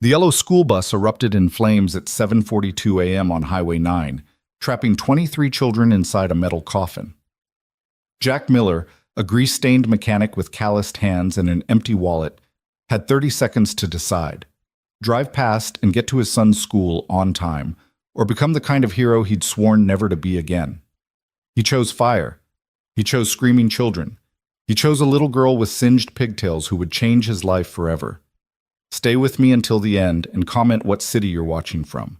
The yellow school bus erupted in flames at 7:42 a.m. on Highway 9, trapping 23 children inside a metal coffin. Jack Miller, a grease-stained mechanic with calloused hands and an empty wallet, had 30 seconds to decide: drive past and get to his son's school on time, or become the kind of hero he'd sworn never to be again. He chose fire. He chose screaming children. He chose a little girl with singed pigtails who would change his life forever. Stay with me until the end and comment what city you're watching from.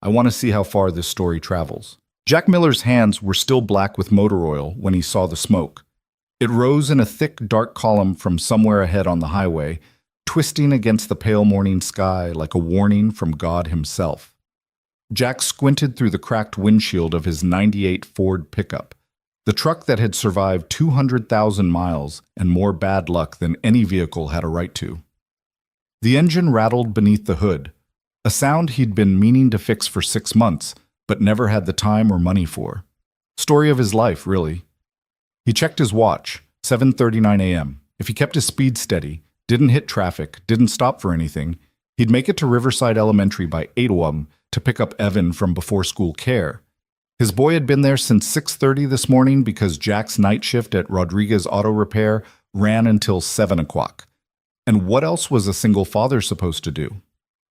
I want to see how far this story travels. Jack Miller's hands were still black with motor oil when he saw the smoke. It rose in a thick, dark column from somewhere ahead on the highway, twisting against the pale morning sky like a warning from God himself. Jack squinted through the cracked windshield of his '98 Ford pickup, the truck that had survived 200,000 miles and more bad luck than any vehicle had a right to. The engine rattled beneath the hood, a sound he'd been meaning to fix for 6 months, but never had the time or money for. Story of his life, really. He checked his watch, 7:39 a.m. If he kept his speed steady, didn't hit traffic, didn't stop for anything, he'd make it to Riverside Elementary by 8 a.m. to pick up Evan from before-school care. His boy had been there since 6:30 this morning because Jack's night shift at Rodriguez Auto Repair ran until 7 o'clock. And what else was a single father supposed to do?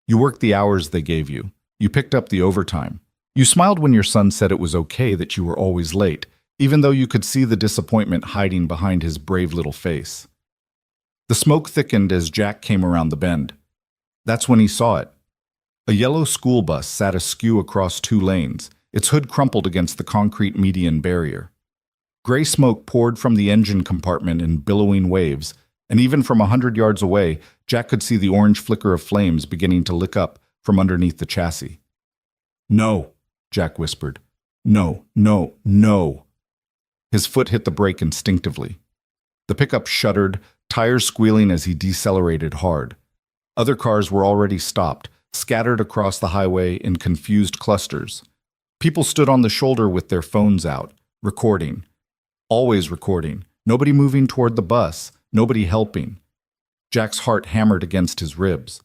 You worked the hours they gave you. You picked up the overtime. You smiled when your son said it was okay that you were always late, even though you could see the disappointment hiding behind his brave little face. The smoke thickened as Jack came around the bend. That's when he saw it. A yellow school bus sat askew across 2 lanes, its hood crumpled against the concrete median barrier. Gray smoke poured from the engine compartment in billowing waves, and even from 100 yards away, Jack could see the orange flicker of flames beginning to lick up from underneath the chassis. "No," Jack whispered. "No, no, no." His foot hit the brake instinctively. The pickup shuddered, tires squealing as he decelerated hard. Other cars were already stopped, scattered across the highway in confused clusters. People stood on the shoulder with their phones out, recording. Always recording. Nobody moving toward the bus. Nobody helping. Jack's heart hammered against his ribs.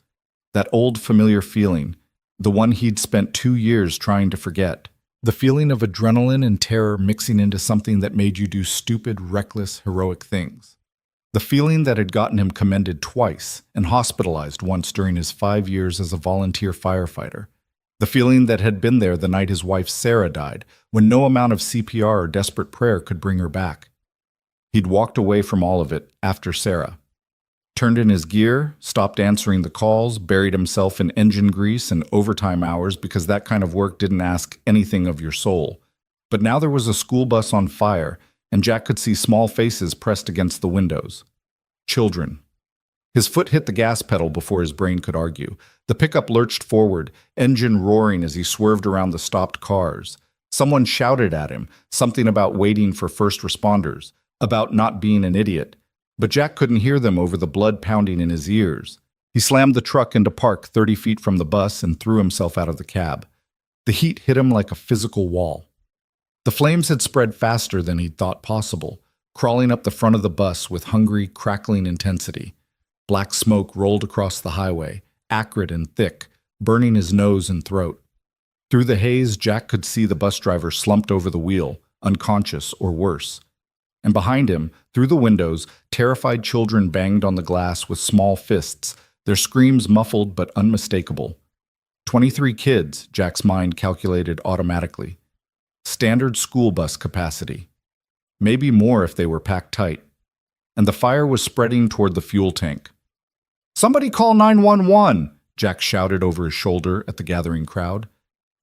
That old familiar feeling, the one he'd spent 2 years trying to forget. The feeling of adrenaline and terror mixing into something that made you do stupid, reckless, heroic things. The feeling that had gotten him commended twice and hospitalized once during his 5 years as a volunteer firefighter. The feeling that had been there the night his wife Sarah died, when no amount of CPR or desperate prayer could bring her back. He'd walked away from all of it after Sarah. Turned in his gear, stopped answering the calls, buried himself in engine grease and overtime hours because that kind of work didn't ask anything of your soul. But now there was a school bus on fire, and Jack could see small faces pressed against the windows. Children. His foot hit the gas pedal before his brain could argue. The pickup lurched forward, engine roaring as he swerved around the stopped cars. Someone shouted at him, something about waiting for first responders, about not being an idiot. But Jack couldn't hear them over the blood pounding in his ears. He slammed the truck into park 30 feet from the bus and threw himself out of the cab. The heat hit him like a physical wall. The flames had spread faster than he'd thought possible, crawling up the front of the bus with hungry, crackling intensity. Black smoke rolled across the highway, acrid and thick, burning his nose and throat. Through the haze, Jack could see the bus driver slumped over the wheel, unconscious or worse. And behind him, through the windows, terrified children banged on the glass with small fists, their screams muffled but unmistakable. 23 kids, Jack's mind calculated automatically. Standard school bus capacity. Maybe more if they were packed tight. And the fire was spreading toward the fuel tank. "Somebody call 911!" Jack shouted over his shoulder at the gathering crowd.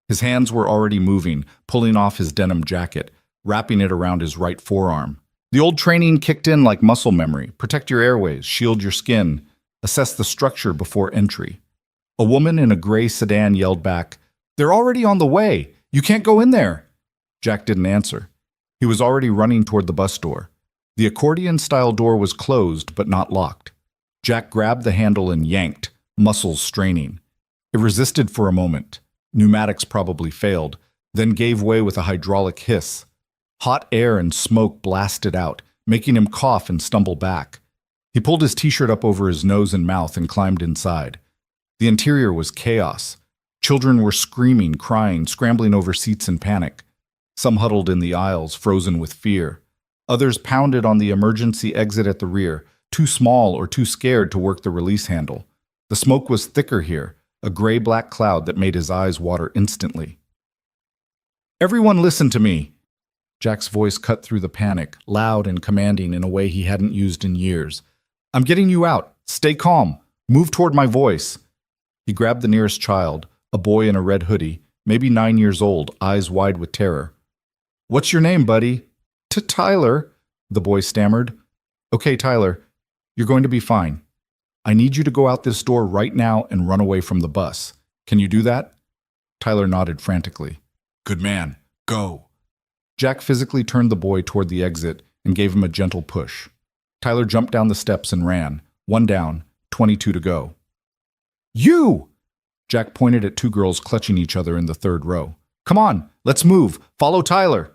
His hands were already moving, pulling off his denim jacket, wrapping it around his right forearm. The old training kicked in like muscle memory. Protect your airways, shield your skin, assess the structure before entry. A woman in a gray sedan yelled back, "They're already on the way! You can't go in there!" Jack didn't answer. He was already running toward the bus door. The accordion-style door was closed but not locked. Jack grabbed the handle and yanked, muscles straining. It resisted for a moment. Pneumatics probably failed, then gave way with a hydraulic hiss. Hot air and smoke blasted out, making him cough and stumble back. He pulled his t-shirt up over his nose and mouth and climbed inside. The interior was chaos. Children were screaming, crying, scrambling over seats in panic. Some huddled in the aisles, frozen with fear. Others pounded on the emergency exit at the rear, too small or too scared to work the release handle. The smoke was thicker here, a gray-black cloud that made his eyes water instantly. "Everyone listen to me!" Jack's voice cut through the panic, loud and commanding in a way he hadn't used in years. "I'm getting you out. Stay calm. Move toward my voice." He grabbed the nearest child, a boy in a red hoodie, maybe 9 years old, eyes wide with terror. "What's your name, buddy?" "Tyler," the boy stammered. "Okay, Tyler, you're going to be fine. I need you to go out this door right now and run away from the bus. Can you do that?" Tyler nodded frantically. "Good man. Go." Jack physically turned the boy toward the exit and gave him a gentle push. Tyler jumped down the steps and ran. 1 down, 22 to go. "You!" Jack pointed at 2 girls clutching each other in the 3rd row. "Come on, let's move. Follow Tyler."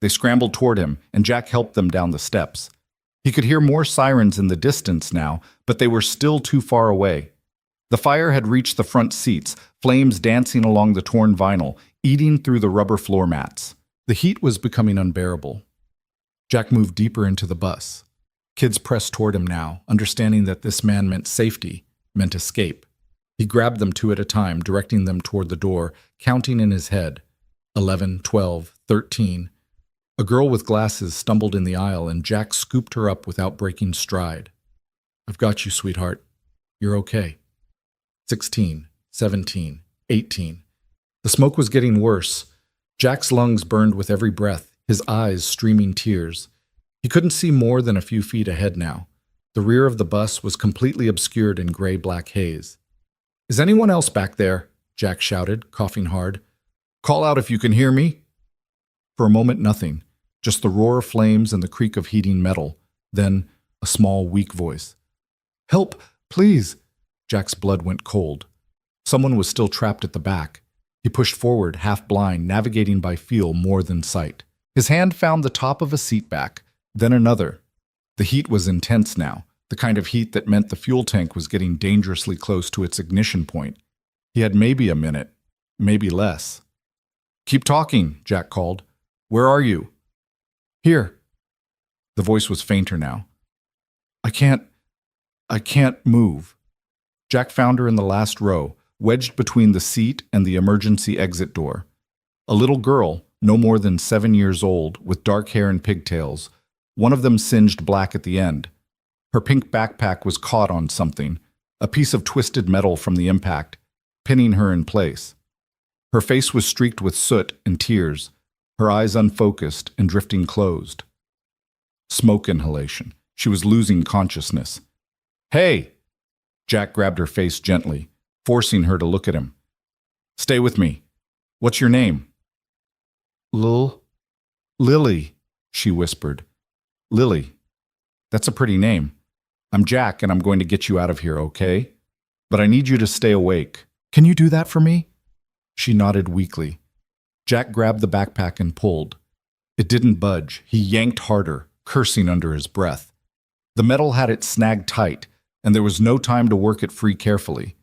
They scrambled toward him, and Jack helped them down the steps. He could hear more sirens in the distance now, but they were still too far away. The fire had reached the front seats, flames dancing along the torn vinyl, eating through the rubber floor mats. The heat was becoming unbearable. Jack moved deeper into the bus. Kids pressed toward him now, understanding that this man meant safety, meant escape. He grabbed them 2 at a time, directing them toward the door, counting in his head. 11, 12, 13. A girl with glasses stumbled in the aisle, and Jack scooped her up without breaking stride. "I've got you, sweetheart. You're okay." 16, 17, 18. The smoke was getting worse. Jack's lungs burned with every breath, his eyes streaming tears. He couldn't see more than a few feet ahead now. The rear of the bus was completely obscured in gray-black haze. "Is anyone else back there?" Jack shouted, coughing hard. "Call out if you can hear me." For a moment, nothing. Just the roar of flames and the creak of heating metal. Then, a small, weak voice. "Help, please!" Jack's blood went cold. Someone was still trapped at the back. He pushed forward, half blind, navigating by feel more than sight. His hand found the top of a seat back, then another. The heat was intense now, the kind of heat that meant the fuel tank was getting dangerously close to its ignition point. He had maybe a minute, maybe less. "Keep talking," Jack called. "Where are you?" "Here." The voice was fainter now. I can't move." Jack found her in the last row, wedged between the seat and the emergency exit door. A little girl, no more than 7 years old, with dark hair and pigtails, one of them singed black at the end. Her pink backpack was caught on something, a piece of twisted metal from the impact, pinning her in place. Her face was streaked with soot and tears, her eyes unfocused and drifting closed. Smoke inhalation. She was losing consciousness. "Hey!" Jack grabbed her face gently, forcing her to look at him. "Stay with me. What's your name?" Lily, she whispered. "Lily. That's a pretty name. I'm Jack, and I'm going to get you out of here, okay? But I need you to stay awake. Can you do that for me?" She nodded weakly. Jack grabbed the backpack and pulled. It didn't budge. He yanked harder, cursing under his breath. The metal had it snagged tight, and there was no time to work it free carefully.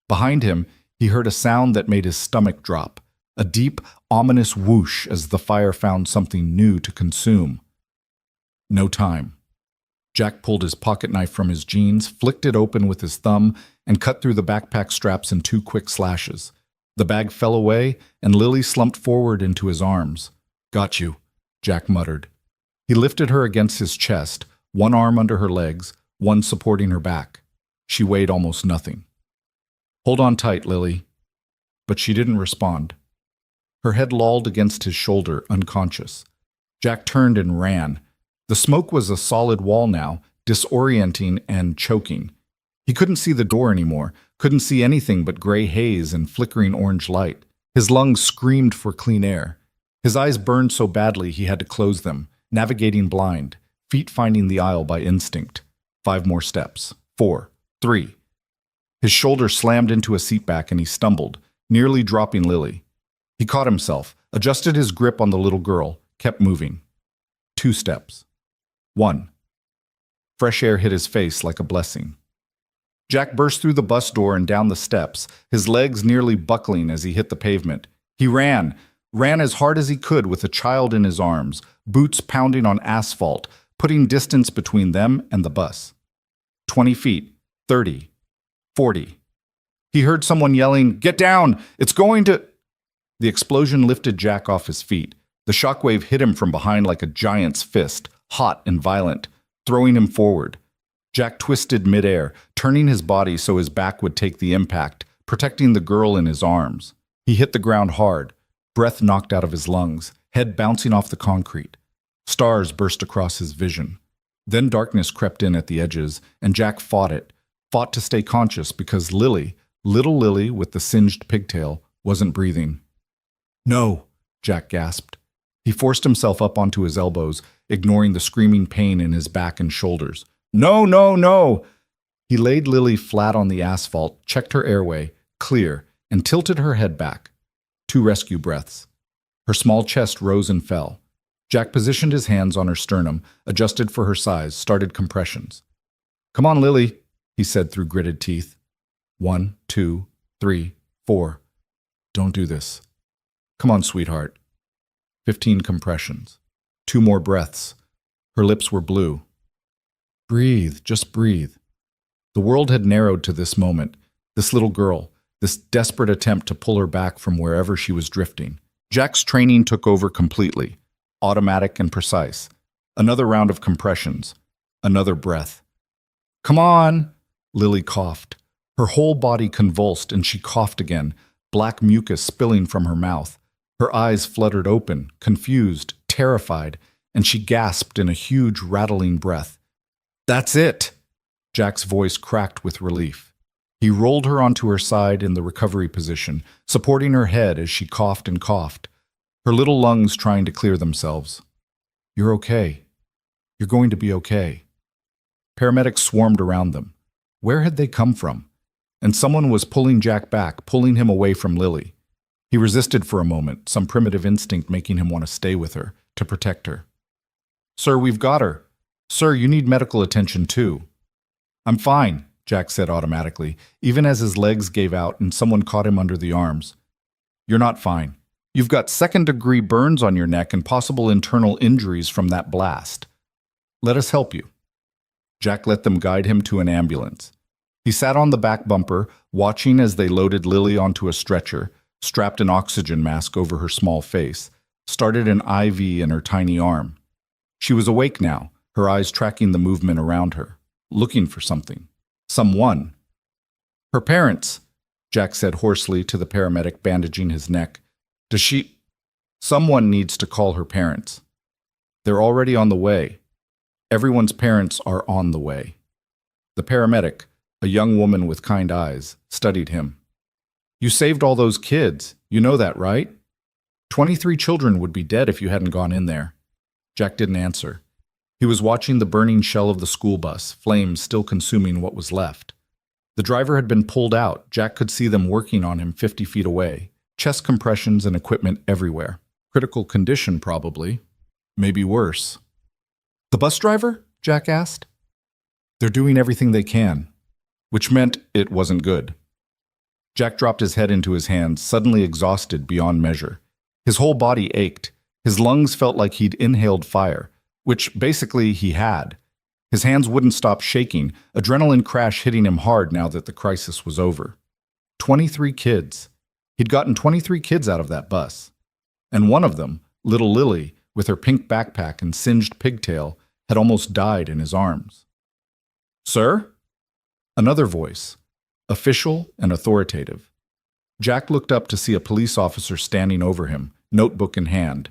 Behind him, he heard a sound that made his stomach drop, a deep, ominous whoosh as the fire found something new to consume. No time. Jack pulled his pocket knife from his jeans, flicked it open with his thumb, and cut through the backpack straps in 2 quick slashes. The bag fell away, and Lily slumped forward into his arms. "Got you," Jack muttered. He lifted her against his chest, one arm under her legs, one supporting her back. She weighed almost nothing. "Hold on tight, Lily." But she didn't respond. Her head lolled against his shoulder, unconscious. Jack turned and ran. The smoke was a solid wall now, disorienting and choking. He couldn't see the door anymore, couldn't see anything but gray haze and flickering orange light. His lungs screamed for clean air. His eyes burned so badly he had to close them, navigating blind, feet finding the aisle by instinct. 5 more steps. 4, 3. His shoulder slammed into a seatback and he stumbled, nearly dropping Lily. He caught himself, adjusted his grip on the little girl, kept moving. 2 steps. 1. Fresh air hit his face like a blessing. Jack burst through the bus door and down the steps, his legs nearly buckling as he hit the pavement. He ran as hard as he could with a child in his arms, boots pounding on asphalt, putting distance between them and the bus. 20 feet, 30, 40. He heard someone yelling, "Get down! It's going to—" The explosion lifted Jack off his feet. The shockwave hit him from behind like a giant's fist, hot and violent, throwing him forward. Jack twisted midair, turning his body so his back would take the impact, protecting the girl in his arms. He hit the ground hard, breath knocked out of his lungs, head bouncing off the concrete. Stars burst across his vision. Then darkness crept in at the edges, and Jack fought to stay conscious because Lily, little Lily with the singed pigtail, wasn't breathing. "No," Jack gasped. He forced himself up onto his elbows, ignoring the screaming pain in his back and shoulders. "No, no, no!" He laid Lily flat on the asphalt, checked her airway, clear, and tilted her head back. 2 rescue breaths. Her small chest rose and fell. Jack positioned his hands on her sternum, adjusted for her size, started compressions. "Come on, Lily," he said through gritted teeth. 1, 2, 3, 4. "Don't do this. Come on, sweetheart." 15 compressions. 2 more breaths. Her lips were blue. Breathe, just breathe. The world had narrowed to this moment, this little girl, this desperate attempt to pull her back from wherever she was drifting. Jack's training took over completely, automatic and precise. Another round of compressions. Another breath. "Come on," Lily coughed. Her whole body convulsed and she coughed again, black mucus spilling from her mouth. Her eyes fluttered open, confused, terrified, and she gasped in a huge, rattling breath. "That's it!" Jack's voice cracked with relief. He rolled her onto her side in the recovery position, supporting her head as she coughed and coughed, her little lungs trying to clear themselves. "You're okay. You're going to be okay." Paramedics swarmed around them. Where had they come from? And someone was pulling Jack back, pulling him away from Lily. He resisted for a moment, some primitive instinct making him want to stay with her, to protect her. "Sir, we've got her. Sir, you need medical attention too." "I'm fine," Jack said automatically, even as his legs gave out and someone caught him under the arms. "You're not fine. You've got second-degree burns on your neck and possible internal injuries from that blast. Let us help you." Jack let them guide him to an ambulance. He sat on the back bumper, watching as they loaded Lily onto a stretcher, strapped an oxygen mask over her small face, started an IV in her tiny arm. She was awake now, her eyes tracking the movement around her, looking for something. Someone. "Her parents," Jack said hoarsely to the paramedic bandaging his neck. "Does she—" "Someone needs to call her parents. They're already on the way. Everyone's parents are on the way." The paramedic, a young woman with kind eyes, studied him. "You saved all those kids. You know that, right? 23 children would be dead if you hadn't gone in there." Jack didn't answer. He was watching the burning shell of the school bus, flames still consuming what was left. The driver had been pulled out. Jack could see them working on him 50 feet away. Chest compressions and equipment everywhere. Critical condition, probably. Maybe worse. "The bus driver?" Jack asked. "They're doing everything they can," which meant it wasn't good. Jack dropped his head into his hands, suddenly exhausted beyond measure. His whole body ached. His lungs felt like he'd inhaled fire, which basically he had. His hands wouldn't stop shaking, adrenaline crash hitting him hard now that the crisis was over. 23 kids. He'd gotten 23 kids out of that bus. And one of them, little Lily, with her pink backpack and singed pigtail, had almost died in his arms. "Sir?" Another voice, official and authoritative. Jack looked up to see a police officer standing over him, notebook in hand.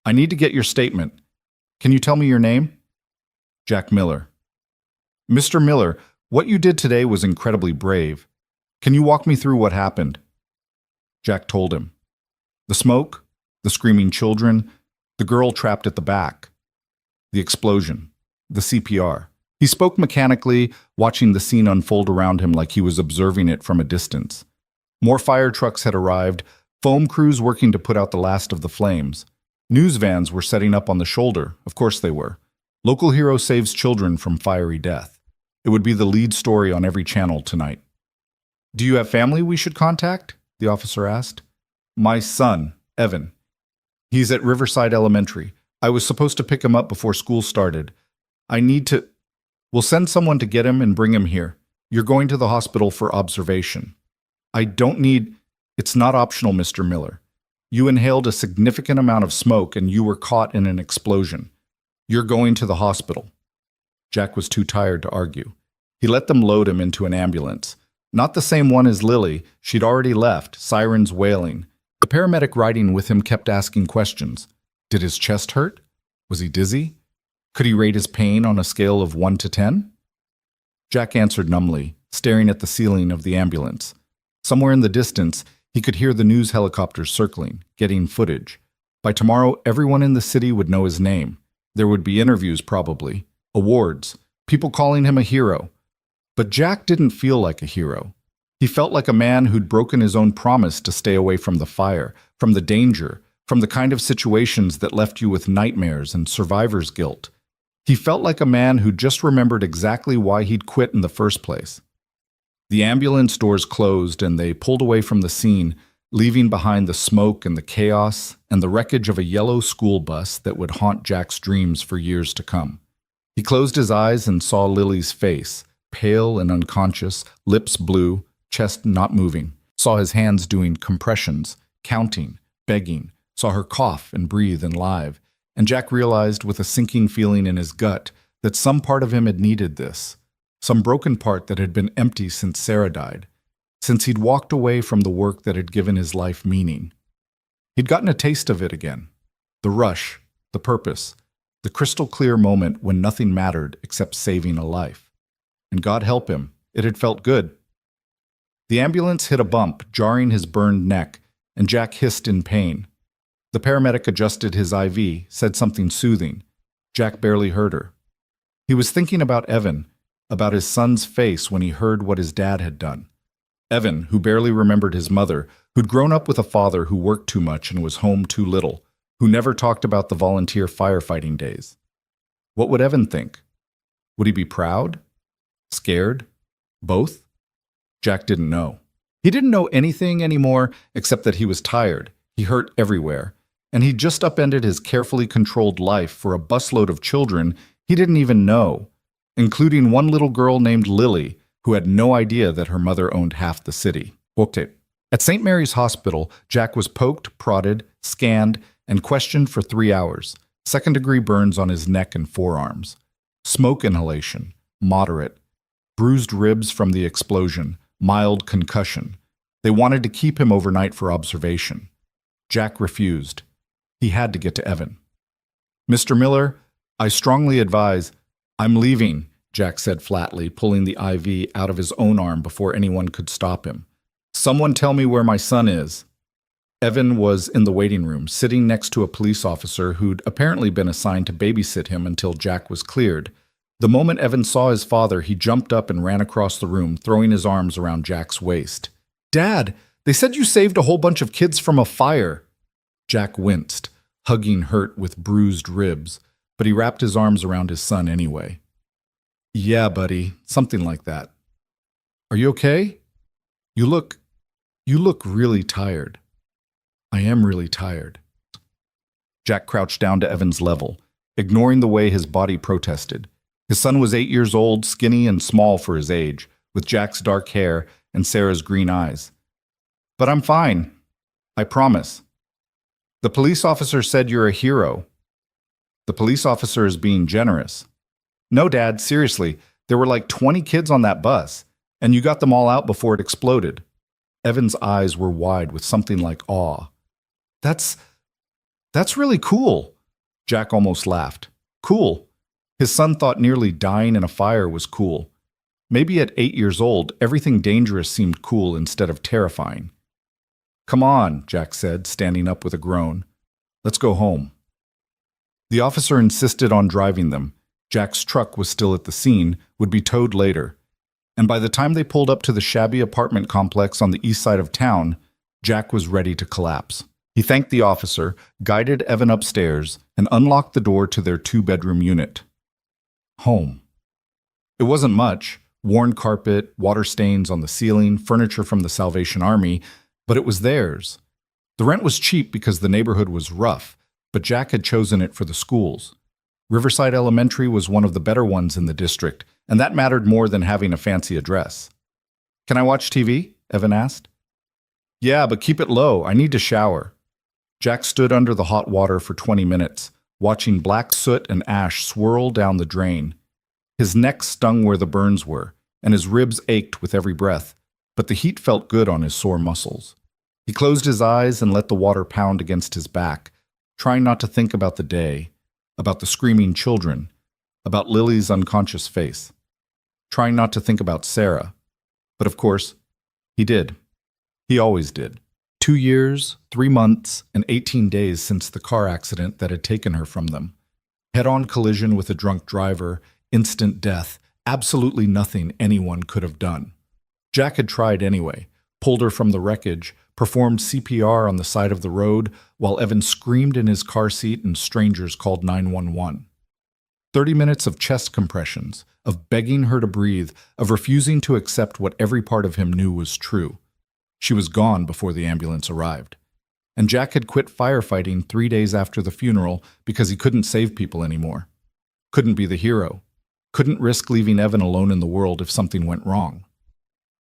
"I need to get your statement. Can you tell me your name?" "Jack Miller." "Mr. Miller, what you did today was incredibly brave. Can you walk me through what happened?" Jack told him. The smoke, the screaming children, the girl trapped at the back. The explosion, the CPR. He spoke mechanically, watching the scene unfold around him like he was observing it from a distance. More fire trucks had arrived, foam crews working to put out the last of the flames. News vans were setting up on the shoulder, of course they were. Local hero saves children from fiery death. It would be the lead story on every channel tonight. Do you have family we should contact? The officer asked. My son, Evan. He's at Riverside Elementary. I was supposed to pick him up before school started. I need to... We'll send someone to get him and bring him here. You're going to the hospital for observation. I don't need... It's not optional, Mr. Miller. You inhaled a significant amount of smoke and you were caught in an explosion. You're going to the hospital. Jack was too tired to argue. He let them load him into an ambulance. Not the same one as Lily. She'd already left, sirens wailing. The paramedic riding with him kept asking questions. Did his chest hurt? Was he dizzy? Could he rate his pain on a scale of 1 to 10? Jack answered numbly, staring at the ceiling of the ambulance. Somewhere in the distance, he could hear the news helicopters circling, getting footage. By tomorrow, everyone in the city would know his name. There would be interviews probably, awards, people calling him a hero. But Jack didn't feel like a hero. He felt like a man who'd broken his own promise to stay away from the fire, from the danger, from the kind of situations that left you with nightmares and survivor's guilt. He felt like a man who just remembered exactly why he'd quit in the first place. The ambulance doors closed and they pulled away from the scene, leaving behind the smoke and the chaos and the wreckage of a yellow school bus that would haunt Jack's dreams for years to come. He closed his eyes and saw Lily's face, pale and unconscious, lips blue, chest not moving. Saw his hands doing compressions, counting, begging. Saw her cough and breathe and live. And Jack realized with a sinking feeling in his gut that some part of him had needed this. Some broken part that had been empty since Sarah died. Since he'd walked away from the work that had given his life meaning. He'd gotten a taste of it again. The rush, the purpose, the crystal clear moment when nothing mattered except saving a life. And God help him, it had felt good. The ambulance hit a bump, jarring his burned neck, and Jack hissed in pain. The paramedic adjusted his IV, said something soothing. Jack barely heard her. He was thinking about Evan, about his son's face when he heard what his dad had done. Evan, who barely remembered his mother, who'd grown up with a father who worked too much and was home too little, who never talked about the volunteer firefighting days. What would Evan think? Would he be proud? Scared? Both? Jack didn't know. He didn't know anything anymore except that he was tired. He hurt everywhere. And he'd just upended his carefully controlled life for a busload of children he didn't even know, including one little girl named Lily, who had no idea that her mother owned half the city. At St. Mary's Hospital, Jack was poked, prodded, scanned, and questioned for 3 hours. Second-degree burns on his neck and forearms. Smoke inhalation, moderate. Bruised ribs from the explosion, mild concussion. They wanted to keep him overnight for observation. Jack refused. He had to get to Evan. Mr. Miller, I strongly advise... I'm leaving, Jack said flatly, pulling the IV out of his own arm before anyone could stop him. Someone tell me where my son is. Evan was in the waiting room, sitting next to a police officer who'd apparently been assigned to babysit him until Jack was cleared. The moment Evan saw his father, he jumped up and ran across the room, throwing his arms around Jack's waist. Dad, they said you saved a whole bunch of kids from a fire. Jack winced, hugging hurt with bruised ribs, but he wrapped his arms around his son anyway. Yeah, buddy, something like that. Are you okay? You look really tired. I am really tired. Jack crouched down to Evan's level, ignoring the way his body protested. His son was 8 years old, skinny and small for his age, with Jack's dark hair and Sarah's green eyes. But I'm fine. I promise. The police officer said you're a hero. The police officer is being generous. No, Dad, seriously, there were like 20 kids on that bus, and you got them all out before it exploded. Evan's eyes were wide with something like awe. That's really cool. Jack almost laughed. Cool. His son thought nearly dying in a fire was cool. Maybe at 8 years old, everything dangerous seemed cool instead of terrifying. Come on, Jack said, standing up with a groan. Let's go home. The officer insisted on driving them. Jack's truck was still at the scene, would be towed later. And by the time they pulled up to the shabby apartment complex on the east side of town, Jack was ready to collapse. He thanked the officer, guided Evan upstairs, and unlocked the door to their 2-bedroom unit. Home. It wasn't much: worn carpet, water stains on the ceiling, furniture from the Salvation Army, but it was theirs. The rent was cheap because the neighborhood was rough, but Jack had chosen it for the schools. Riverside Elementary was one of the better ones in the district, and that mattered more than having a fancy address. "Can I watch TV?" Evan asked. "Yeah, but keep it low. I need to shower." Jack stood under the hot water for 20 minutes, watching black soot and ash swirl down the drain. His neck stung where the burns were, and his ribs ached with every breath, but the heat felt good on his sore muscles. He closed his eyes and let the water pound against his back, trying not to think about the day, about the screaming children, about Lily's unconscious face, trying not to think about Sarah. But of course, he did. He always did. 2 years, 3 months, and 18 days since the car accident that had taken her from them. Head-on collision with a drunk driver, instant death, absolutely nothing anyone could have done. Jack had tried anyway, pulled her from the wreckage, performed CPR on the side of the road, while Evan screamed in his car seat and strangers called 911. 30 minutes of chest compressions, of begging her to breathe, of refusing to accept what every part of him knew was true. She was gone before the ambulance arrived. And Jack had quit firefighting 3 days after the funeral because he couldn't save people anymore. Couldn't be the hero. Couldn't risk leaving Evan alone in the world if something went wrong.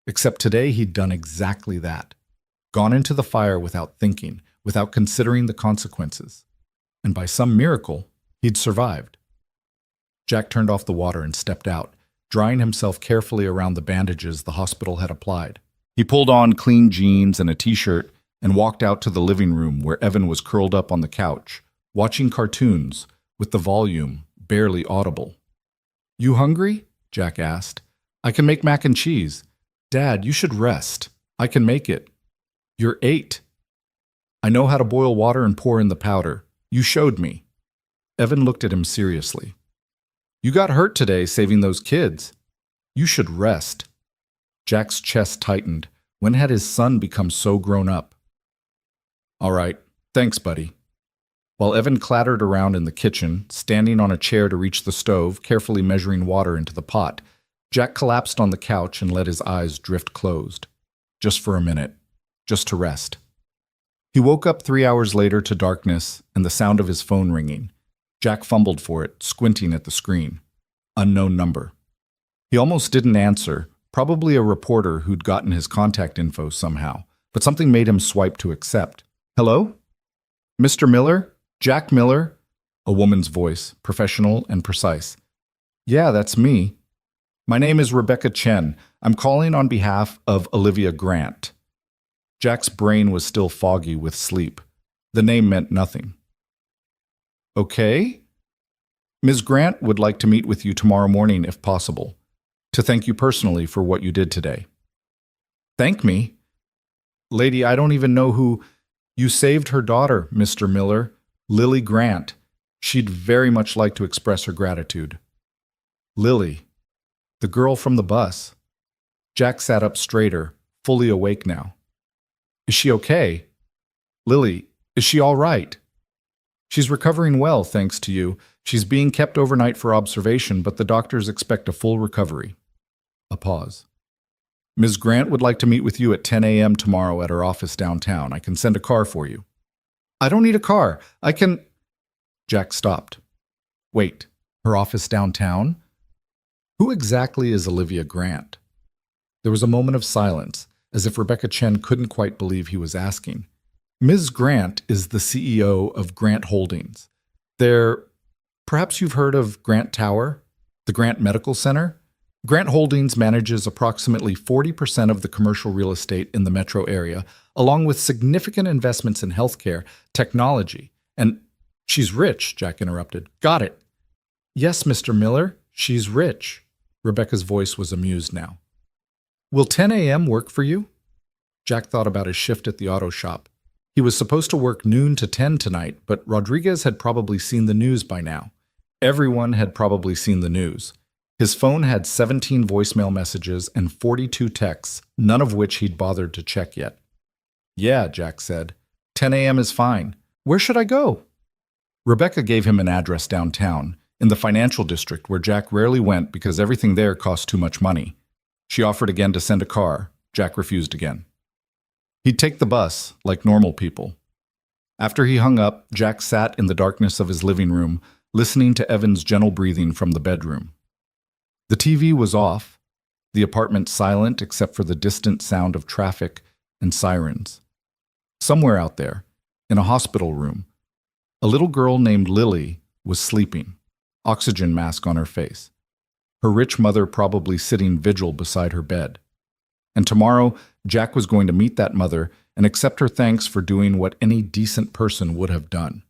Except today he'd done exactly that. Gone into the fire without thinking, without considering the consequences. And by some miracle, he'd survived. Jack turned off the water and stepped out, drying himself carefully around the bandages the hospital had applied. He pulled on clean jeans and a t-shirt and walked out to the living room where Evan was curled up on the couch, watching cartoons, with the volume barely audible. "You hungry?" Jack asked. "I can make mac and cheese." "Dad, you should rest. I can make it." "You're 8. "I know how to boil water and pour in the powder. You showed me." Evan looked at him seriously. "You got hurt today saving those kids. You should rest." Jack's chest tightened. When had his son become so grown up? "All right, thanks, buddy." While Evan clattered around in the kitchen, standing on a chair to reach the stove, carefully measuring water into the pot, Jack collapsed on the couch and let his eyes drift closed. Just for a minute. Just to rest. He woke up 3 hours later to darkness and the sound of his phone ringing. Jack fumbled for it, squinting at the screen. Unknown number. He almost didn't answer, probably a reporter who'd gotten his contact info somehow, but something made him swipe to accept. "Hello? Mr. Miller? Jack Miller?" A woman's voice, professional and precise. "Yeah, that's me. My name is Rebecca Chen. I'm calling on behalf of Olivia Grant." Jack's brain was still foggy with sleep. The name meant nothing. "Okay. Ms. Grant would like to meet with you tomorrow morning if possible, to thank you personally for what you did today." "Thank me? Lady, I don't even know who—" "You saved her daughter, Mr. Miller, Lily Grant. She'd very much like to express her gratitude." "Lily, the girl from the bus." Jack sat up straighter, fully awake now. "Is she okay? Lily, is she all right?" "She's recovering well, thanks to you. She's being kept overnight for observation, but the doctors expect a full recovery." A pause. "Ms. Grant would like to meet with you at 10 a.m. tomorrow at her office downtown. I can send a car for you." "I don't need a car. I can—" Jack stopped. "Wait, her office downtown? Who exactly is Olivia Grant?" There was a moment of silence, as if Rebecca Chen couldn't quite believe he was asking. "Ms. Grant is the CEO of Grant Holdings. Perhaps you've heard of Grant Tower, the Grant Medical Center? Grant Holdings manages approximately 40% of the commercial real estate in the metro area, along with significant investments in healthcare, technology, and—" "She's rich," Jack interrupted. "Got it." "Yes, Mr. Miller, she's rich." Rebecca's voice was amused now. "Will 10 a.m. work for you?" Jack thought about his shift at the auto shop. He was supposed to work noon to 10 tonight, but Rodriguez had probably seen the news by now. Everyone had probably seen the news. His phone had 17 voicemail messages and 42 texts, none of which he'd bothered to check yet. "Yeah," Jack said. 10 a.m. is fine. Where should I go?" Rebecca gave him an address downtown. in the financial district where Jack rarely went because everything there cost too much money. She offered again to send a car. Jack refused again. He'd take the bus, like normal people. After he hung up, Jack sat in the darkness of his living room, listening to Evan's gentle breathing from the bedroom. The TV was off, the apartment silent except for the distant sound of traffic and sirens. Somewhere out there, in a hospital room, a little girl named Lily was sleeping, oxygen mask on her face. Her rich mother probably sitting vigil beside her bed. And tomorrow, Jack was going to meet that mother and accept her thanks for doing what any decent person would have done.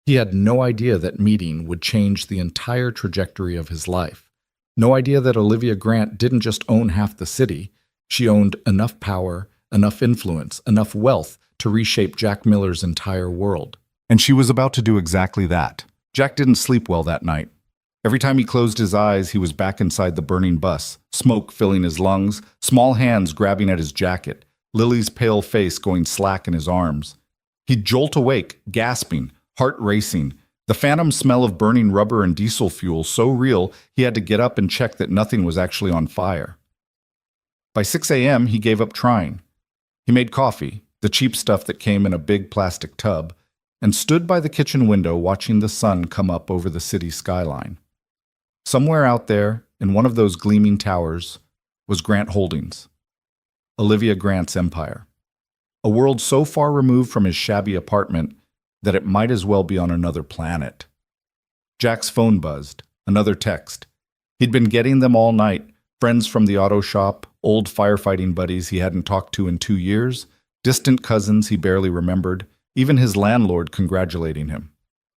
He had no idea that meeting would change the entire trajectory of his life. No idea that Olivia Grant didn't just own half the city. She owned enough power, enough influence, enough wealth to reshape Jack Miller's entire world. And she was about to do exactly that. Jack didn't sleep well that night. Every time he closed his eyes, he was back inside the burning bus, smoke filling his lungs, small hands grabbing at his jacket, Lily's pale face going slack in his arms. He'd jolt awake, gasping, heart racing, the phantom smell of burning rubber and diesel fuel so real he had to get up and check that nothing was actually on fire. By 6 a.m., he gave up trying. He made coffee, the cheap stuff that came in a big plastic tub, and stood by the kitchen window watching the sun come up over the city skyline. Somewhere out there, in one of those gleaming towers, was Grant Holdings, Olivia Grant's empire. A world so far removed from his shabby apartment that it might as well be on another planet. Jack's phone buzzed, another text. He'd been getting them all night, friends from the auto shop, old firefighting buddies he hadn't talked to in 2 years, distant cousins he barely remembered, even his landlord congratulating him.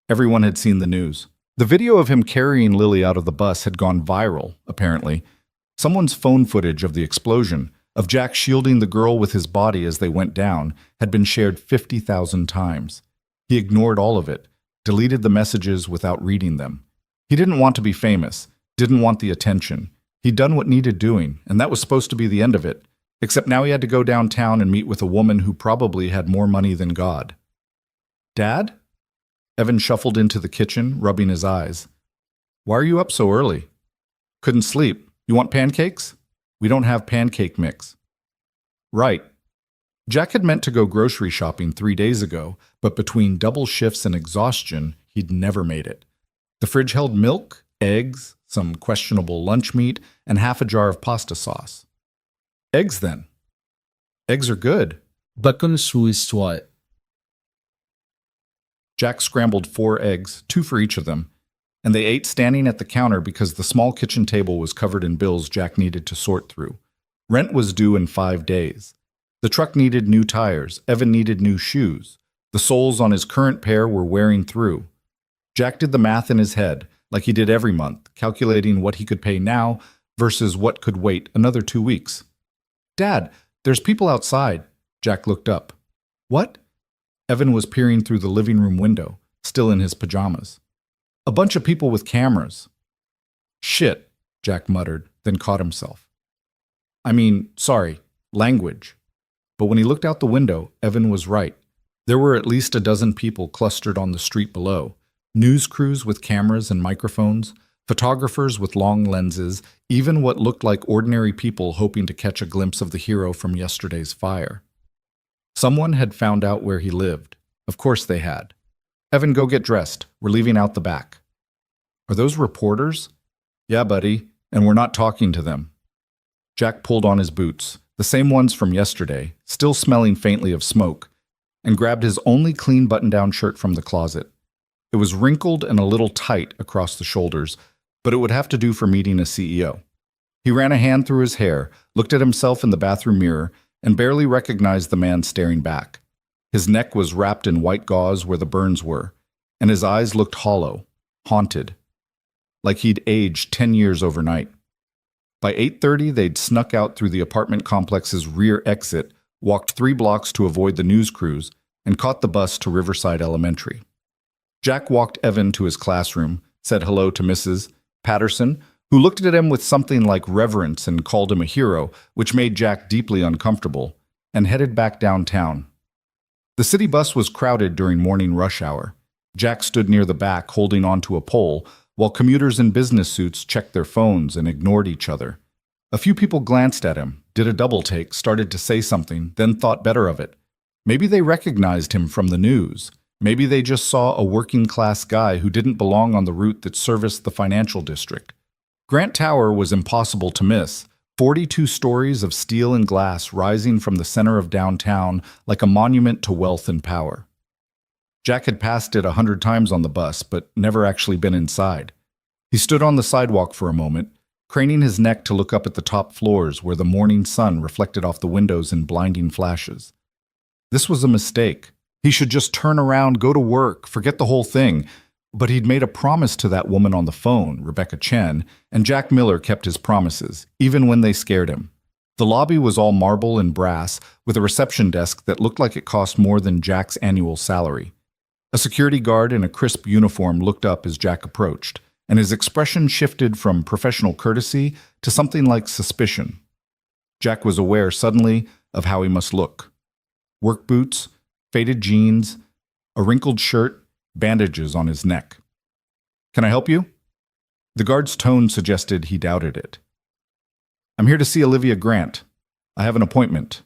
Everyone had seen the news. The video of him carrying Lily out of the bus had gone viral, apparently. Someone's phone footage of the explosion, of Jack shielding the girl with his body as they went down, had been shared 50,000 times. He ignored all of it, deleted the messages without reading them. He didn't want to be famous, didn't want the attention. He'd done what needed doing, and that was supposed to be the end of it, except now he had to go downtown and meet with a woman who probably had more money than God. "Dad?" Evan shuffled into the kitchen, rubbing his eyes. "Why are you up so early?" "Couldn't sleep. You want pancakes?" "We don't have pancake mix." "Right." Jack had meant to go grocery shopping 3 days ago, but between double shifts and exhaustion, he'd never made it. The fridge held milk, eggs, some questionable lunch meat, and half a jar of pasta sauce. "Eggs, then." "Eggs are good." Bacon Swiss what? Jack scrambled 4 eggs, 2 for each of them, and they ate standing at the counter because the small kitchen table was covered in bills Jack needed to sort through. Rent was due in 5 days. The truck needed new tires. Evan needed new shoes. The soles on his current pair were wearing through. Jack did the math in his head, like he did every month, calculating what he could pay now versus what could wait another 2 weeks. "Dad, there's people outside." Jack looked up. "What?" Evan was peering through the living room window, still in his pajamas. "A bunch of people with cameras." "Shit," Jack muttered, then caught himself. Sorry, language." But when he looked out the window, Evan was right. There were at least a dozen people clustered on the street below. News crews with cameras and microphones, photographers with long lenses, even what looked like ordinary people hoping to catch a glimpse of the hero from yesterday's fire. Someone had found out where he lived. Of course they had. "Evan, go get dressed. We're leaving out the back." "Are those reporters?" "Yeah, buddy, and we're not talking to them." Jack pulled on his boots, the same ones from yesterday, still smelling faintly of smoke, and grabbed his only clean button-down shirt from the closet. It was wrinkled and a little tight across the shoulders, but it would have to do for meeting a CEO. He ran a hand through his hair, looked at himself in the bathroom mirror, and barely recognized the man staring back. His neck was wrapped in white gauze where the burns were, and his eyes looked hollow, haunted, like he'd aged 10 years overnight. By 8:30, they'd snuck out through the apartment complex's rear exit, walked 3 blocks to avoid the news crews, and caught the bus to Riverside Elementary. Jack walked Evan to his classroom, said hello to Mrs. Patterson, who looked at him with something like reverence and called him a hero, which made Jack deeply uncomfortable, and headed back downtown. The city bus was crowded during morning rush hour. Jack stood near the back, holding onto a pole, while commuters in business suits checked their phones and ignored each other. A few people glanced at him, did a double take, started to say something, then thought better of it. Maybe they recognized him from the news. Maybe they just saw a working-class guy who didn't belong on the route that serviced the financial district. Grant Tower was impossible to miss. 42 stories of steel and glass rising from the center of downtown like a monument to wealth and power. Jack had passed it 100 times on the bus, but never actually been inside. He stood on the sidewalk for a moment, craning his neck to look up at the top floors where the morning sun reflected off the windows in blinding flashes. This was a mistake. He should just turn around, go to work, forget the whole thing. But he'd made a promise to that woman on the phone, Rebecca Chen, and Jack Miller kept his promises, even when they scared him. The lobby was all marble and brass, with a reception desk that looked like it cost more than Jack's annual salary. A security guard in a crisp uniform looked up as Jack approached, and his expression shifted from professional courtesy to something like suspicion. Jack was aware suddenly of how he must look. Work boots, faded jeans, a wrinkled shirt, bandages on his neck. "Can I help you?" The guard's tone suggested he doubted it. "I'm here to see Olivia Grant. I have an appointment."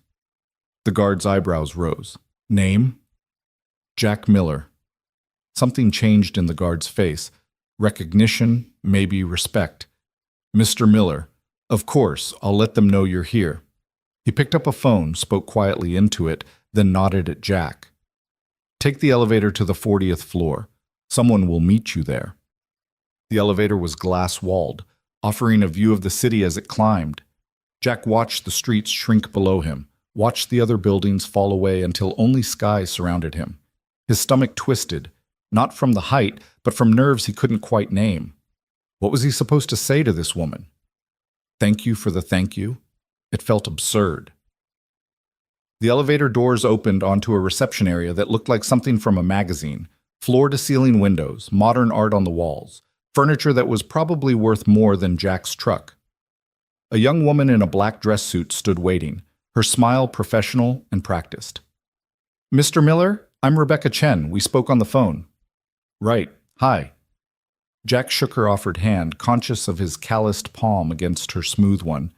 The guard's eyebrows rose. "Name?" "Jack Miller." Something changed in the guard's face. Recognition, maybe respect. "Mr. Miller, of course, I'll let them know you're here." He picked up a phone, spoke quietly into it, then nodded at Jack. "Take the elevator to the 40th floor. Someone will meet you there." The elevator was glass-walled, offering a view of the city as it climbed. Jack watched the streets shrink below him, watched the other buildings fall away until only sky surrounded him. His stomach twisted, not from the height, but from nerves he couldn't quite name. What was he supposed to say to this woman? Thank you for the thank you? It felt absurd. The elevator doors opened onto a reception area that looked like something from a magazine. Floor-to-ceiling windows, modern art on the walls, furniture that was probably worth more than Jack's truck. A young woman in a black dress suit stood waiting, her smile professional and practiced. "Mr. Miller, I'm Rebecca Chen. We spoke on the phone." "Right. Hi." Jack shook her offered hand, conscious of his calloused palm against her smooth one.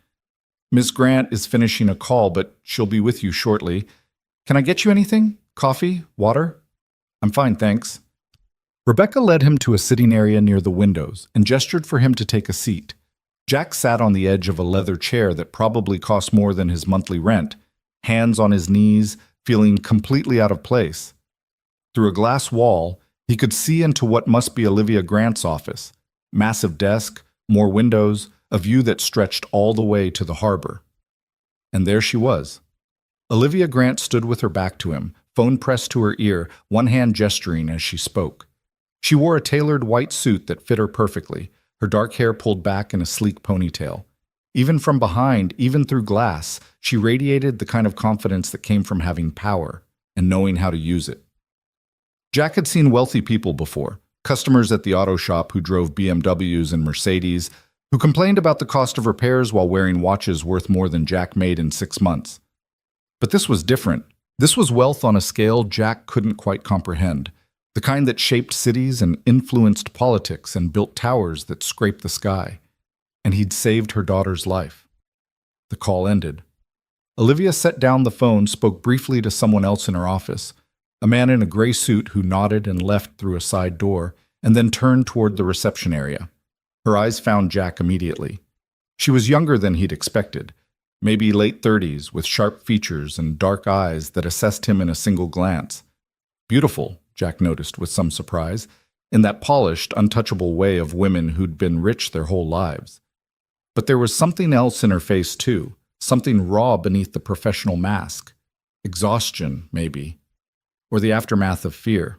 "Miss Grant is finishing a call, but she'll be with you shortly. Can I get you anything? Coffee? Water?" "I'm fine, thanks." Rebecca led him to a sitting area near the windows and gestured for him to take a seat. Jack sat on the edge of a leather chair that probably cost more than his monthly rent, hands on his knees, feeling completely out of place. Through a glass wall, he could see into what must be Olivia Grant's office. Massive desk, more windows, a view that stretched all the way to the harbor. And there she was. Olivia Grant stood with her back to him, phone pressed to her ear, one hand gesturing as she spoke. She wore a tailored white suit that fit her perfectly, her dark hair pulled back in a sleek ponytail. Even from behind, even through glass, she radiated the kind of confidence that came from having power and knowing how to use it. Jack had seen wealthy people before, customers at the auto shop who drove BMWs and Mercedes, who complained about the cost of repairs while wearing watches worth more than Jack made in 6 months. But this was different. This was wealth on a scale Jack couldn't quite comprehend, the kind that shaped cities and influenced politics and built towers that scraped the sky. And he'd saved her daughter's life. The call ended. Olivia set down the phone, spoke briefly to someone else in her office, a man in a gray suit who nodded and left through a side door, and then turned toward the reception area. Her eyes found Jack immediately. She was younger than he'd expected, maybe late 30s, with sharp features and dark eyes that assessed him in a single glance. Beautiful, Jack noticed with some surprise, in that polished, untouchable way of women who'd been rich their whole lives. But there was something else in her face, too, something raw beneath the professional mask. Exhaustion, maybe, or the aftermath of fear.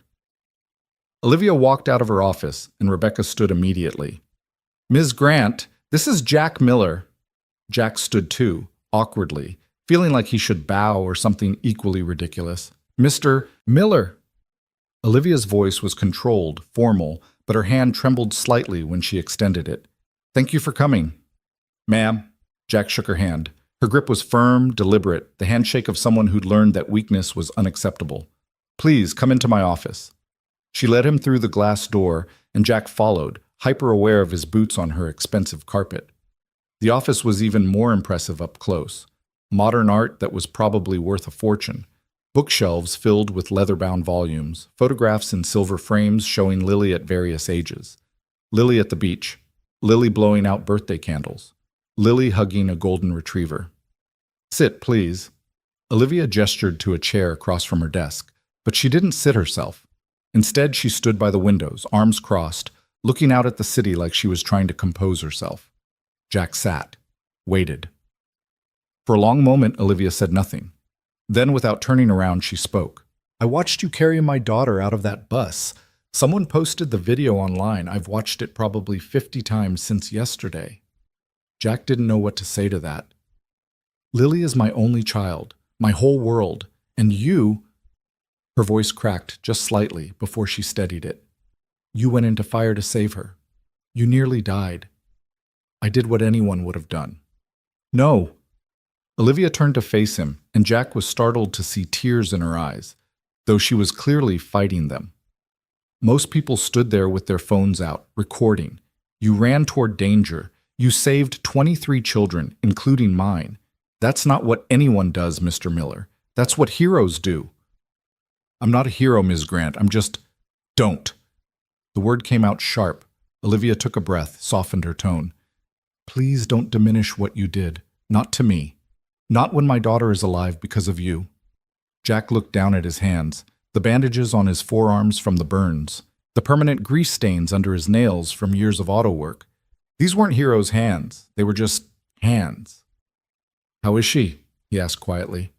Olivia walked out of her office, and Rebecca stood immediately. "Ms. Grant, this is Jack Miller." Jack stood too, awkwardly, feeling like he should bow or something equally ridiculous. "Mr. Miller." Olivia's voice was controlled, formal, but her hand trembled slightly when she extended it. "Thank you for coming." "Ma'am." Jack shook her hand. Her grip was firm, deliberate, the handshake of someone who'd learned that weakness was unacceptable. "Please, come into my office." She led him through the glass door, and Jack followed, hyper-aware of his boots on her expensive carpet. The office was even more impressive up close. Modern art that was probably worth a fortune. Bookshelves filled with leather-bound volumes, photographs in silver frames showing Lily at various ages. Lily at the beach, Lily blowing out birthday candles, Lily hugging a golden retriever. "Sit, please." Olivia gestured to a chair across from her desk, but she didn't sit herself. Instead, she stood by the windows, arms crossed, looking out at the city like she was trying to compose herself. Jack sat, waited. For a long moment, Olivia said nothing. Then, without turning around, she spoke. "I watched you carry my daughter out of that bus. Someone posted the video online. I've watched it probably 50 times since yesterday." Jack didn't know what to say to that. "Lily is my only child, my whole world, and you—" Her voice cracked just slightly before she steadied it. "You went into fire to save her. You nearly died. I did what anyone would have done." "No." Olivia turned to face him, and Jack was startled to see tears in her eyes, though she was clearly fighting them. Most people stood there with their phones out, recording. You ran toward danger. You saved 23 children, including mine. That's not what anyone does, Mr. Miller. That's what heroes do. "I'm not a hero, Ms. Grant. I'm just— Don't." The word came out sharp. Olivia took a breath, softened her tone. "Please don't diminish what you did. Not to me. Not when my daughter is alive because of you." Jack looked down at his hands, the bandages on his forearms from the burns, the permanent grease stains under his nails from years of auto work. These weren't Hero's hands. They were just hands. "How is she?" he asked quietly.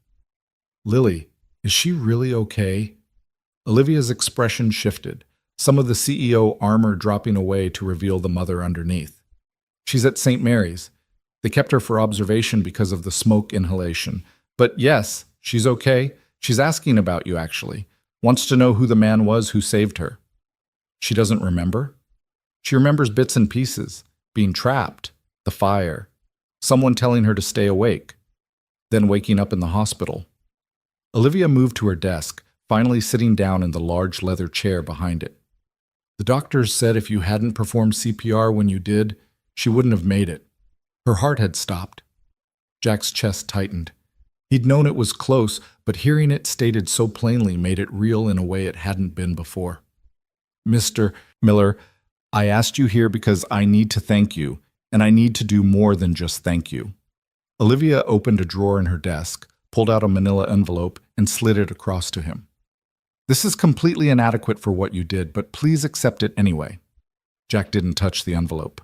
"Lily, is she really okay?" Olivia's expression shifted, some of the CEO armor dropping away to reveal the mother underneath. "She's at St. Mary's. They kept her for observation because of the smoke inhalation. But yes, she's okay. She's asking about you, actually. Wants to know who the man was who saved her." "She doesn't remember?" "She remembers bits and pieces. Being trapped, the fire, someone telling her to stay awake, then waking up in the hospital." Olivia moved to her desk, finally sitting down in the large leather chair behind it. "The doctors said if you hadn't performed CPR when you did, she wouldn't have made it. Her heart had stopped." Jack's chest tightened. He'd known it was close, but hearing it stated so plainly made it real in a way it hadn't been before. "Mr. Miller, I asked you here because I need to thank you, and I need to do more than just thank you." Olivia opened a drawer in her desk, pulled out a manila envelope, and slid it across to him. "This is completely inadequate for what you did, but please accept it anyway." Jack didn't touch the envelope.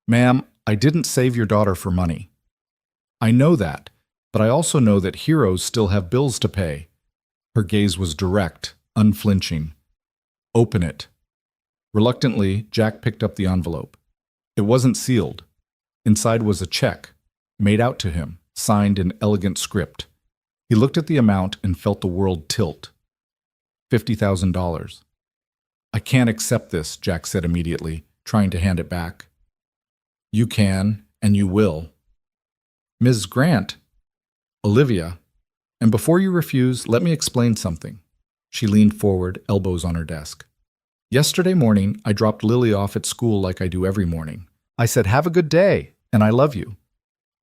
"Ma'am, I didn't save your daughter for money. I know that, but I also know that heroes still have bills to pay." Her gaze was direct, unflinching. "Open it." Reluctantly, Jack picked up the envelope. It wasn't sealed. Inside was a check, made out to him, signed in elegant script. He looked at the amount and felt the world tilt. $50,000. "I can't accept this," Jack said immediately, trying to hand it back. "You can, and you will." "Ms. Grant." "Olivia, and before you refuse, let me explain something." She leaned forward, elbows on her desk. "Yesterday morning, I dropped Lily off at school like I do every morning. I said, 'Have a good day, and I love you.'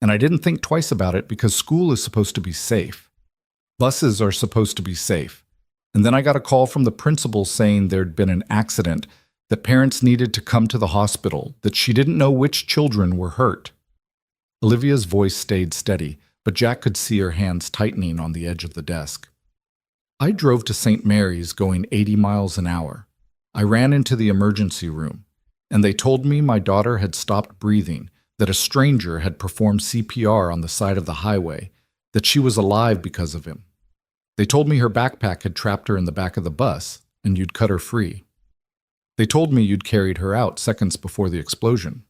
And I didn't think twice about it because school is supposed to be safe. Buses are supposed to be safe. And then I got a call from the principal saying there'd been an accident, that parents needed to come to the hospital, that she didn't know which children were hurt." Olivia's voice stayed steady, but Jack could see her hands tightening on the edge of the desk. "I drove to St. Mary's going 80 miles an hour. I ran into the emergency room, and they told me my daughter had stopped breathing, that a stranger had performed CPR on the side of the highway, that she was alive because of him. They told me her backpack had trapped her in the back of the bus, and you'd cut her free. They told me you'd carried her out seconds before the explosion."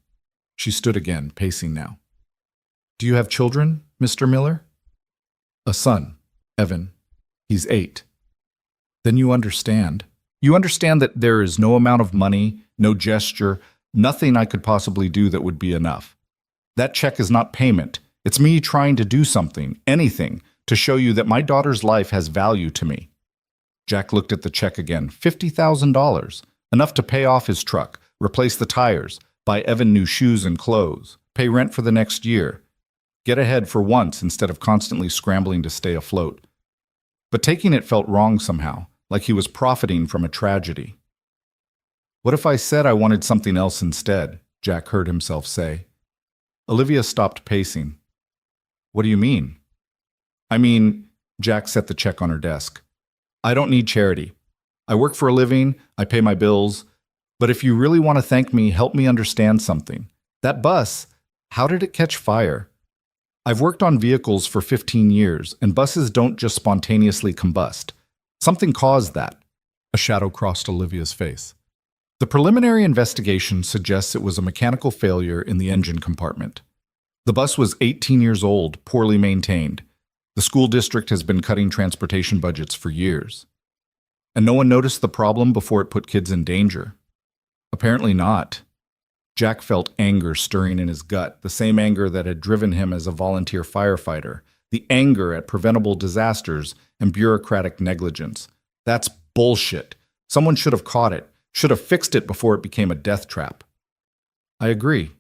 She stood again, pacing now. "Do you have children, Mr. Miller?" "A son, Evan. He's 8. "Then you understand. You understand that there is no amount of money, no gesture, nothing I could possibly do that would be enough. That check is not payment. It's me trying to do something, anything, to show you that my daughter's life has value to me." Jack looked at the check again. $50,000. Enough to pay off his truck, replace the tires, buy Evan new shoes and clothes, pay rent for the next year. Get ahead for once instead of constantly scrambling to stay afloat. But taking it felt wrong somehow, like he was profiting from a tragedy. What if I said I wanted something else instead? Jack heard himself say. Olivia stopped pacing. What do you mean? I mean, Jack set the check on her desk. I don't need charity. I work for a living, I pay my bills. But if you really want to thank me, help me understand something. That bus, how did it catch fire? I've worked on vehicles for 15 years, and buses don't just spontaneously combust. Something caused that. A shadow crossed Olivia's face. The preliminary investigation suggests it was a mechanical failure in the engine compartment. The bus was 18 years old, poorly maintained. The school district has been cutting transportation budgets for years. And no one noticed the problem before it put kids in danger. Apparently not. Jack felt anger stirring in his gut, the same anger that had driven him as a volunteer firefighter, the anger at preventable disasters and bureaucratic negligence. That's bullshit. Someone should have caught it, should have fixed it before it became a death trap. I agree.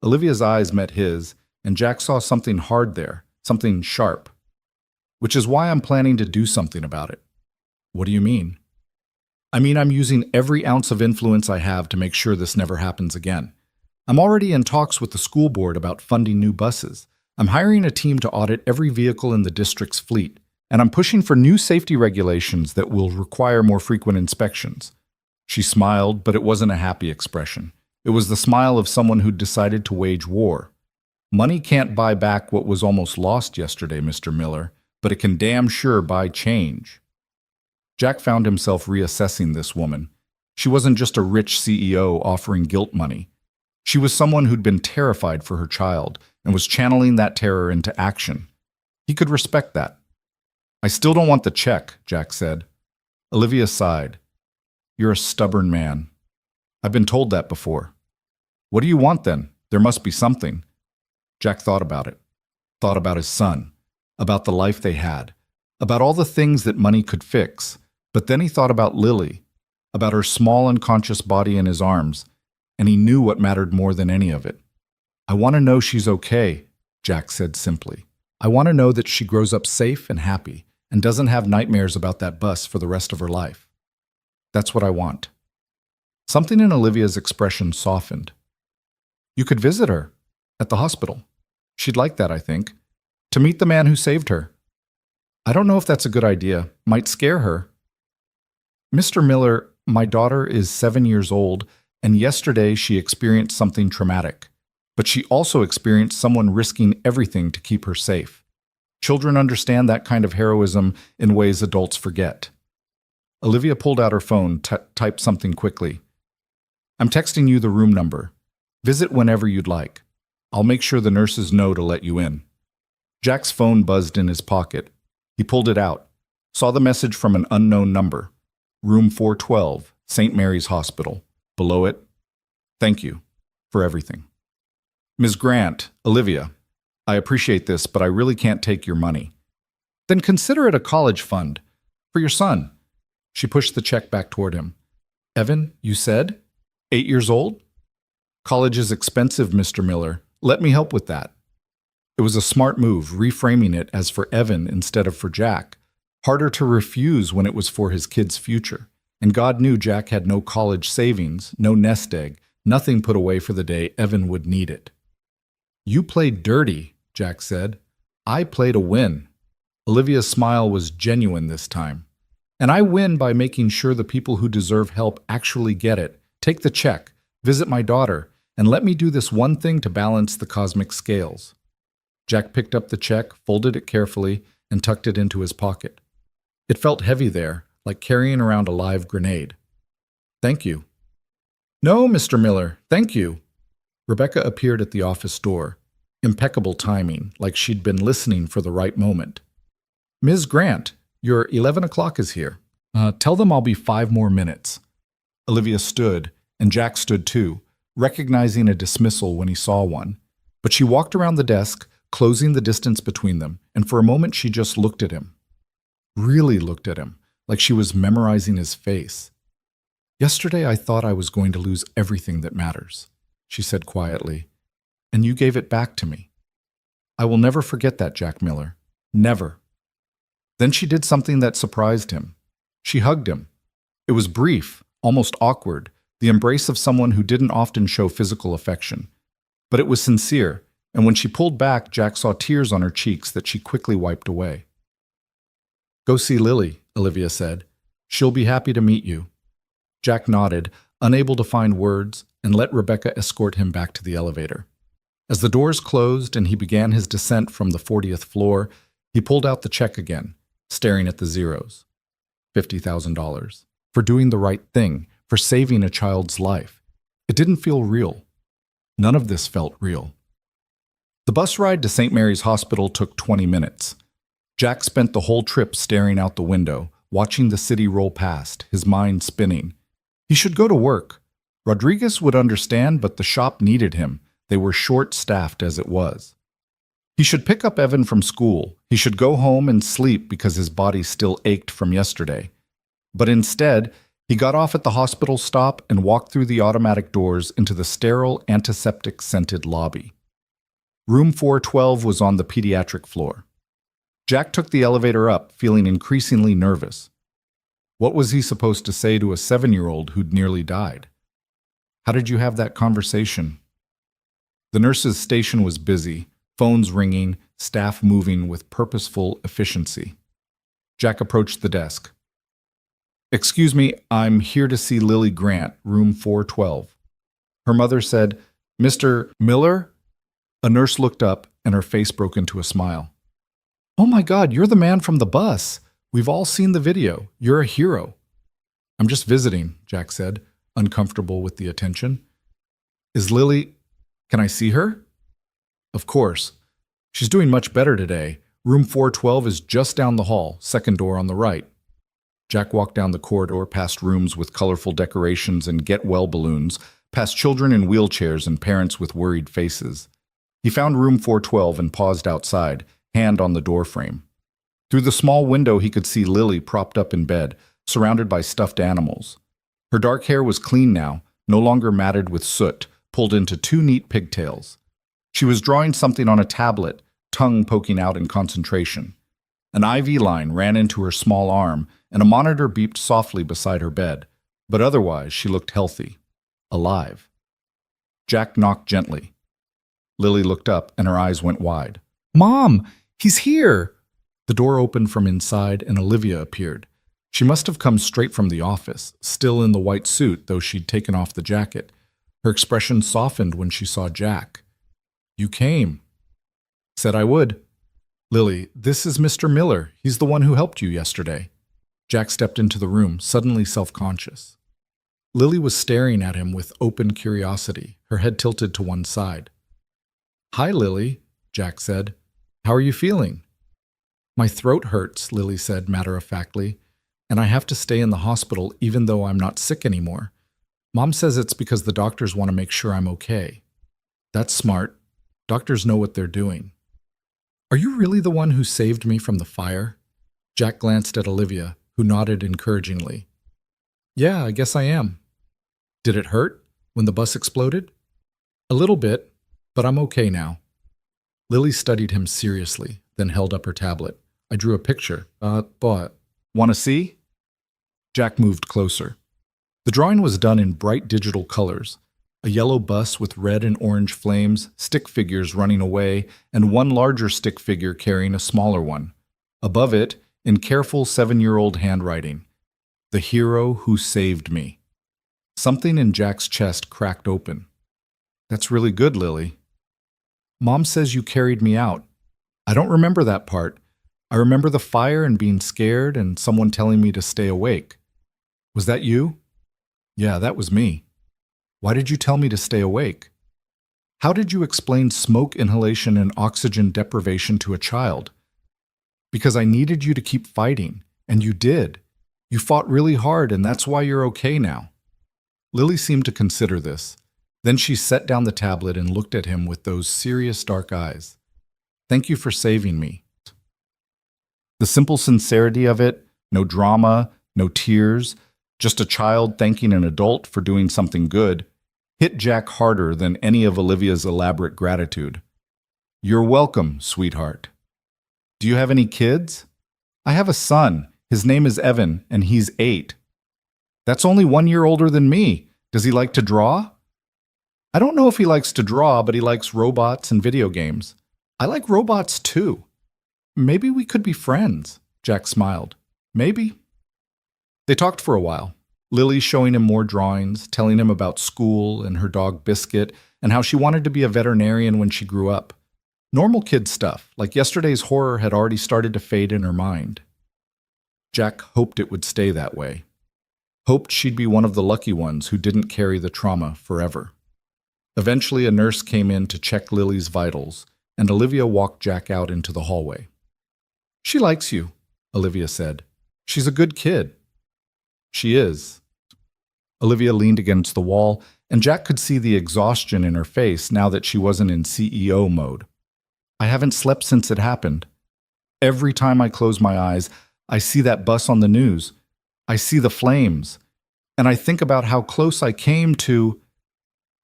Olivia's eyes met his, and Jack saw something hard there, something sharp. Which is why I'm planning to do something about it. What do you mean? I mean, I'm using every ounce of influence I have to make sure this never happens again. I'm already in talks with the school board about funding new buses. I'm hiring a team to audit every vehicle in the district's fleet, and I'm pushing for new safety regulations that will require more frequent inspections. She smiled, but it wasn't a happy expression. It was the smile of someone who'd decided to wage war. Money can't buy back what was almost lost yesterday, Mr. Miller, but it can damn sure buy change. Jack found himself reassessing this woman. She wasn't just a rich CEO offering guilt money. She was someone who'd been terrified for her child and was channeling that terror into action. He could respect that. I still don't want the check, Jack said. Olivia sighed. You're a stubborn man. I've been told that before. What do you want then? There must be something. Jack thought about it. Thought about his son. About the life they had. About all the things that money could fix. But then he thought about Lily, about her small unconscious body in his arms, and he knew what mattered more than any of it. I want to know she's okay, Jack said simply. I want to know that she grows up safe and happy and doesn't have nightmares about that bus for the rest of her life. That's what I want. Something in Olivia's expression softened. You could visit her at the hospital. She'd like that, I think. To meet the man who saved her. I don't know if that's a good idea. Might scare her. Mr. Miller, my daughter is 7 years old, and yesterday she experienced something traumatic. But she also experienced someone risking everything to keep her safe. Children understand that kind of heroism in ways adults forget. Olivia pulled out her phone, typed something quickly. I'm texting you the room number. Visit whenever you'd like. I'll make sure the nurses know to let you in. Jack's phone buzzed in his pocket. He pulled it out, saw the message from an unknown number. Room 412, St. Mary's Hospital. Below it, thank you for everything. Ms. Grant, Olivia, I appreciate this, but I really can't take your money. Then consider it a college fund for your son. She pushed the check back toward him. Evan, you said? 8 years old? College is expensive, Mr. Miller. Let me help with that. It was a smart move, reframing it as for Evan instead of for Jack. Harder to refuse when it was for his kid's future. And God knew Jack had no college savings, no nest egg, nothing put away for the day Evan would need it. You played dirty, Jack said. I played to win. Olivia's smile was genuine this time. And I win by making sure the people who deserve help actually get it. Take the check, visit my daughter, and let me do this one thing to balance the cosmic scales. Jack picked up the check, folded it carefully, and tucked it into his pocket. It felt heavy there, like carrying around a live grenade. Thank you. No, Mr. Miller, thank you. Rebecca appeared at the office door. Impeccable timing, like she'd been listening for the right moment. Ms. Grant, your 11 o'clock is here. Tell them I'll be 5 more minutes. Olivia stood, and Jack stood too, recognizing a dismissal when he saw one. But she walked around the desk, closing the distance between them, and for a moment she just looked at him. Really looked at him, like she was memorizing his face. Yesterday I thought I was going to lose everything that matters, she said quietly, and you gave it back to me. I will never forget that, Jack Miller. Never. Then she did something that surprised him. She hugged him. It was brief, almost awkward, the embrace of someone who didn't often show physical affection. But it was sincere, and when she pulled back, Jack saw tears on her cheeks that she quickly wiped away. Go see Lily, Olivia said. She'll be happy to meet you. Jack nodded, unable to find words, and let Rebecca escort him back to the elevator. As the doors closed and he began his descent from the 40th floor, he pulled out the check again, staring at the zeros. $50,000. For doing the right thing, for saving a child's life. It didn't feel real. None of this felt real. The bus ride to St. Mary's Hospital took 20 minutes. Jack spent the whole trip staring out the window, watching the city roll past, his mind spinning. He should go to work. Rodriguez would understand, but the shop needed him. They were short-staffed as it was. He should pick up Evan from school. He should go home and sleep because his body still ached from yesterday. But instead, he got off at the hospital stop and walked through the automatic doors into the sterile, antiseptic-scented lobby. Room 412 was on the pediatric floor. Jack took the elevator up, feeling increasingly nervous. What was he supposed to say to a 7-year-old who'd nearly died? How did you have that conversation? The nurse's station was busy, phones ringing, staff moving with purposeful efficiency. Jack approached the desk. Excuse me, I'm here to see Lily Grant, room 412. Her mother said, Mr. Miller? A nurse looked up and her face broke into a smile. Oh my God, you're the man from the bus. We've all seen the video. You're a hero. I'm just visiting, Jack said, uncomfortable with the attention. Is Lily... Can I see her? Of course. She's doing much better today. Room 412 is just down the hall, second door on the right. Jack walked down the corridor past rooms with colorful decorations and get-well balloons, past children in wheelchairs and parents with worried faces. He found room 412 and paused outside, hand on the doorframe. Through the small window he could see Lily propped up in bed, surrounded by stuffed animals. Her dark hair was clean now, no longer matted with soot, pulled into 2 neat pigtails. She was drawing something on a tablet, tongue poking out in concentration. An IV line ran into her small arm, and a monitor beeped softly beside her bed, but otherwise she looked healthy, alive. Jack knocked gently. Lily looked up, and her eyes went wide. Mom, he's here! The door opened from inside, and Olivia appeared. She must have come straight from the office, still in the white suit, though she'd taken off the jacket. Her expression softened when she saw Jack. You came. Said I would. Lily, this is Mr. Miller. He's the one who helped you yesterday. Jack stepped into the room, suddenly self-conscious. Lily was staring at him with open curiosity, her head tilted to one side. Hi, Lily, Jack said. How are you feeling? My throat hurts, Lily said matter-of-factly, and I have to stay in the hospital even though I'm not sick anymore. Mom says it's because the doctors want to make sure I'm okay. That's smart. Doctors know what they're doing. Are you really the one who saved me from the fire? Jack glanced at Olivia, who nodded encouragingly. Yeah, I guess I am. Did it hurt when the bus exploded? A little bit, but I'm okay now. Lily studied him seriously, then held up her tablet. I drew a picture. But... Want to see? Jack moved closer. The drawing was done in bright digital colors. A yellow bus with red and orange flames, stick figures running away, and one larger stick figure carrying a smaller one. Above it, in careful 7-year-old handwriting, the hero who saved me. Something in Jack's chest cracked open. That's really good, Lily. Mom says you carried me out. I don't remember that part. I remember the fire and being scared and someone telling me to stay awake. Was that you? Yeah, that was me. Why did you tell me to stay awake? How did you explain smoke inhalation and oxygen deprivation to a child? Because I needed you to keep fighting, and you did. You fought really hard, and that's why you're okay now. Lily seemed to consider this. Then she set down the tablet and looked at him with those serious dark eyes. Thank you for saving me. The simple sincerity of it, no drama, no tears, Just a child thanking an adult for doing something good hit Jack harder than any of Olivia's elaborate gratitude. "You're welcome, sweetheart." "Do you have any kids?" "I have a son. His name is Evan, and he's 8. "That's only 1 year older than me. Does he like to draw?" "I don't know if he likes to draw, but he likes robots and video games. I like robots too. Maybe we could be friends." Jack smiled. "Maybe." They talked for a while, Lily showing him more drawings, telling him about school and her dog Biscuit, and how she wanted to be a veterinarian when she grew up. Normal kid stuff, like yesterday's horror had already started to fade in her mind. Jack hoped it would stay that way. Hoped she'd be one of the lucky ones who didn't carry the trauma forever. Eventually, a nurse came in to check Lily's vitals, and Olivia walked Jack out into the hallway. "She likes you," Olivia said. "She's a good kid." "She is." Olivia leaned against the wall, and Jack could see the exhaustion in her face now that she wasn't in CEO mode. "I haven't slept since it happened. Every time I close my eyes, I see that bus on the news. I see the flames, and I think about how close I came to—"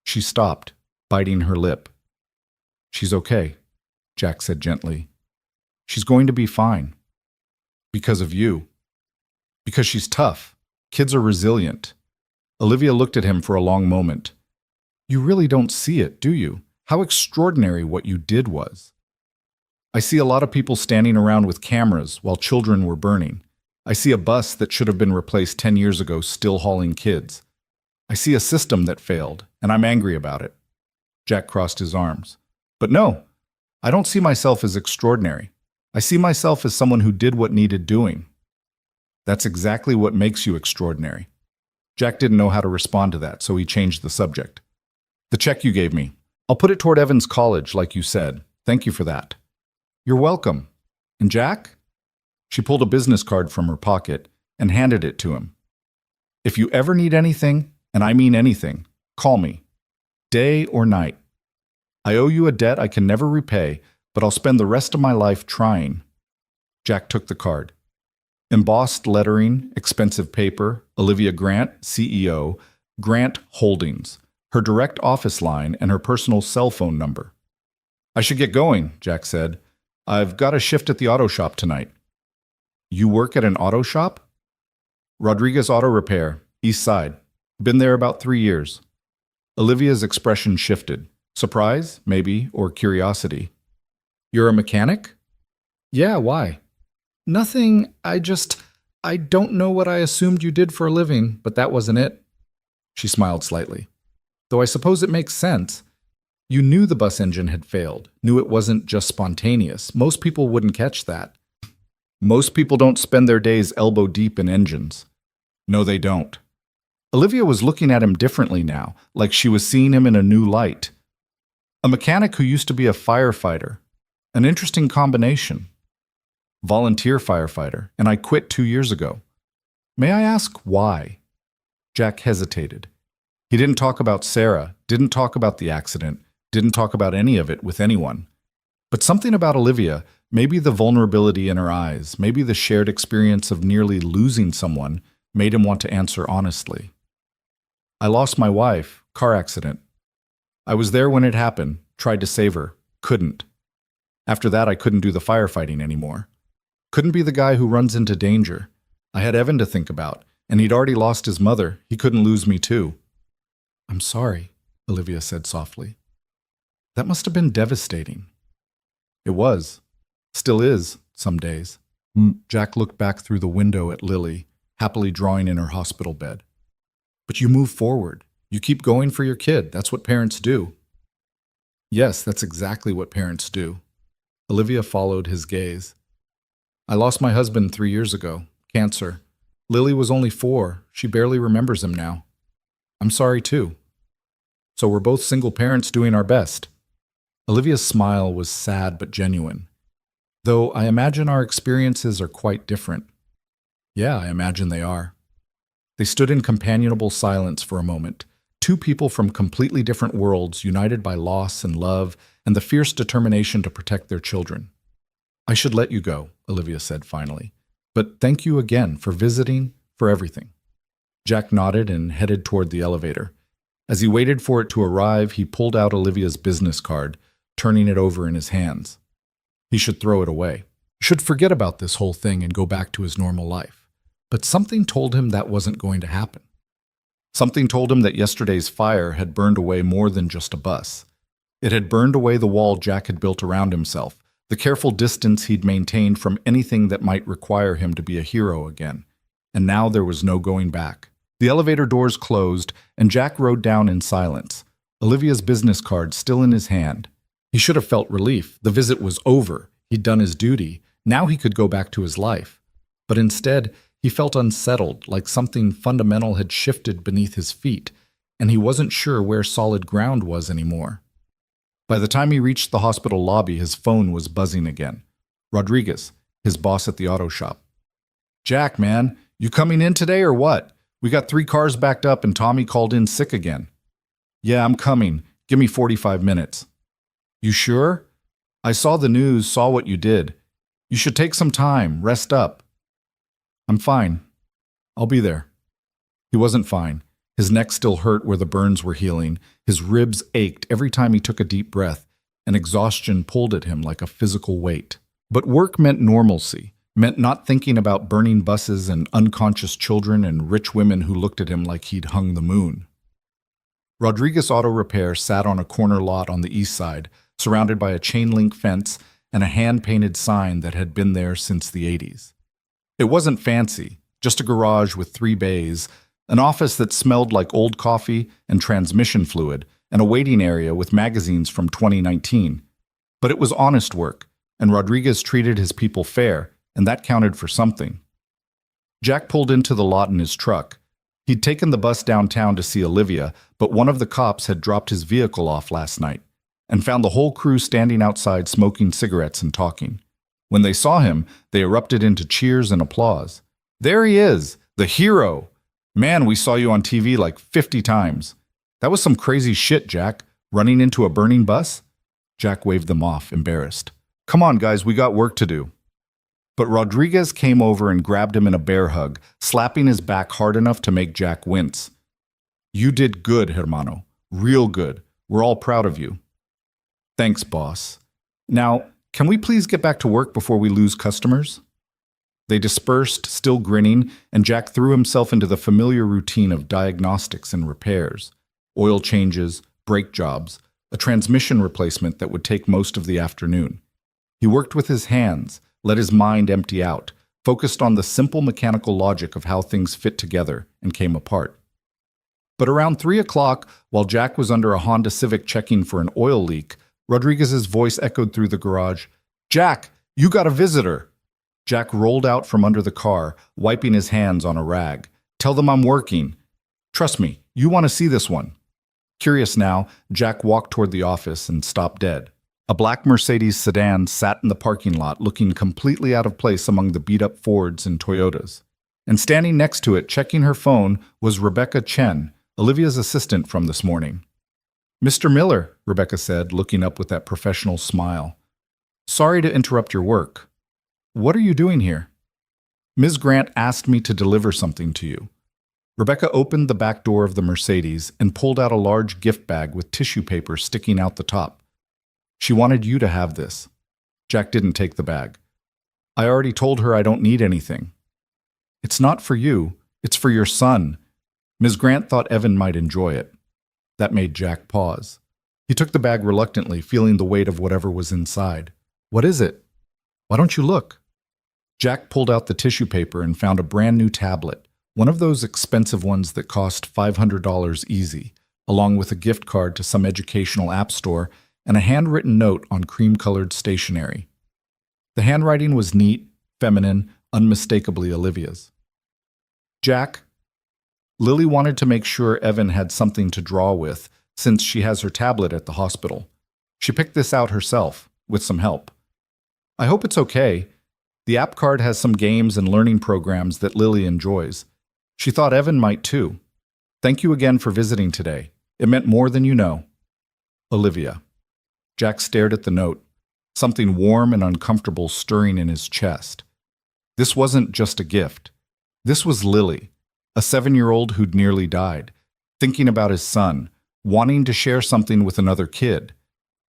She stopped, biting her lip. "She's okay," Jack said gently. "She's going to be fine. Because of you. Because she's tough. Kids are resilient." Olivia looked at him for a long moment. "You really don't see it, do you? How extraordinary what you did was." "I see a lot of people standing around with cameras while children were burning. I see a bus that should have been replaced 10 years ago still hauling kids. I see a system that failed, and I'm angry about it." Jack crossed his arms. "But no, I don't see myself as extraordinary. I see myself as someone who did what needed doing." "That's exactly what makes you extraordinary." Jack didn't know how to respond to that, so he changed the subject. "The check you gave me. I'll put it toward Evan's college, like you said. Thank you for that." "You're welcome. And Jack?" She pulled a business card from her pocket and handed it to him. "If you ever need anything, and I mean anything, call me. Day or night. I owe you a debt I can never repay, but I'll spend the rest of my life trying." Jack took the card. Embossed lettering, expensive paper, Olivia Grant, CEO, Grant Holdings, her direct office line, and her personal cell phone number. "I should get going," Jack said. "I've got a shift at the auto shop tonight." "You work at an auto shop?" "Rodriguez Auto Repair, East Side. Been there about 3 years." Olivia's expression shifted. Surprise, maybe, or curiosity. "You're a mechanic?" "Yeah, why?" "Nothing, I don't know what I assumed you did for a living, but that wasn't it." She smiled slightly. "Though I suppose it makes sense. You knew the bus engine had failed, knew it wasn't just spontaneous. Most people wouldn't catch that." "Most people don't spend their days elbow deep in engines." "No, they don't." Olivia was looking at him differently now, like she was seeing him in a new light. A mechanic who used to be a firefighter. An interesting combination. Volunteer firefighter, and I quit 2 years ago. "May I ask why?" Jack hesitated. He didn't talk about Sarah, didn't talk about the accident, didn't talk about any of it with anyone. But something about Olivia, maybe the vulnerability in her eyes, maybe the shared experience of nearly losing someone, made him want to answer honestly. "I lost my wife, car accident. I was there when it happened, tried to save her, couldn't. After that, I couldn't do the firefighting anymore. Couldn't be the guy who runs into danger. I had Evan to think about, and he'd already lost his mother. He couldn't lose me too." "I'm sorry," Olivia said softly. "That must have been devastating." "It was. Still is, some days." Jack looked back through the window at Lily, happily drawing in her hospital bed. "But you move forward. You keep going for your kid. That's what parents do." "Yes, that's exactly what parents do." Olivia followed his gaze. "I lost my husband 3 years ago. Cancer. Lily was only 4. She barely remembers him now. I'm sorry too. So we're both single parents doing our best." Olivia's smile was sad but genuine. "Though I imagine our experiences are quite different." "Yeah, I imagine they are." They stood in companionable silence for a moment, two people from completely different worlds united by loss and love and the fierce determination to protect their children. "I should let you go," Olivia said finally. "But thank you again for visiting, for everything." Jack nodded and headed toward the elevator. As he waited for it to arrive, he pulled out Olivia's business card, turning it over in his hands. He should throw it away. He should forget about this whole thing and go back to his normal life. But something told him that wasn't going to happen. Something told him that yesterday's fire had burned away more than just a bus. It had burned away the wall Jack had built around himself, the careful distance he'd maintained from anything that might require him to be a hero again. And now there was no going back. The elevator doors closed, and Jack rode down in silence, Olivia's business card still in his hand. He should have felt relief. The visit was over. He'd done his duty. Now he could go back to his life. But instead, he felt unsettled, like something fundamental had shifted beneath his feet, and he wasn't sure where solid ground was anymore. By the time he reached the hospital lobby, his phone was buzzing again. Rodriguez, his boss at the auto shop. "Jack, man, you coming in today or what? We got 3 cars backed up and Tommy called in sick again." "Yeah, I'm coming. Give me 45 minutes. "You sure? I saw the news, saw what you did. You should take some time, rest up." "I'm fine. I'll be there." He wasn't fine. His neck still hurt where the burns were healing. His ribs ached every time he took a deep breath, and exhaustion pulled at him like a physical weight. But work meant normalcy, meant not thinking about burning buses and unconscious children and rich women who looked at him like he'd hung the moon. Rodriguez Auto Repair sat on a corner lot on the east side, surrounded by a chain-link fence and a hand-painted sign that had been there since the 80s. It wasn't fancy, just a garage with 3 bays, an office that smelled like old coffee and transmission fluid, and a waiting area with magazines from 2019. But it was honest work, and Rodriguez treated his people fair, and that counted for something. Jack pulled into the lot in his truck. He'd taken the bus downtown to see Olivia, but one of the cops had dropped his vehicle off last night, and found the whole crew standing outside smoking cigarettes and talking. When they saw him, they erupted into cheers and applause. "There he is, the hero! Man, we saw you on TV like 50 times. That was some crazy shit, Jack. Running into a burning bus?" Jack waved them off, embarrassed. "Come on, guys, we got work to do." But Rodriguez came over and grabbed him in a bear hug, slapping his back hard enough to make Jack wince. "You did good, hermano. Real good. We're all proud of you." "Thanks, boss. Now, can we please get back to work before we lose customers?" They dispersed, still grinning, and Jack threw himself into the familiar routine of diagnostics and repairs. Oil changes, brake jobs, a transmission replacement that would take most of the afternoon. He worked with his hands, let his mind empty out, focused on the simple mechanical logic of how things fit together and came apart. But around 3 o'clock, while Jack was under a Honda Civic checking for an oil leak, Rodriguez's voice echoed through the garage. "Jack, you got a visitor." Jack rolled out from under the car, wiping his hands on a rag. "Tell them I'm working. Trust me, you want to see this one." Curious now, Jack walked toward the office and stopped dead. A black Mercedes sedan sat in the parking lot, looking completely out of place among the beat-up Fords and Toyotas. And standing next to it, checking her phone, was Rebecca Chen, Olivia's assistant from this morning. "Mr. Miller," Rebecca said, looking up with that professional smile. "Sorry to interrupt your work. What are you doing here?" "Ms. Grant asked me to deliver something to you." Rebecca opened the back door of the Mercedes and pulled out a large gift bag with tissue paper sticking out the top. "She wanted you to have this." Jack didn't take the bag. "I already told her I don't need anything." "It's not for you. It's for your son." Ms. Grant thought Evan might enjoy it. That made Jack pause. He took the bag reluctantly, feeling the weight of whatever was inside. "What is it? Why don't you look?" Jack pulled out the tissue paper and found a brand new tablet, one of those expensive ones that cost $500 easy, along with a gift card to some educational app store and a handwritten note on cream-colored stationery. The handwriting was neat, feminine, unmistakably Olivia's. "Jack, Lily wanted to make sure Evan had something to draw with, since she has her tablet at the hospital. She picked this out herself, with some help. I hope it's okay. The app card has some games and learning programs that Lily enjoys. She thought Evan might too. Thank you again for visiting today. It meant more than you know. Olivia." Jack stared at the note, something warm and uncomfortable stirring in his chest. This wasn't just a gift. This was Lily, a 7-year-old who'd nearly died, thinking about his son, wanting to share something with another kid.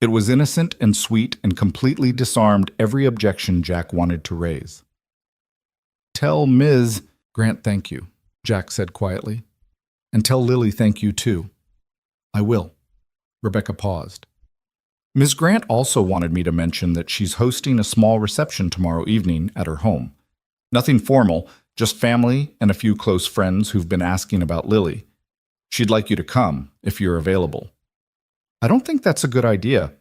It was innocent and sweet and completely disarmed every objection Jack wanted to raise. "Tell Ms. Grant thank you," Jack said quietly. "And tell Lily thank you too." "I will." Rebecca paused. "Ms. Grant also wanted me to mention that she's hosting a small reception tomorrow evening at her home. Nothing formal, just family and a few close friends who've been asking about Lily. She'd like you to come, if you're available." "I don't think that's a good idea."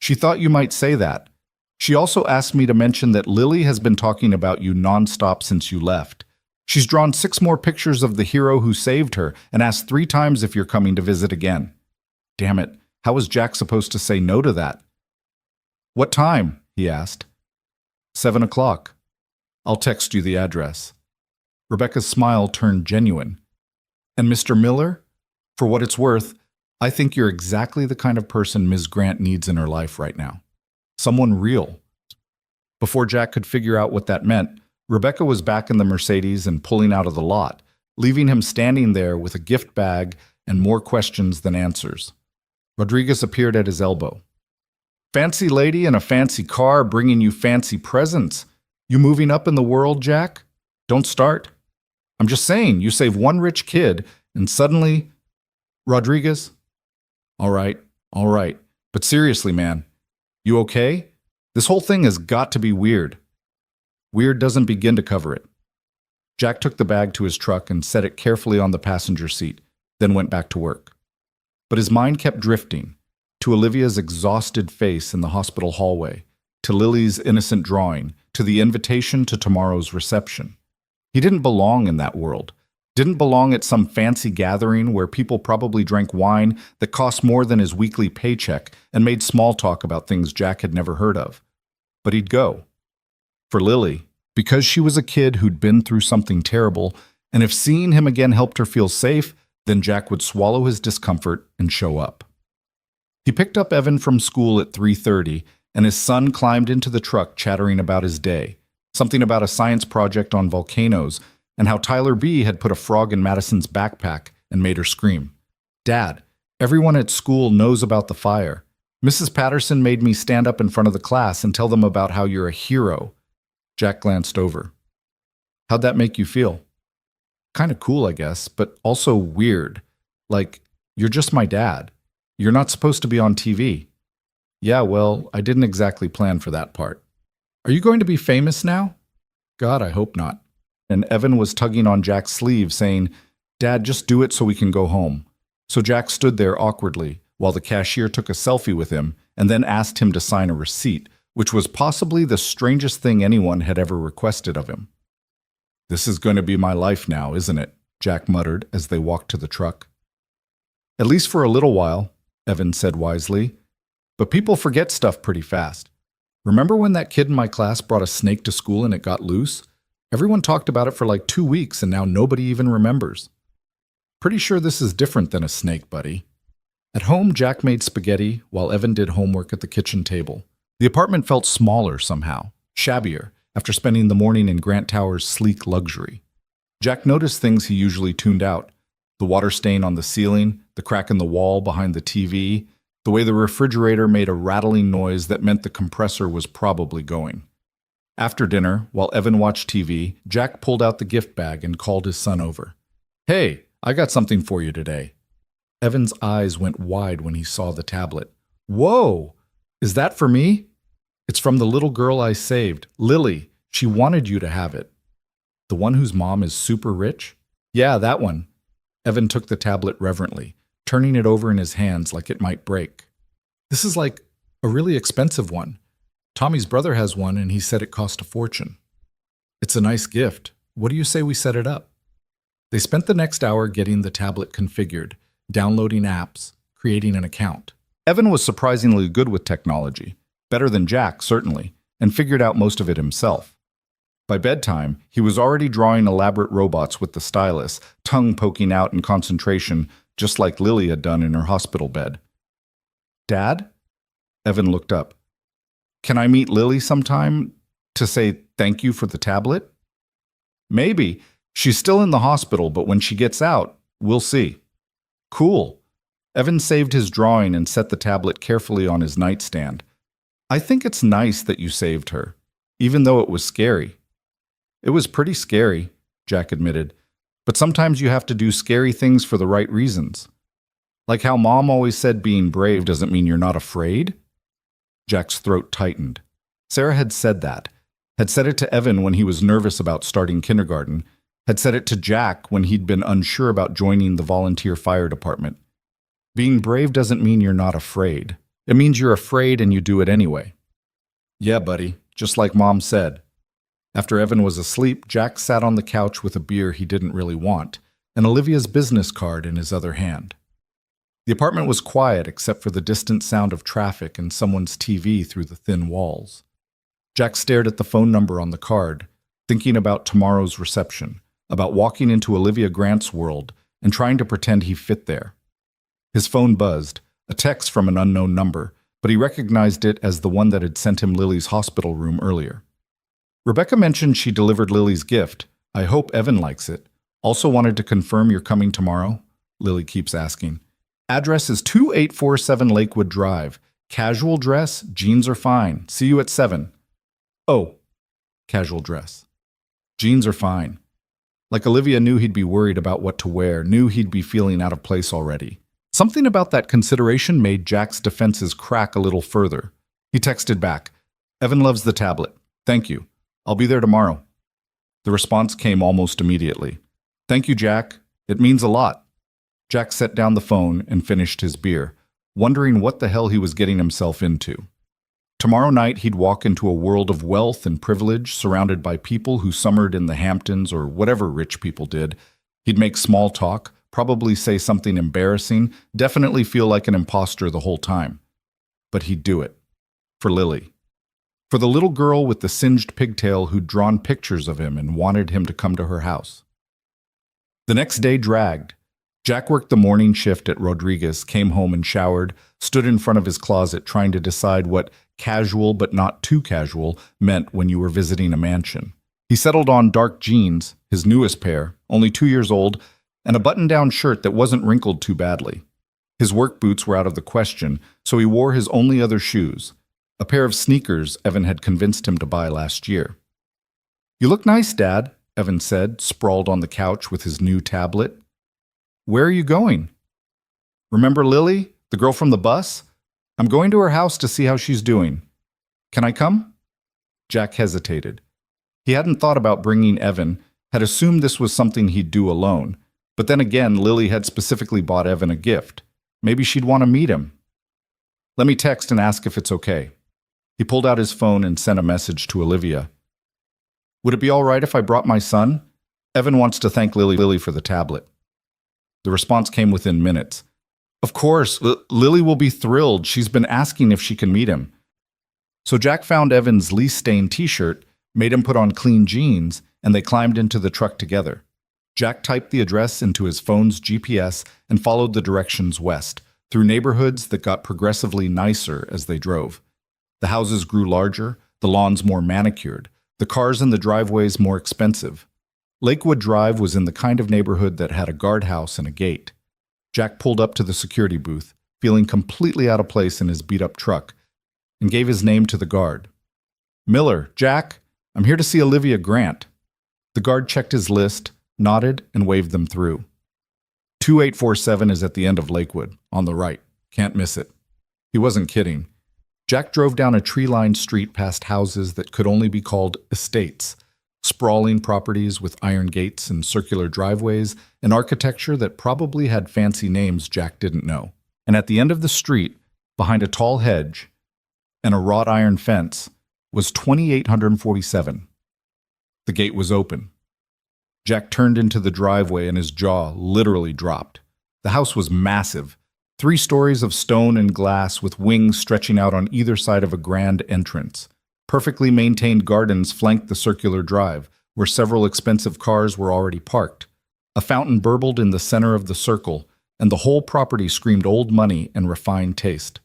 "She thought you might say that. She also asked me to mention that Lily has been talking about you nonstop since you left. She's drawn 6 more pictures of the hero who saved her and asked 3 times if you're coming to visit again." Damn it, how was Jack supposed to say no to that? "What time?" he asked. 7 o'clock. I'll text you the address." Rebecca's smile turned genuine. "And Mr. Miller, for what it's worth, I think you're exactly the kind of person Ms. Grant needs in her life right now. Someone real." Before Jack could figure out what that meant, Rebecca was back in the Mercedes and pulling out of the lot, leaving him standing there with a gift bag and more questions than answers. Rodriguez appeared at his elbow. "Fancy lady in a fancy car bringing you fancy presents. You moving up in the world, Jack? Don't start. I'm just saying, you save one rich kid, and suddenly—" "Rodriguez?" All right. But seriously, man, you okay? This whole thing has got to be weird." "Weird doesn't begin to cover it." Jack took the bag to his truck and set it carefully on the passenger seat, then went back to work. But his mind kept drifting, to Olivia's exhausted face in the hospital hallway, to Lily's innocent drawing, to the invitation to tomorrow's reception. He didn't belong in that world. Didn't belong at some fancy gathering where people probably drank wine that cost more than his weekly paycheck and made small talk about things Jack had never heard of. But he'd go. For Lily, because she was a kid who'd been through something terrible, and if seeing him again helped her feel safe, then Jack would swallow his discomfort and show up. He picked up Evan from school at 3:30, and his son climbed into the truck chattering about his day, something about a science project on volcanoes, and how Tyler B. had put a frog in Madison's backpack and made her scream. "Dad, everyone at school knows about the fire. Mrs. Patterson made me stand up in front of the class and tell them about how you're a hero." Jack glanced over. "How'd that make you feel?" "Kind of cool, I guess, but also weird. Like, you're just my dad. You're not supposed to be on TV." "Yeah, well, I didn't exactly plan for that part." "Are you going to be famous now?" "God, I hope not." And Evan was tugging on Jack's sleeve, saying, "Dad, just do it so we can go home." So Jack stood there awkwardly, while the cashier took a selfie with him and then asked him to sign a receipt, which was possibly the strangest thing anyone had ever requested of him. "This is going to be my life now, isn't it?" Jack muttered as they walked to the truck. "At least for a little while," Evan said wisely. "But people forget stuff pretty fast. Remember when that kid in my class brought a snake to school and it got loose? Everyone talked about it for like 2 weeks and now nobody even remembers. Pretty sure this is different than a snake, buddy." At home, Jack made spaghetti while Evan did homework at the kitchen table. The apartment felt smaller somehow, shabbier, after spending the morning in Grant Tower's sleek luxury. Jack noticed things he usually tuned out: the water stain on the ceiling, the crack in the wall behind the TV, the way the refrigerator made a rattling noise that meant the compressor was probably going. After dinner, while Evan watched TV, Jack pulled out the gift bag and called his son over. "Hey, I got something for you today." Evan's eyes went wide when he saw the tablet. "Whoa! Is that for me?" "It's from the little girl I saved, Lily. She wanted you to have it." "The one whose mom is super rich?" "Yeah, that one." Evan took the tablet reverently, turning it over in his hands like it might break. "This is like a really expensive one. Tommy's brother has one and he said it cost a fortune." "It's a nice gift. What do you say we set it up?" They spent the next hour getting the tablet configured, downloading apps, creating an account. Evan was surprisingly good with technology, better than Jack, certainly, and figured out most of it himself. By bedtime, he was already drawing elaborate robots with the stylus, tongue poking out in concentration, just like Lily had done in her hospital bed. "Dad?" Evan looked up. "Can I meet Lily sometime to say thank you for the tablet?" "Maybe. She's still in the hospital, but when she gets out, we'll see. Cool. Evan saved his drawing and set the tablet carefully on his nightstand. I think it's nice that you saved her, even though it was scary. It was pretty scary, Jack admitted, but sometimes you have to do scary things for the right reasons. Like how Mom always said being brave doesn't mean you're not afraid? Jack's throat tightened. Sarah had said that, had said it to Evan when he was nervous about starting kindergarten, had said it to Jack when he'd been unsure about joining the volunteer fire department. Being brave doesn't mean you're not afraid. It means you're afraid and you do it anyway. Yeah, buddy, just like Mom said. After Evan was asleep, Jack sat on the couch with a beer he didn't really want, and Olivia's business card in his other hand. The apartment was quiet except for the distant sound of traffic and someone's TV through the thin walls. Jack stared at the phone number on the card, thinking about tomorrow's reception, about walking into Olivia Grant's world and trying to pretend he fit there. His phone buzzed, a text from an unknown number, but he recognized it as the one that had sent him Lily's hospital room earlier. Rebecca mentioned she delivered Lily's gift. I hope Evan likes it. Also wanted to confirm you're coming tomorrow? Lily keeps asking. Address is 2847 Lakewood Drive. Casual dress, jeans are fine. See you at 7. Oh, casual dress. Jeans are fine. Like Olivia knew he'd be worried about what to wear, knew he'd be feeling out of place already. Something about that consideration made Jack's defenses crack a little further. He texted back, Evan loves the tablet. Thank you. I'll be there tomorrow. The response came almost immediately. Thank you, Jack. It means a lot. Jack set down the phone and finished his beer, wondering what the hell he was getting himself into. Tomorrow night he'd walk into a world of wealth and privilege, surrounded by people who summered in the Hamptons or whatever rich people did. He'd make small talk, probably say something embarrassing, definitely feel like an imposter the whole time. But he'd do it. For Lily. For the little girl with the singed pigtail who'd drawn pictures of him and wanted him to come to her house. The next day dragged. Jack worked the morning shift at Rodriguez, came home and showered, stood in front of his closet trying to decide what casual but not too casual meant when you were visiting a mansion. He settled on dark jeans, his newest pair, only 2 years old, and a button-down shirt that wasn't wrinkled too badly. His work boots were out of the question, so he wore his only other shoes, a pair of sneakers Evan had convinced him to buy last year. You look nice, Dad, Evan said, sprawled on the couch with his new tablet. Where are you going? Remember Lily, the girl from the bus? I'm going to her house to see how she's doing. Can I come? Jack hesitated. He hadn't thought about bringing Evan, had assumed this was something he'd do alone. But then again, Lily had specifically bought Evan a gift. Maybe she'd want to meet him. Let me text and ask if it's okay. He pulled out his phone and sent a message to Olivia. Would it be all right if I brought my son? Evan wants to thank Lily for the tablet. The response came within minutes. Of course, Lily will be thrilled. She's been asking if she can meet him. So Jack found Evan's lease-stained t-shirt, made him put on clean jeans, and they climbed into the truck together. Jack typed the address into his phone's GPS and followed the directions west, through neighborhoods that got progressively nicer as they drove. The houses grew larger, the lawns more manicured, the cars in the driveways more expensive. Lakewood Drive was in the kind of neighborhood that had a guardhouse and a gate. Jack pulled up to the security booth, feeling completely out of place in his beat-up truck, and gave his name to the guard. Miller, Jack, I'm here to see Olivia Grant. The guard checked his list, nodded, and waved them through. 2847 is at the end of Lakewood, on the right. Can't miss it. He wasn't kidding. Jack drove down a tree-lined street past houses that could only be called estates, sprawling properties with iron gates and circular driveways, and architecture that probably had fancy names Jack didn't know. And at the end of the street, behind a tall hedge and a wrought iron fence, was 2847. The gate was open. Jack turned into the driveway and his jaw literally dropped. The house was massive, 3 stories of stone and glass with wings stretching out on either side of a grand entrance. Perfectly maintained gardens flanked the circular drive, where several expensive cars were already parked. A fountain burbled in the center of the circle, and the whole property screamed old money and refined taste.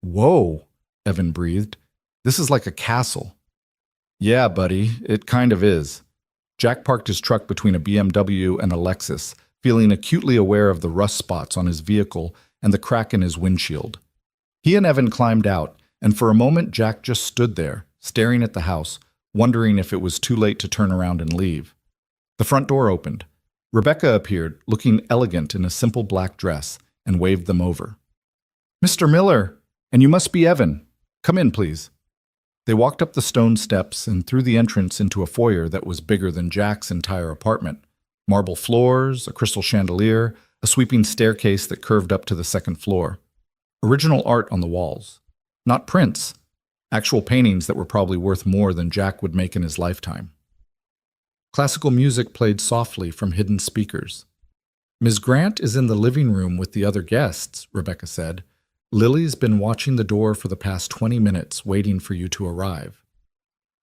Whoa, Evan breathed. This is like a castle. Yeah, buddy, it kind of is. Jack parked his truck between a BMW and a Lexus, feeling acutely aware of the rust spots on his vehicle and the crack in his windshield. He and Evan climbed out, and for a moment Jack just stood there, staring at the house, wondering if it was too late to turn around and leave. The front door opened. Rebecca appeared, looking elegant in a simple black dress, and waved them over. "Mr. Miller, and you must be Evan. Come in, please." They walked up the stone steps and through the entrance into a foyer that was bigger than Jack's entire apartment. Marble floors, a crystal chandelier, a sweeping staircase that curved up to the second floor. Original art on the walls. Not prints. Actual paintings that were probably worth more than Jack would make in his lifetime. Classical music played softly from hidden speakers. "Ms. Grant is in the living room with the other guests," Rebecca said. "Lily's been watching the door for the past 20 minutes, waiting for you to arrive."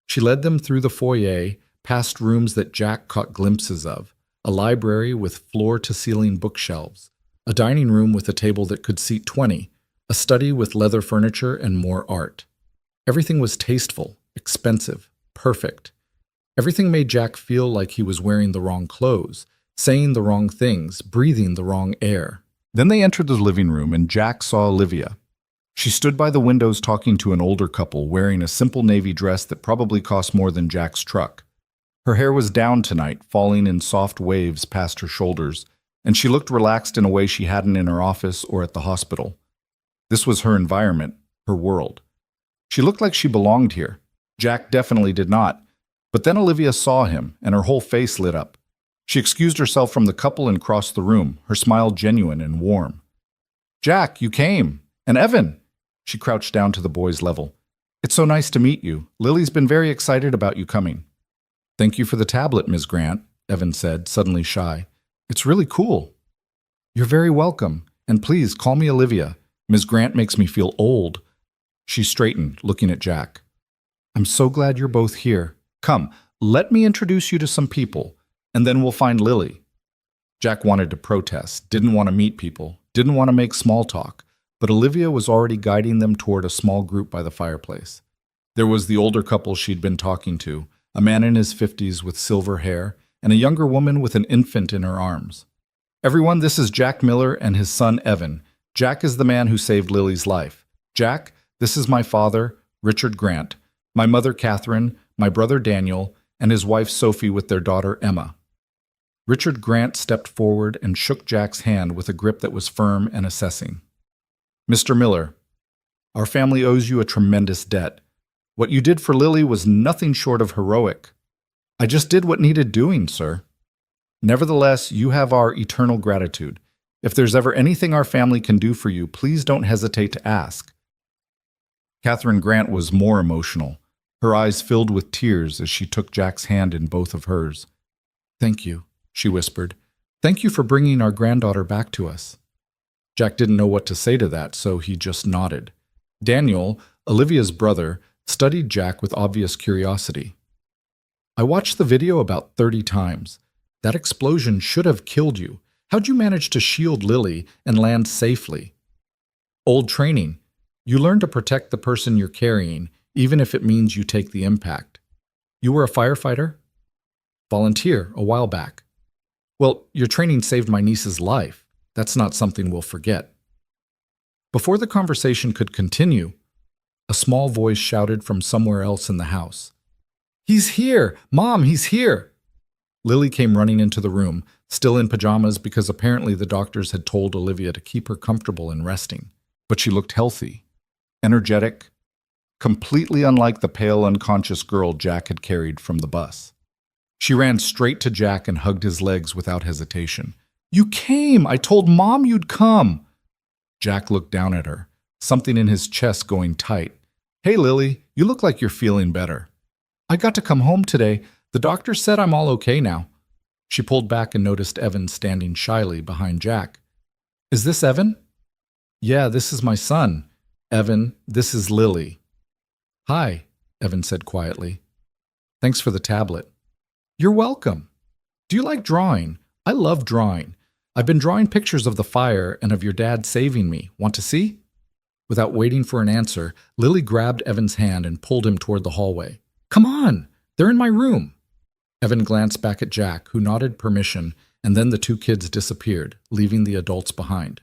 She led them through the foyer, past rooms that Jack caught glimpses of, a library with floor-to-ceiling bookshelves, a dining room with a table that could seat 20, a study with leather furniture and more art. Everything was tasteful, expensive, perfect. Everything made Jack feel like he was wearing the wrong clothes, saying the wrong things, breathing the wrong air. Then they entered the living room and Jack saw Olivia. She stood by the windows talking to an older couple wearing a simple navy dress that probably cost more than Jack's truck. Her hair was down tonight, falling in soft waves past her shoulders, and she looked relaxed in a way she hadn't in her office or at the hospital. This was her environment, her world. She looked like she belonged here. Jack definitely did not. But then Olivia saw him, and her whole face lit up. She excused herself from the couple and crossed the room, her smile genuine and warm. "Jack, you came. And Evan!" She crouched down to the boy's level. "It's so nice to meet you. Lily's been very excited about you coming." "Thank you for the tablet, Ms. Grant," Evan said, suddenly shy. "It's really cool." "You're very welcome. And please, call me Olivia. Ms. Grant makes me feel old." She straightened, looking at Jack. "I'm so glad you're both here. Come, let me introduce you to some people, and then we'll find Lily." Jack wanted to protest, didn't want to meet people, didn't want to make small talk, but Olivia was already guiding them toward a small group by the fireplace. There was the older couple she'd been talking to, a man in his 50s with silver hair, and a younger woman with an infant in her arms. "Everyone, this is Jack Miller and his son Evan. Jack is the man who saved Lily's life. Jack, this is my father, Richard Grant, my mother Catherine, my brother Daniel, and his wife Sophie with their daughter Emma." Richard Grant stepped forward and shook Jack's hand with a grip that was firm and assessing. "Mr. Miller, our family owes you a tremendous debt. What you did for Lily was nothing short of heroic. I just did what needed doing, sir. Nevertheless, you have our eternal gratitude. If there's ever anything our family can do for you, please don't hesitate to ask." Catherine Grant was more emotional. Her eyes filled with tears as she took Jack's hand in both of hers. "Thank you," she whispered. "Thank you for bringing our granddaughter back to us." Jack didn't know what to say to that, so he just nodded. Daniel, Olivia's brother, studied Jack with obvious curiosity. "I watched the video about 30 times. That explosion should have killed you. How'd you manage to shield Lily and land safely?" "Old training. You learn to protect the person you're carrying, even if it means you take the impact." "You were a firefighter?" "Volunteer, a while back." "Well, your training saved my niece's life. That's not something we'll forget." Before the conversation could continue, a small voice shouted from somewhere else in the house. "He's here! Mom, he's here!" Lily came running into the room, still in pajamas because apparently the doctors had told Olivia to keep her comfortable and resting. But she looked healthy, energetic, completely unlike the pale, unconscious girl Jack had carried from the bus. She ran straight to Jack and hugged his legs without hesitation. "You came! I told Mom you'd come!" Jack looked down at her, something in his chest going tight. "Hey, Lily, you look like you're feeling better." "I got to come home today. The doctor said I'm all okay now." She pulled back and noticed Evan standing shyly behind Jack. "Is this Evan?" "Yeah, this is my son. Evan, this is Lily." "Hi," Evan said quietly. "Thanks for the tablet." "You're welcome. Do you like drawing? I love drawing. I've been drawing pictures of the fire and of your dad saving me. Want to see?" Without waiting for an answer, Lily grabbed Evan's hand and pulled him toward the hallway. "Come on! They're in my room." Evan glanced back at Jack, who nodded permission, and then the two kids disappeared, leaving the adults behind.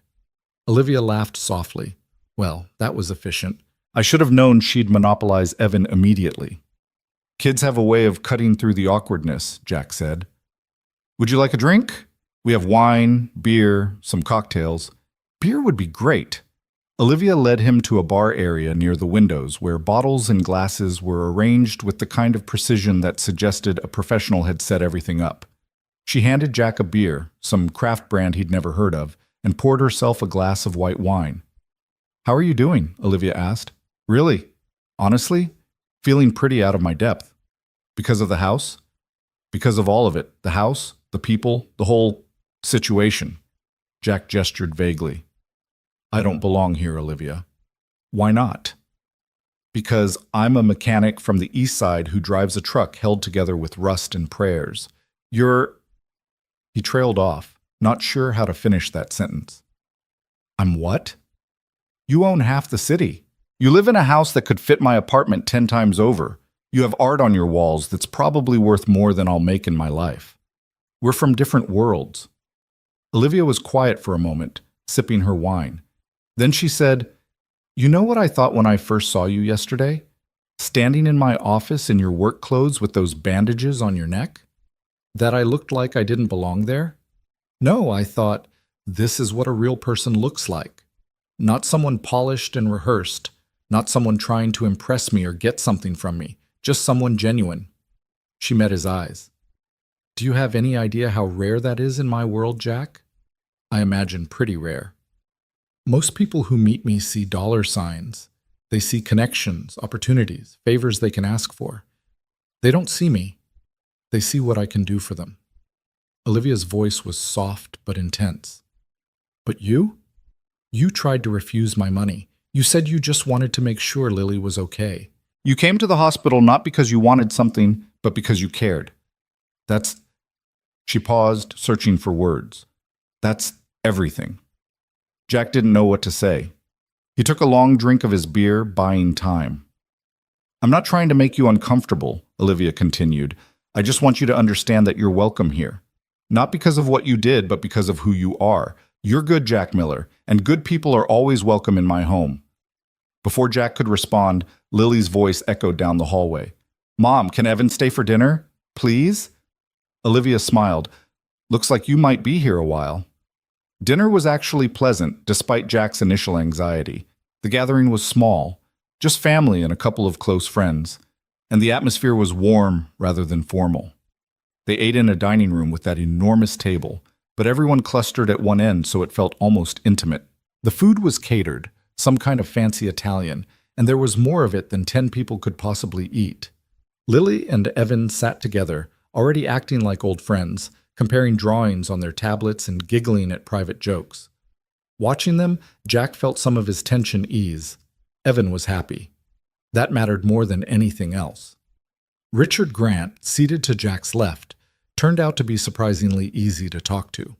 Olivia laughed softly. Well, that was efficient. I should have known she'd monopolize Evan immediately. Kids have a way of cutting through the awkwardness, Jack said. Would you like a drink? We have wine, beer, some cocktails. Beer would be great. Olivia led him to a bar area near the windows where bottles and glasses were arranged with the kind of precision that suggested a professional had set everything up. She handed Jack a beer, some craft brand he'd never heard of, and poured herself a glass of white wine. How are you doing? Olivia asked. Really? Honestly? Feeling pretty out of my depth. Because of the house? Because of all of it. The house, the people, the whole situation. Jack gestured vaguely. I don't belong here, Olivia. Why not? Because I'm a mechanic from the east side who drives a truck held together with rust and prayers. He trailed off, not sure how to finish that sentence. I'm what? You own half the city. You live in a house that could fit my apartment 10 times over. You have art on your walls that's probably worth more than I'll make in my life. We're from different worlds. Olivia was quiet for a moment, sipping her wine. Then she said, You know what I thought when I first saw you yesterday? Standing in my office in your work clothes with those bandages on your neck? That I looked like I didn't belong there? No, I thought, this is what a real person looks like. Not someone polished and rehearsed, not someone trying to impress me or get something from me, just someone genuine. She met his eyes. Do you have any idea how rare that is in my world, Jack? I imagine pretty rare. Most people who meet me see dollar signs. They see connections, opportunities, favors they can ask for. They don't see me. They see what I can do for them. Olivia's voice was soft but intense. But you? You tried to refuse my money. You said you just wanted to make sure Lily was okay. You came to the hospital not because you wanted something, but because you cared. She paused, searching for words. That's everything. Jack didn't know what to say. He took a long drink of his beer, buying time. I'm not trying to make you uncomfortable, Olivia continued. I just want you to understand that you're welcome here. Not because of what you did, but because of who you are. You're good, Jack Miller, and good people are always welcome in my home. Before Jack could respond, Lily's voice echoed down the hallway. Mom, can Evan stay for dinner? Please? Olivia smiled. Looks like you might be here a while. Dinner was actually pleasant, despite Jack's initial anxiety. The gathering was small, just family and a couple of close friends, and the atmosphere was warm rather than formal. They ate in a dining room with that enormous table, but everyone clustered at one end so it felt almost intimate. The food was catered, some kind of fancy Italian, and there was more of it than 10 people could possibly eat. Lily and Evan sat together, already acting like old friends, comparing drawings on their tablets and giggling at private jokes. Watching them, Jack felt some of his tension ease. Evan was happy. That mattered more than anything else. Richard Grant, seated to Jack's left, turned out to be surprisingly easy to talk to.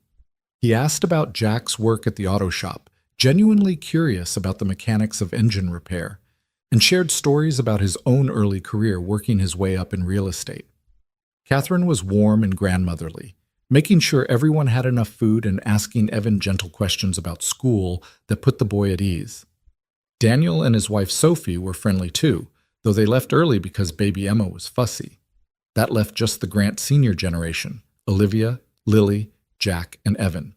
He asked about Jack's work at the auto shop, genuinely curious about the mechanics of engine repair, and shared stories about his own early career working his way up in real estate. Catherine was warm and grandmotherly, making sure everyone had enough food and asking Evan gentle questions about school that put the boy at ease. Daniel and his wife Sophie were friendly too, though they left early because baby Emma was fussy. That left just the Grant senior generation, Olivia, Lily, Jack, and Evan.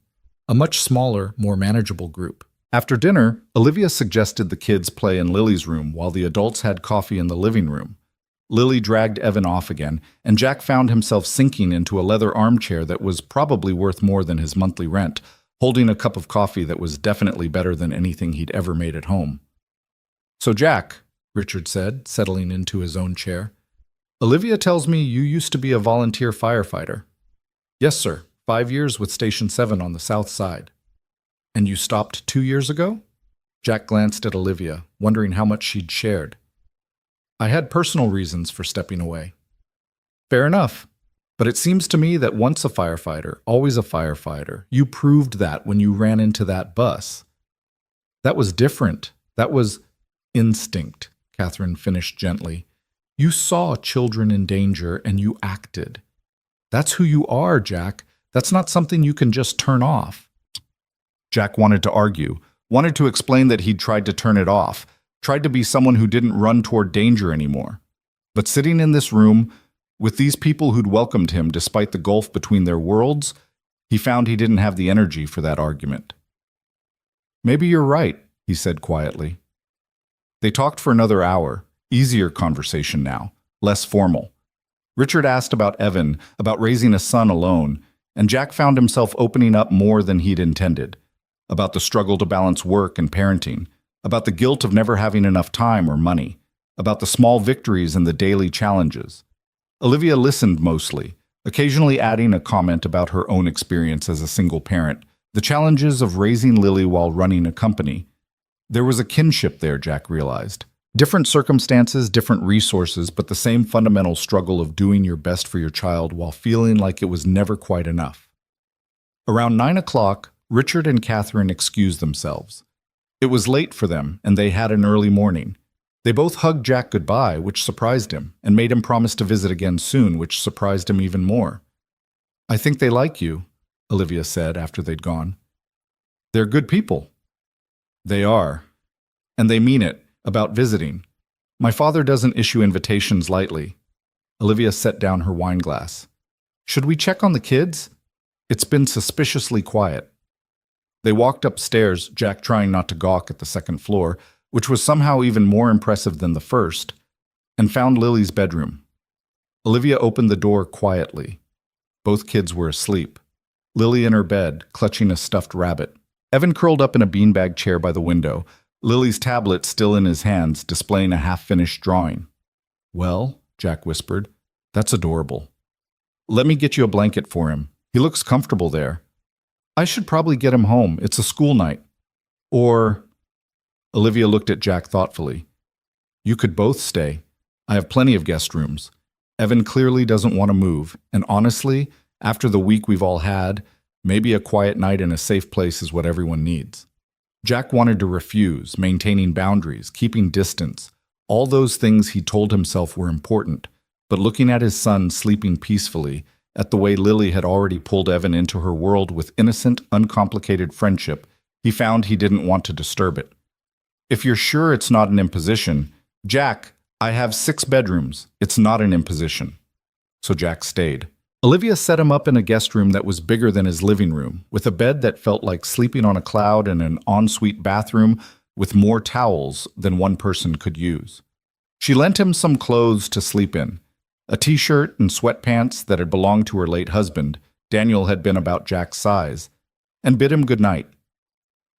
A much smaller, more manageable group. After dinner, Olivia suggested the kids play in Lily's room while the adults had coffee in the living room. Lily dragged Evan off again, and Jack found himself sinking into a leather armchair that was probably worth more than his monthly rent, holding a cup of coffee that was definitely better than anything he'd ever made at home. So Jack, Richard said, settling into his own chair, Olivia tells me you used to be a volunteer firefighter. Yes, sir. 5 years with Station 7 on the south side. And you stopped 2 years ago? Jack glanced at Olivia, wondering how much she'd shared. I had personal reasons for stepping away. Fair enough. But it seems to me that once a firefighter, always a firefighter. You proved that when you ran into that bus. That was different. That was instinct, Catherine finished gently. You saw children in danger and you acted. That's who you are, Jack. That's not something you can just turn off. Jack wanted to argue, wanted to explain that he'd tried to turn it off, tried to be someone who didn't run toward danger anymore. But sitting in this room, with these people who'd welcomed him despite the gulf between their worlds, he found he didn't have the energy for that argument. Maybe you're right, he said quietly. They talked for another hour, easier conversation now, less formal. Richard asked about Evan, about raising a son alone, and Jack found himself opening up more than he'd intended, about the struggle to balance work and parenting, about the guilt of never having enough time or money, about the small victories and the daily challenges. Olivia listened mostly, occasionally adding a comment about her own experience as a single parent, the challenges of raising Lily while running a company. There was a kinship there, Jack realized. Different circumstances, different resources, but the same fundamental struggle of doing your best for your child while feeling like it was never quite enough. Around 9 o'clock, Richard and Catherine excused themselves. It was late for them, and they had an early morning. They both hugged Jack goodbye, which surprised him, and made him promise to visit again soon, which surprised him even more. "I think they like you," Olivia said after they'd gone. "They're good people." "They are. And they mean it, about visiting. My father doesn't issue invitations lightly." Olivia set down her wine glass. "Should we check on the kids? It's been suspiciously quiet." They walked upstairs, Jack trying not to gawk at the second floor, which was somehow even more impressive than the first, and found Lily's bedroom. Olivia opened the door quietly. Both kids were asleep. Lily in her bed, clutching a stuffed rabbit. Evan curled up in a beanbag chair by the window, Lily's tablet still in his hands, displaying a half-finished drawing. "Well," Jack whispered, "that's adorable. Let me get you a blanket for him. He looks comfortable there. I should probably get him home. It's a school night. Or..." Olivia looked at Jack thoughtfully. "You could both stay. I have plenty of guest rooms. Evan clearly doesn't want to move, and honestly, after the week we've all had, maybe a quiet night in a safe place is what everyone needs." Jack wanted to refuse, maintaining boundaries, keeping distance, all those things he told himself were important, but looking at his son sleeping peacefully, at the way Lily had already pulled Evan into her world with innocent, uncomplicated friendship, he found he didn't want to disturb it. "If you're sure it's not an imposition..." "Jack, I have 6 bedrooms. It's not an imposition." So Jack stayed. Olivia set him up in a guest room that was bigger than his living room, with a bed that felt like sleeping on a cloud and an ensuite bathroom with more towels than one person could use. She lent him some clothes to sleep in, a t-shirt and sweatpants that had belonged to her late husband. Daniel had been about Jack's size, and bid him good night.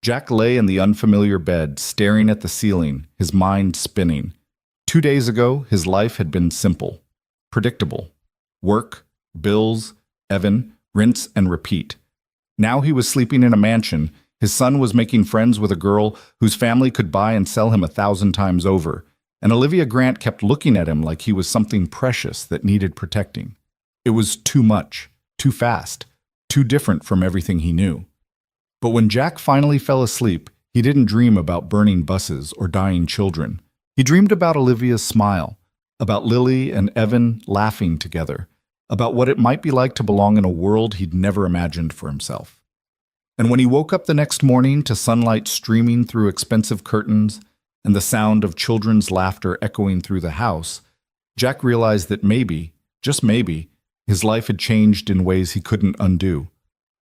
Jack lay in the unfamiliar bed, staring at the ceiling, his mind spinning. 2 days ago, his life had been simple, predictable. Work, bills, Evan, rinse and repeat. Now he was sleeping in a mansion. His son was making friends with a girl whose family could buy and sell him 1,000 times over. And Olivia Grant kept looking at him like he was something precious that needed protecting. It was too much, too fast, too different from everything he knew. But when Jack finally fell asleep, he didn't dream about burning buses or dying children. He dreamed about Olivia's smile, about Lily and Evan laughing together, about what it might be like to belong in a world he'd never imagined for himself. And when he woke up the next morning to sunlight streaming through expensive curtains and the sound of children's laughter echoing through the house, Jack realized that maybe, just maybe, his life had changed in ways he couldn't undo,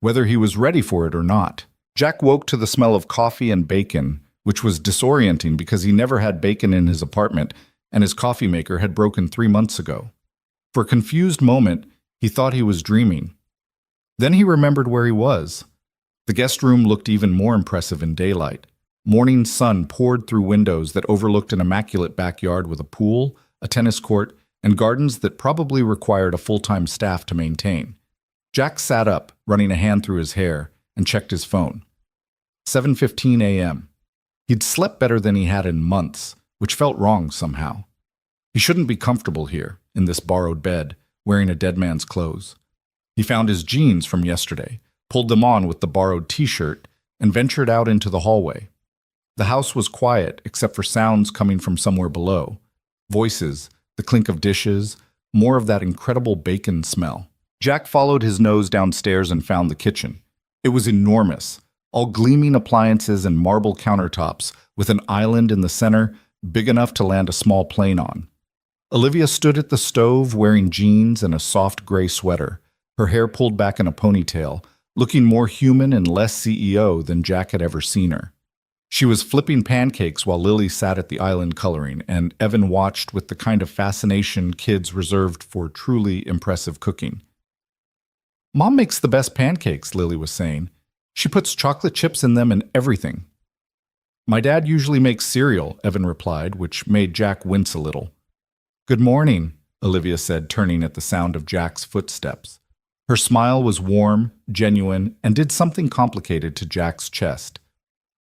whether he was ready for it or not. Jack woke to the smell of coffee and bacon, which was disorienting because he never had bacon in his apartment and his coffee maker had broken 3 months ago. For a confused moment, he thought he was dreaming. Then he remembered where he was. The guest room looked even more impressive in daylight. Morning sun poured through windows that overlooked an immaculate backyard with a pool, a tennis court, and gardens that probably required a full-time staff to maintain. Jack sat up, running a hand through his hair, and checked his phone. 7:15 a.m. He'd slept better than he had in months, which felt wrong somehow. He shouldn't be comfortable here, in this borrowed bed, wearing a dead man's clothes. He found his jeans from yesterday, pulled them on with the borrowed t-shirt, and ventured out into the hallway. The house was quiet, except for sounds coming from somewhere below. Voices, the clink of dishes, more of that incredible bacon smell. Jack followed his nose downstairs and found the kitchen. It was enormous, all gleaming appliances and marble countertops, with an island in the center big enough to land a small plane on. Olivia stood at the stove wearing jeans and a soft gray sweater, her hair pulled back in a ponytail, looking more human and less CEO than Jack had ever seen her. She was flipping pancakes while Lily sat at the island coloring, and Evan watched with the kind of fascination kids reserved for truly impressive cooking. "Mom makes the best pancakes," Lily was saying. "She puts chocolate chips in them and everything." "My dad usually makes cereal," Evan replied, which made Jack wince a little. "Good morning," Olivia said, turning at the sound of Jack's footsteps. Her smile was warm, genuine, and did something complicated to Jack's chest.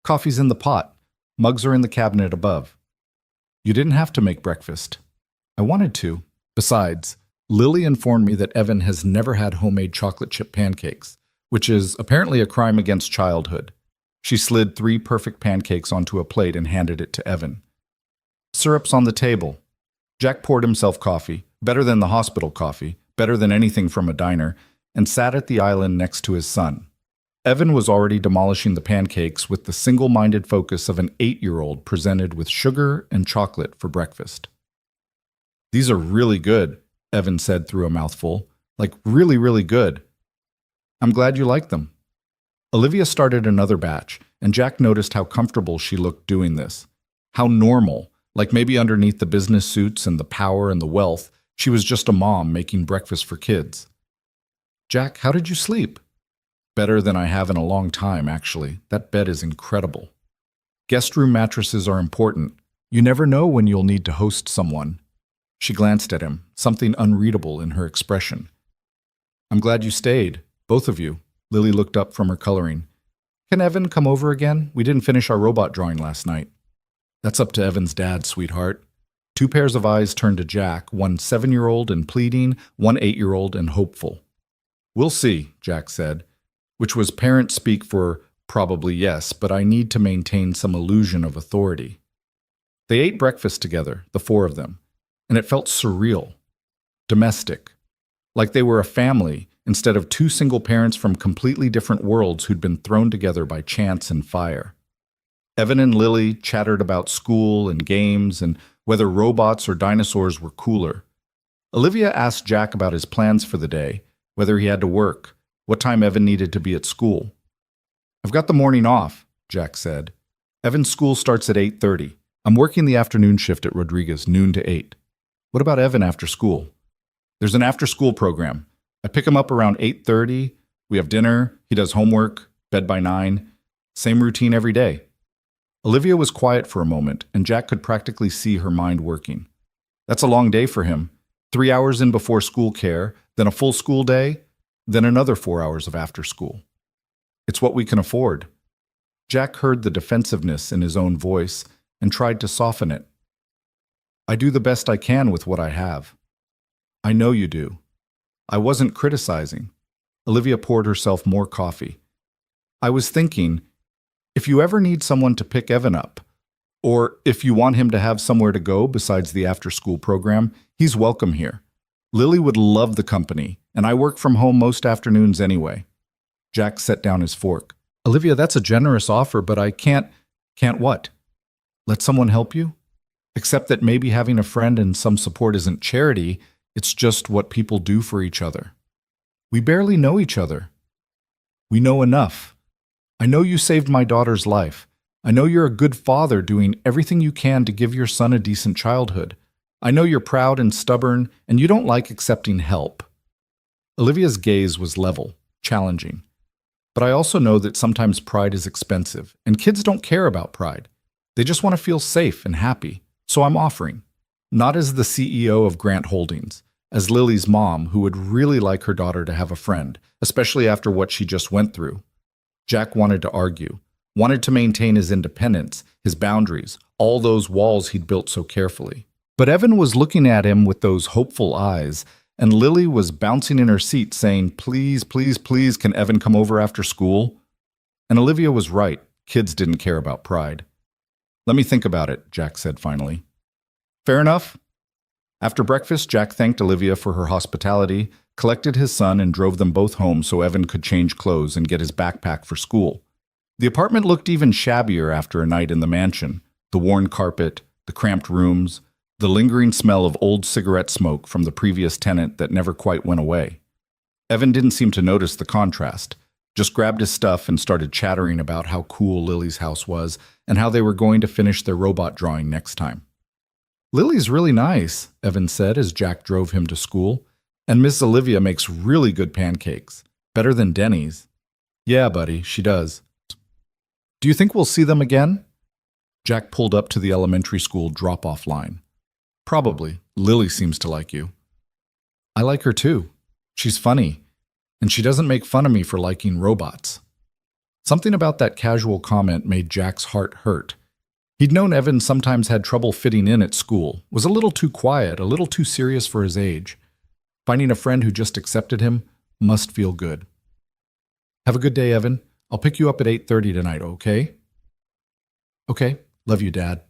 "Coffee's in the pot. Mugs are in the cabinet above." "You didn't have to make breakfast." "I wanted to. Besides, Lily informed me that Evan has never had homemade chocolate chip pancakes, which is apparently a crime against childhood." She slid 3 perfect pancakes onto a plate and handed it to Evan. "Syrup's on the table." Jack poured himself coffee, better than the hospital coffee, better than anything from a diner, and sat at the island next to his son. Evan was already demolishing the pancakes with the single-minded focus of an 8-year-old presented with sugar and chocolate for breakfast. "These are really good," Evan said through a mouthful. "Like really, really good." "I'm glad you like them." Olivia started another batch, and Jack noticed how comfortable she looked doing this. How normal, like maybe underneath the business suits and the power and the wealth, she was just a mom making breakfast for kids. "Jack, how did you sleep?" "Better than I have in a long time, actually. That bed is incredible." "Guest room mattresses are important. You never know when you'll need to host someone." She glanced at him, something unreadable in her expression. "I'm glad you stayed, both of you." Lily looked up from her coloring. "Can Evan come over again? We didn't finish our robot drawing last night." "That's up to Evan's dad, sweetheart." 2 pairs of eyes turned to Jack, one 7-year-old and pleading, one 8-year-old and hopeful. "We'll see," Jack said, which was parent speak for probably yes, but I need to maintain some illusion of authority. They ate breakfast together, the 4 of them, and it felt surreal, domestic, like they were a family instead of 2 single parents from completely different worlds who'd been thrown together by chance and fire. Evan and Lily chattered about school and games and whether robots or dinosaurs were cooler. Olivia asked Jack about his plans for the day, whether he had to work, what time Evan needed to be at school. "I've got the morning off," Jack said. "Evan's school starts at 8:30. I'm working the afternoon shift at Rodriguez, noon to 8. What about Evan after school?" "There's an after-school program. I pick him up around 8:30. We have dinner. He does homework. Bed by 9. Same routine every day." Olivia was quiet for a moment, and Jack could practically see her mind working. That's a long day for him. 3 hours in before school care, then a full school day, then another 4 hours of after school. "It's what we can afford." Jack heard the defensiveness in his own voice and tried to soften it. "I do the best I can with what I have." "I know you do." I wasn't criticizing. Olivia poured herself more coffee. "I was thinking, if you ever need someone to pick Evan up, or if you want him to have somewhere to go besides the after-school program, he's welcome here. Lily would love the company, and I work from home most afternoons anyway." Jack set down his fork. "Olivia, that's a generous offer, but I can't..." "Can't what?" "Let someone help you?" "Except that maybe having a friend and some support isn't charity, it's just what people do for each other." "We barely know each other." "We know enough. I know you saved my daughter's life. I know you're a good father doing everything you can to give your son a decent childhood. I know you're proud and stubborn, and you don't like accepting help." Olivia's gaze was level, challenging. "But I also know that sometimes pride is expensive, and kids don't care about pride. They just want to feel safe and happy, so I'm offering. Not as the CEO of Grant Holdings, as Lily's mom who would really like her daughter to have a friend, especially after what she just went through." Jack wanted to argue, wanted to maintain his independence, his boundaries, all those walls he'd built so carefully. But Evan was looking at him with those hopeful eyes, and Lily was bouncing in her seat saying, "Please, please, please, can Evan come over after school?" And Olivia was right. Kids didn't care about pride. "Let me think about it," Jack said finally. "Fair enough." After breakfast, Jack thanked Olivia for her hospitality, collected his son and drove them both home so Evan could change clothes and get his backpack for school. The apartment looked even shabbier after a night in the mansion. The worn carpet, the cramped rooms, the lingering smell of old cigarette smoke from the previous tenant that never quite went away. Evan didn't seem to notice the contrast, just grabbed his stuff and started chattering about how cool Lily's house was and how they were going to finish their robot drawing next time. "Lily's really nice," Evan said as Jack drove him to school. "And Miss Olivia makes really good pancakes. Better than Denny's." "Yeah, buddy, she does." "Do you think we'll see them again?" Jack pulled up to the elementary school drop-off line. "Probably. Lily seems to like you." "I like her too. She's funny, and she doesn't make fun of me for liking robots." Something about that casual comment made Jack's heart hurt. He'd known Evan sometimes had trouble fitting in at school, was a little too quiet, a little too serious for his age. Finding a friend who just accepted him must feel good. "Have a good day, Evan. I'll pick you up at 8:30 tonight, okay?" "Okay. Love you, Dad."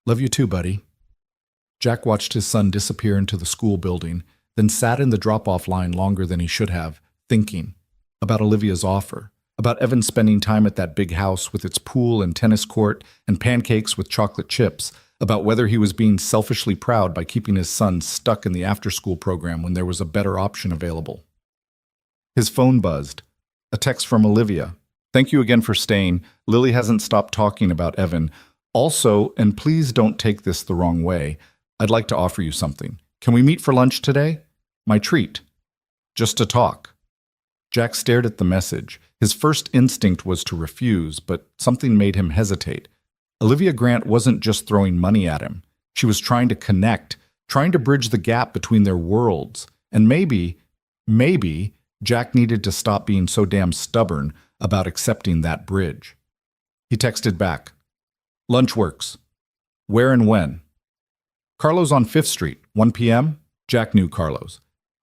"Love you too, buddy." Jack watched his son disappear into the school building, then sat in the drop-off line longer than he should have, thinking about Olivia's offer, about Evan spending time at that big house with its pool and tennis court and pancakes with chocolate chips, about whether he was being selfishly proud by keeping his son stuck in the after-school program when there was a better option available. His phone buzzed. A text from Olivia. "Thank you again for staying. Lily hasn't stopped talking about Evan. Also, and please don't take this the wrong way, I'd like to offer you something. Can we meet for lunch today? My treat. Just to talk." Jack stared at the message. His first instinct was to refuse, but something made him hesitate. Olivia Grant wasn't just throwing money at him. She was trying to connect, trying to bridge the gap between their worlds. And maybe, Jack needed to stop being so damn stubborn about accepting that bridge. He texted back, "Lunch works. Where and when?" "Carlo's on 5th Street, 1 p.m. Jack knew Carlo's.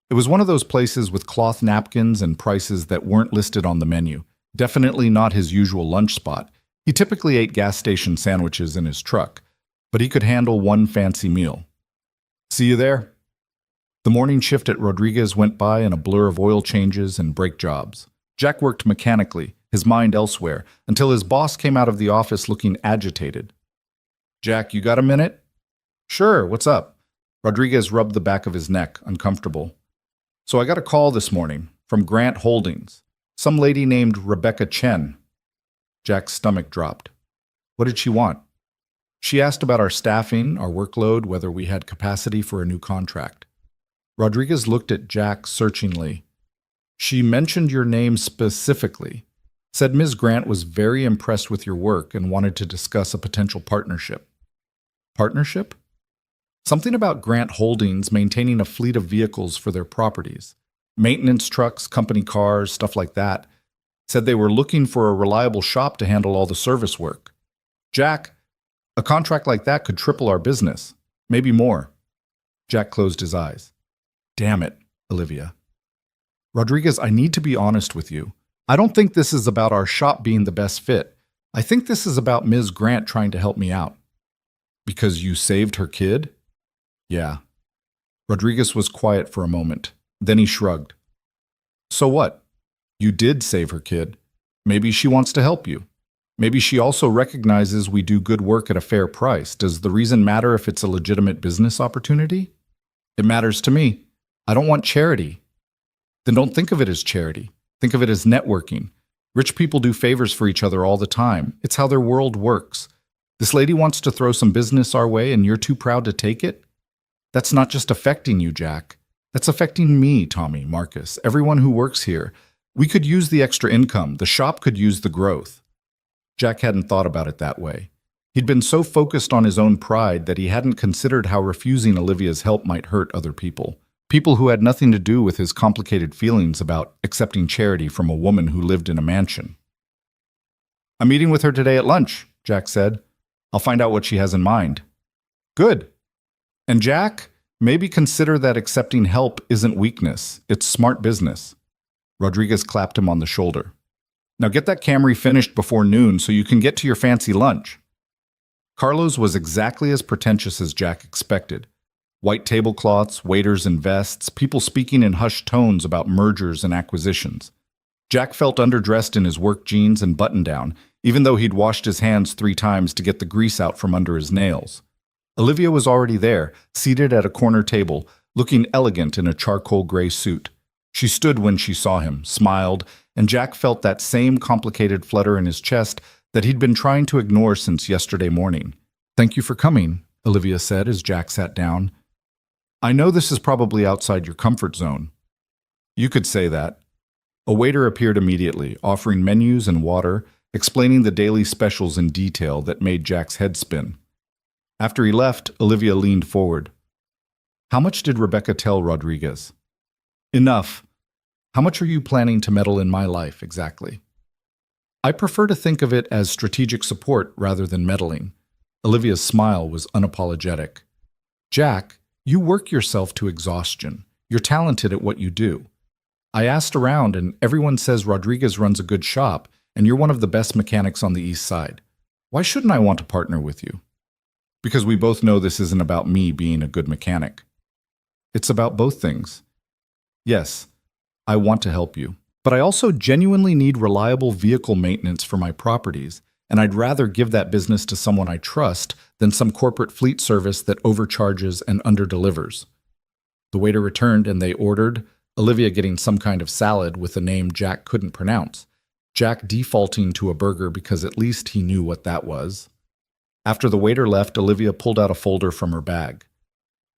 It was one of those places with cloth napkins and prices that weren't listed on the menu. Definitely not his usual lunch spot. He typically ate gas station sandwiches in his truck, but he could handle one fancy meal. "See you there." The morning shift at Rodriguez went by in a blur of oil changes and brake jobs. Jack worked mechanically, his mind elsewhere, until his boss came out of the office looking agitated. "Jack, you got a minute?" "Sure, what's up?" Rodriguez rubbed the back of his neck, uncomfortable. "So I got a call this morning from Grant Holdings. Some lady named Rebecca Chen." Jack's stomach dropped. "What did she want?" "She asked about our staffing, our workload, whether we had capacity for a new contract." Rodriguez looked at Jack searchingly. "She mentioned your name specifically. Said Ms. Grant was very impressed with your work and wanted to discuss a potential partnership." "Partnership?" "Something about Grant Holdings maintaining a fleet of vehicles for their properties. Maintenance trucks, company cars, stuff like that. Said they were looking for a reliable shop to handle all the service work. Jack, a contract like that could triple our business. Maybe more." Jack closed his eyes. "Damn it, Olivia." "Rodriguez, I need to be honest with you. I don't think this is about our shop being the best fit. I think this is about Ms. Grant trying to help me out." "Because you saved her kid?" "Yeah." Rodriguez was quiet for a moment. Then he shrugged. "So what? You did save her kid. Maybe she wants to help you. Maybe she also recognizes we do good work at a fair price. Does the reason matter if it's a legitimate business opportunity?" "It matters to me. I don't want charity." "Then don't think of it as charity. Think of it as networking. Rich people do favors for each other all the time. It's how their world works. This lady wants to throw some business our way and you're too proud to take it? That's not just affecting you, Jack. That's affecting me, Tommy, Marcus, everyone who works here. We could use the extra income. The shop could use the growth." Jack hadn't thought about it that way. He'd been so focused on his own pride that he hadn't considered how refusing Olivia's help might hurt other people. People who had nothing to do with his complicated feelings about accepting charity from a woman who lived in a mansion. "I'm meeting with her today at lunch," Jack said. "I'll find out what she has in mind." "Good. And Jack, maybe consider that accepting help isn't weakness, it's smart business." Rodriguez clapped him on the shoulder. "Now get that Camry finished before noon so you can get to your fancy lunch." Carlos was exactly as pretentious as Jack expected. White tablecloths, waiters in vests, people speaking in hushed tones about mergers and acquisitions. Jack felt underdressed in his work jeans and button-down, even though he'd washed his hands 3 times to get the grease out from under his nails. Olivia was already there, seated at a corner table, looking elegant in a charcoal gray suit. She stood when she saw him, smiled, and Jack felt that same complicated flutter in his chest that he'd been trying to ignore since yesterday morning. "Thank you for coming," Olivia said as Jack sat down. "I know this is probably outside your comfort zone." "You could say that." A waiter appeared immediately, offering menus and water, explaining the daily specials in detail that made Jack's head spin. After he left, Olivia leaned forward. "How much did Rebecca tell Rodriguez?" "Enough. How much are you planning to meddle in my life, exactly?" "I prefer to think of it as strategic support rather than meddling." Olivia's smile was unapologetic. "Jack, you work yourself to exhaustion. You're talented at what you do. I asked around and everyone says Rodriguez runs a good shop and you're one of the best mechanics on the East Side. Why shouldn't I want to partner with you?" "Because we both know this isn't about me being a good mechanic. It's about both things. Yes, I want to help you, but I also genuinely need reliable vehicle maintenance for my properties, and I'd rather give that business to someone I trust than some corporate fleet service that overcharges and underdelivers." The waiter returned and they ordered, Olivia getting some kind of salad with a name Jack couldn't pronounce, Jack defaulting to a burger because at least he knew what that was. After the waiter left, Olivia pulled out a folder from her bag.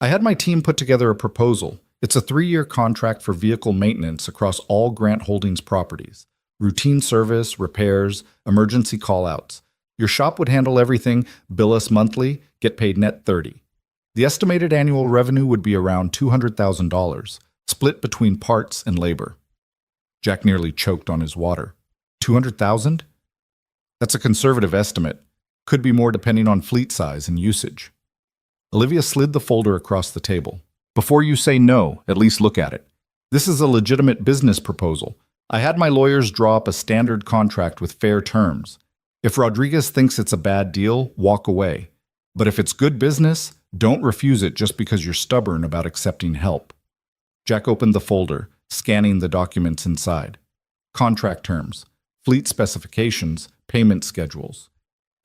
"I had my team put together a proposal. It's a 3-year contract for vehicle maintenance across all Grant Holdings properties. Routine service, repairs, emergency call-outs. Your shop would handle everything, bill us monthly, get paid net 30. The estimated annual revenue would be around $200,000, split between parts and labor." Jack nearly choked on his water. "200,000? That's a conservative estimate. Could be more depending on fleet size and usage." Olivia slid the folder across the table. "Before you say no, at least look at it. This is a legitimate business proposal. I had my lawyers draw up a standard contract with fair terms. If Rodriguez thinks it's a bad deal, walk away. But if it's good business, don't refuse it just because you're stubborn about accepting help." Jack opened the folder, scanning the documents inside. Contract terms, fleet specifications, payment schedules.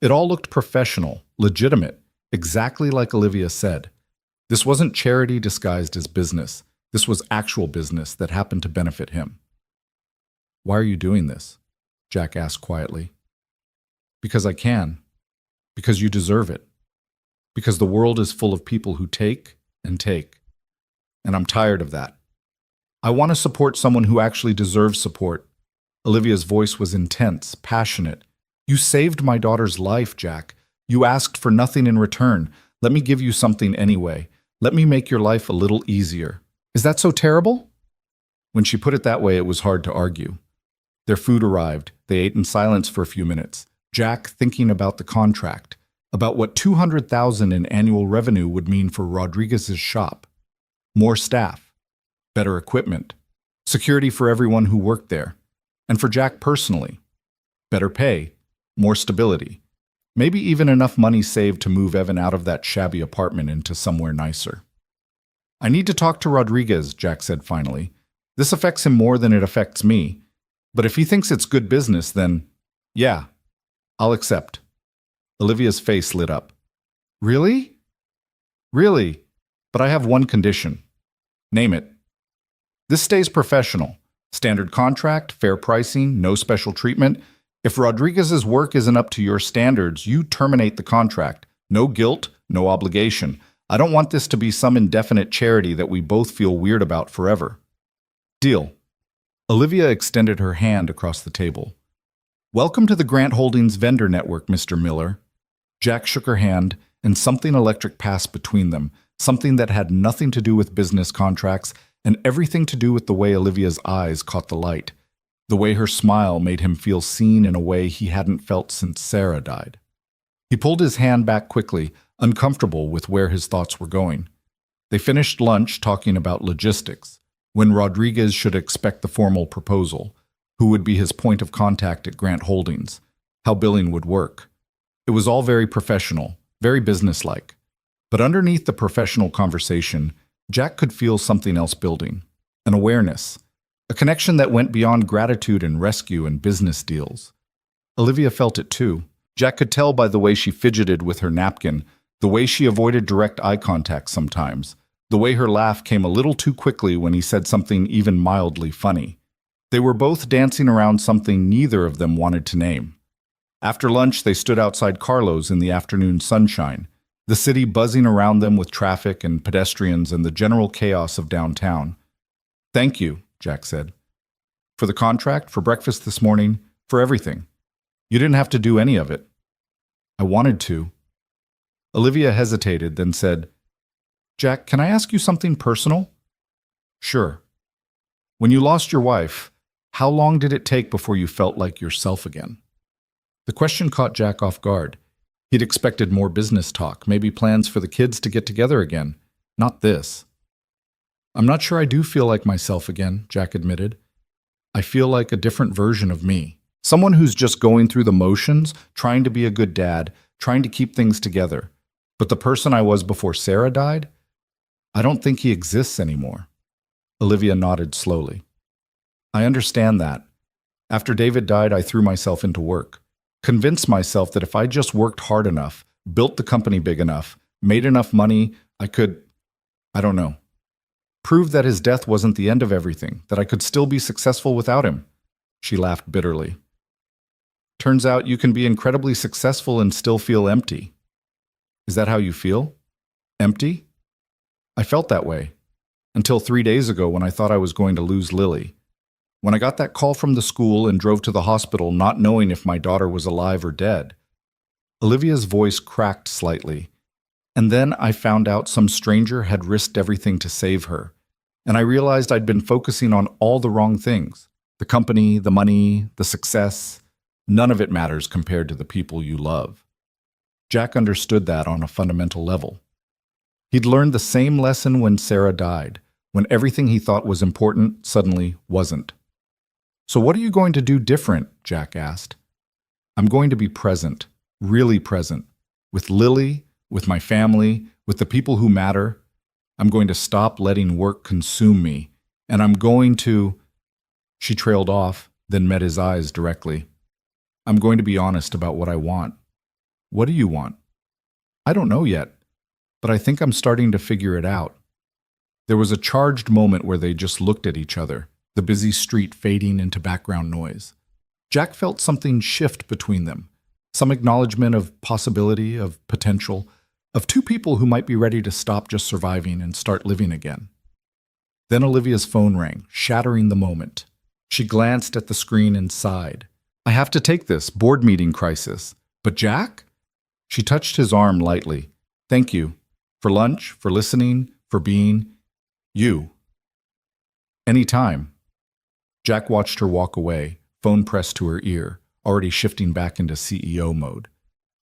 It all looked professional, legitimate, exactly like Olivia said. This wasn't charity disguised as business. This was actual business that happened to benefit him. "Why are you doing this?" Jack asked quietly. "Because I can. Because you deserve it. Because the world is full of people who take and take. And I'm tired of that. I want to support someone who actually deserves support." Olivia's voice was intense, passionate. "You saved my daughter's life, Jack. You asked for nothing in return. Let me give you something anyway. Let me make your life a little easier. Is that so terrible?" When she put it that way, it was hard to argue. Their food arrived. They ate in silence for a few minutes, Jack thinking about the contract, about what $200,000 in annual revenue would mean for Rodriguez's shop. More staff, better equipment, security for everyone who worked there, and for Jack personally, better pay, more stability, maybe even enough money saved to move Evan out of that shabby apartment into somewhere nicer. "I need to talk to Rodriguez," Jack said finally. "This affects him more than it affects me. But if he thinks it's good business, then, yeah, I'll accept." Olivia's face lit up. "Really?" "Really. But I have one condition." "Name it." "This stays professional. Standard contract, fair pricing, no special treatment. If Rodriguez's work isn't up to your standards, you terminate the contract. No guilt, no obligation. I don't want this to be some indefinite charity that we both feel weird about forever." "Deal." Olivia extended her hand across the table. "Welcome to the Grant Holdings vendor network, Mr. Miller." Jack shook her hand, and something electric passed between them, something that had nothing to do with business contracts and everything to do with the way Olivia's eyes caught the light. The way her smile made him feel seen in a way he hadn't felt since Sarah died. He pulled his hand back quickly, uncomfortable with where his thoughts were going. They finished lunch talking about logistics, when Rodriguez should expect the formal proposal, who would be his point of contact at Grant Holdings, how billing would work. It was all very professional, very businesslike. But underneath the professional conversation, Jack could feel something else building, an awareness, a connection that went beyond gratitude and rescue and business deals. Olivia felt it too. Jack could tell by the way she fidgeted with her napkin, the way she avoided direct eye contact sometimes, the way her laugh came a little too quickly when he said something even mildly funny. They were both dancing around something neither of them wanted to name. After lunch, they stood outside Carlo's in the afternoon sunshine, the city buzzing around them with traffic and pedestrians and the general chaos of downtown. "Thank you," Jack said. "For the contract, for breakfast this morning, for everything. You didn't have to do any of it." "I wanted to." Olivia hesitated, then said, "Jack, can I ask you something personal?" "Sure." "When you lost your wife, how long did it take before you felt like yourself again?" The question caught Jack off guard. He'd expected more business talk, maybe plans for the kids to get together again. Not this. "I'm not sure I do feel like myself again," Jack admitted. "I feel like a different version of me. Someone who's just going through the motions, trying to be a good dad, trying to keep things together. But the person I was before Sarah died? I don't think he exists anymore." Olivia nodded slowly. "I understand that. After David died, I threw myself into work. Convinced myself that if I just worked hard enough, built the company big enough, made enough money, I could, I don't know, prove that his death wasn't the end of everything, that I could still be successful without him." She laughed bitterly. "Turns out you can be incredibly successful and still feel empty." "Is that how you feel? Empty?" "I felt that way. Until 3 days ago when I thought I was going to lose Lily. When I got that call from the school and drove to the hospital not knowing if my daughter was alive or dead." Olivia's voice cracked slightly. "And then I found out some stranger had risked everything to save her. And I realized I'd been focusing on all the wrong things. The company, the money, the success. None of it matters compared to the people you love." Jack understood that on a fundamental level. He'd learned the same lesson when Sarah died, when everything he thought was important suddenly wasn't. "So what are you going to do different?" Jack asked. "I'm going to be present, really present, with Lily, with my family, with the people who matter. I'm going to stop letting work consume me, and I'm going to—" She trailed off, then met his eyes directly. "I'm going to be honest about what I want." "What do you want?" "I don't know yet, but I think I'm starting to figure it out." There was a charged moment where they just looked at each other, the busy street fading into background noise. Jack felt something shift between them, some acknowledgement of possibility, of potential, of two people who might be ready to stop just surviving and start living again. Then Olivia's phone rang, shattering the moment. She glanced at the screen and sighed. "I have to take this, board meeting crisis. But Jack?" She touched his arm lightly. "Thank you. For lunch, for listening, for being you." "Any time." Jack watched her walk away, phone pressed to her ear, already shifting back into CEO mode.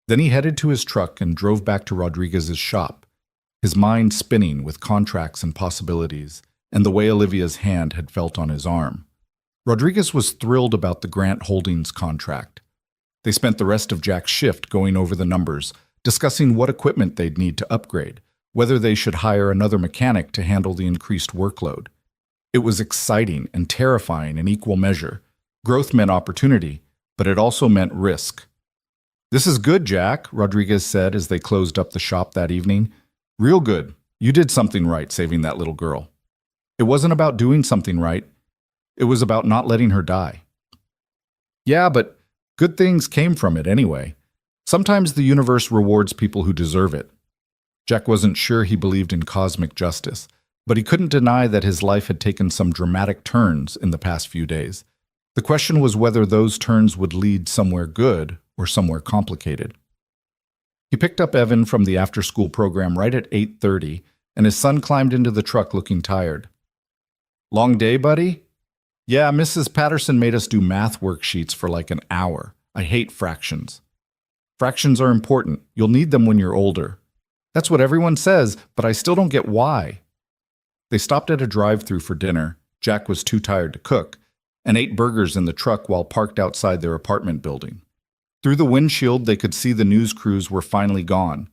Then he headed to his truck and drove back to Rodriguez's shop, his mind spinning with contracts and possibilities, and the way Olivia's hand had felt on his arm. Rodriguez was thrilled about the Grant Holdings contract. They spent the rest of Jack's shift going over the numbers, discussing what equipment they'd need to upgrade, whether they should hire another mechanic to handle the increased workload. It was exciting and terrifying in equal measure. Growth meant opportunity, but it also meant risk. "This is good, Jack," Rodriguez said as they closed up the shop that evening. "Real good. You did something right saving that little girl." "It wasn't about doing something right. It was about not letting her die." "Yeah, but good things came from it anyway. Sometimes the universe rewards people who deserve it." Jack wasn't sure he believed in cosmic justice, but he couldn't deny that his life had taken some dramatic turns in the past few days. The question was whether those turns would lead somewhere good or somewhere complicated. He picked up Evan from the after-school program right at 8:30, and his son climbed into the truck looking tired. "Long day, buddy?" "Yeah, Mrs. Patterson made us do math worksheets for like an hour. I hate fractions." "Fractions are important. You'll need them when you're older." "That's what everyone says, but I still don't get why." They stopped at a drive-thru for dinner. Jack was too tired to cook, and ate burgers in the truck while parked outside their apartment building. Through the windshield, they could see the news crews were finally gone.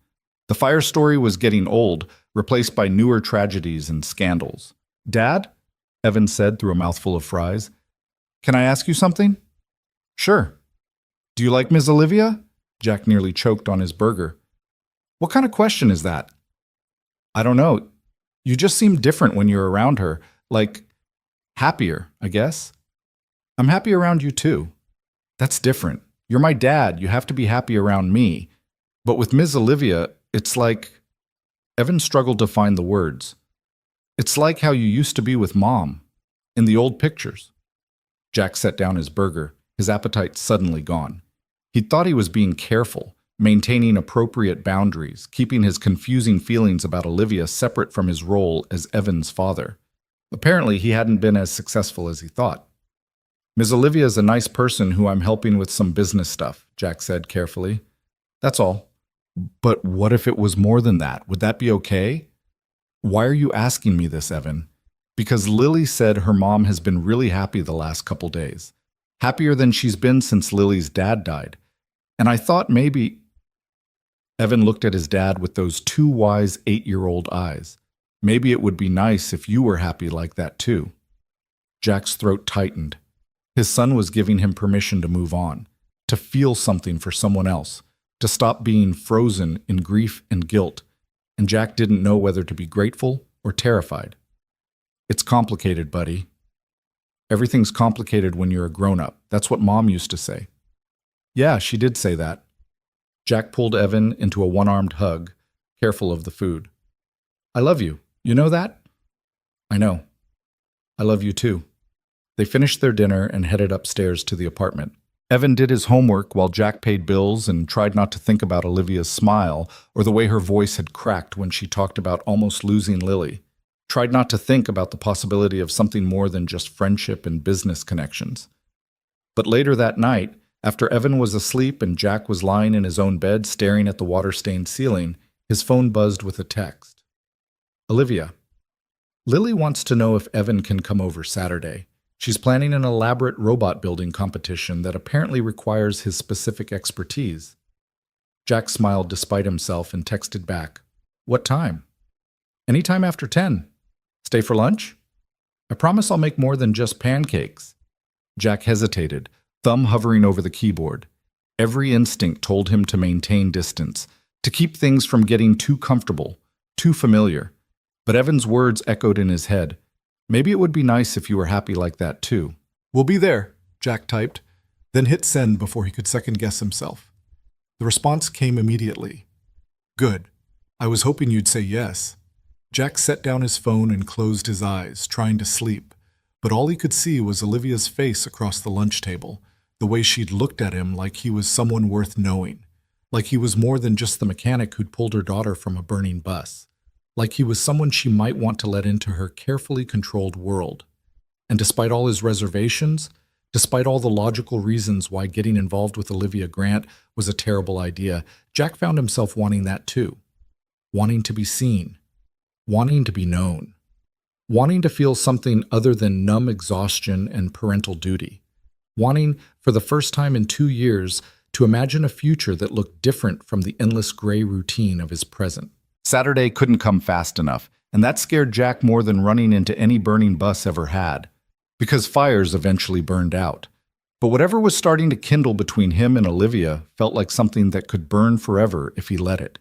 The fire story was getting old, replaced by newer tragedies and scandals. "Dad?" Evan said through a mouthful of fries. "Can I ask you something?" "Sure." "Do you like Miss Olivia?" Jack nearly choked on his burger. "What kind of question is that?" "I don't know. You just seem different when you're around her. Like, happier, I guess." "I'm happy around you too." "That's different. You're my dad. You have to be happy around me. But with Miss Olivia, it's like..." Evan struggled to find the words. "It's like how you used to be with Mom, in the old pictures." Jack set down his burger, his appetite suddenly gone. He'd thought he was being careful, maintaining appropriate boundaries, keeping his confusing feelings about Olivia separate from his role as Evan's father. Apparently, he hadn't been as successful as he thought. "Miss Olivia is a nice person who I'm helping with some business stuff," Jack said carefully. "That's all." "But what if it was more than that? Would that be okay?" "Why are you asking me this, Evan?" "Because Lily said her mom has been really happy the last couple days. Happier than she's been since Lily's dad died. And I thought maybe..." Evan looked at his dad with those two wise 8-year-old eyes. "Maybe it would be nice if you were happy like that too." Jack's throat tightened. His son was giving him permission to move on, to feel something for someone else, to stop being frozen in grief and guilt, and Jack didn't know whether to be grateful or terrified. "It's complicated, buddy. Everything's complicated when you're a grown-up. That's what Mom used to say." "Yeah, she did say that." Jack pulled Evan into a one-armed hug, careful of the food. "I love you. You know that?" "I know. I love you too." They finished their dinner and headed upstairs to the apartment. Evan did his homework while Jack paid bills and tried not to think about Olivia's smile or the way her voice had cracked when she talked about almost losing Lily. Tried not to think about the possibility of something more than just friendship and business connections. But later that night, after Evan was asleep and Jack was lying in his own bed staring at the water-stained ceiling, his phone buzzed with a text. "Olivia, Lily wants to know if Evan can come over Saturday. She's planning an elaborate robot building competition that apparently requires his specific expertise." Jack smiled despite himself and texted back, "What time?" "Anytime after 10. Stay for lunch?" "I promise I'll make more than just pancakes." Jack hesitated, thumb hovering over the keyboard. Every instinct told him to maintain distance, to keep things from getting too comfortable, too familiar. But Evan's words echoed in his head. "Maybe it would be nice if you were happy like that too." "We'll be there," Jack typed, then hit send before he could second-guess himself. The response came immediately. "Good. I was hoping you'd say yes." Jack set down his phone and closed his eyes, trying to sleep, but all he could see was Olivia's face across the lunch table, the way she'd looked at him like he was someone worth knowing, like he was more than just the mechanic who'd pulled her daughter from a burning bus, like he was someone she might want to let into her carefully controlled world. And despite all his reservations, despite all the logical reasons why getting involved with Olivia Grant was a terrible idea, Jack found himself wanting that too. Wanting to be seen. Wanting to be known. Wanting to feel something other than numb exhaustion and parental duty. Wanting, for the first time in 2 years, to imagine a future that looked different from the endless gray routine of his present. Saturday couldn't come fast enough, and that scared Jack more than running into any burning bus ever had, because fires eventually burned out. But whatever was starting to kindle between him and Olivia felt like something that could burn forever if he let it.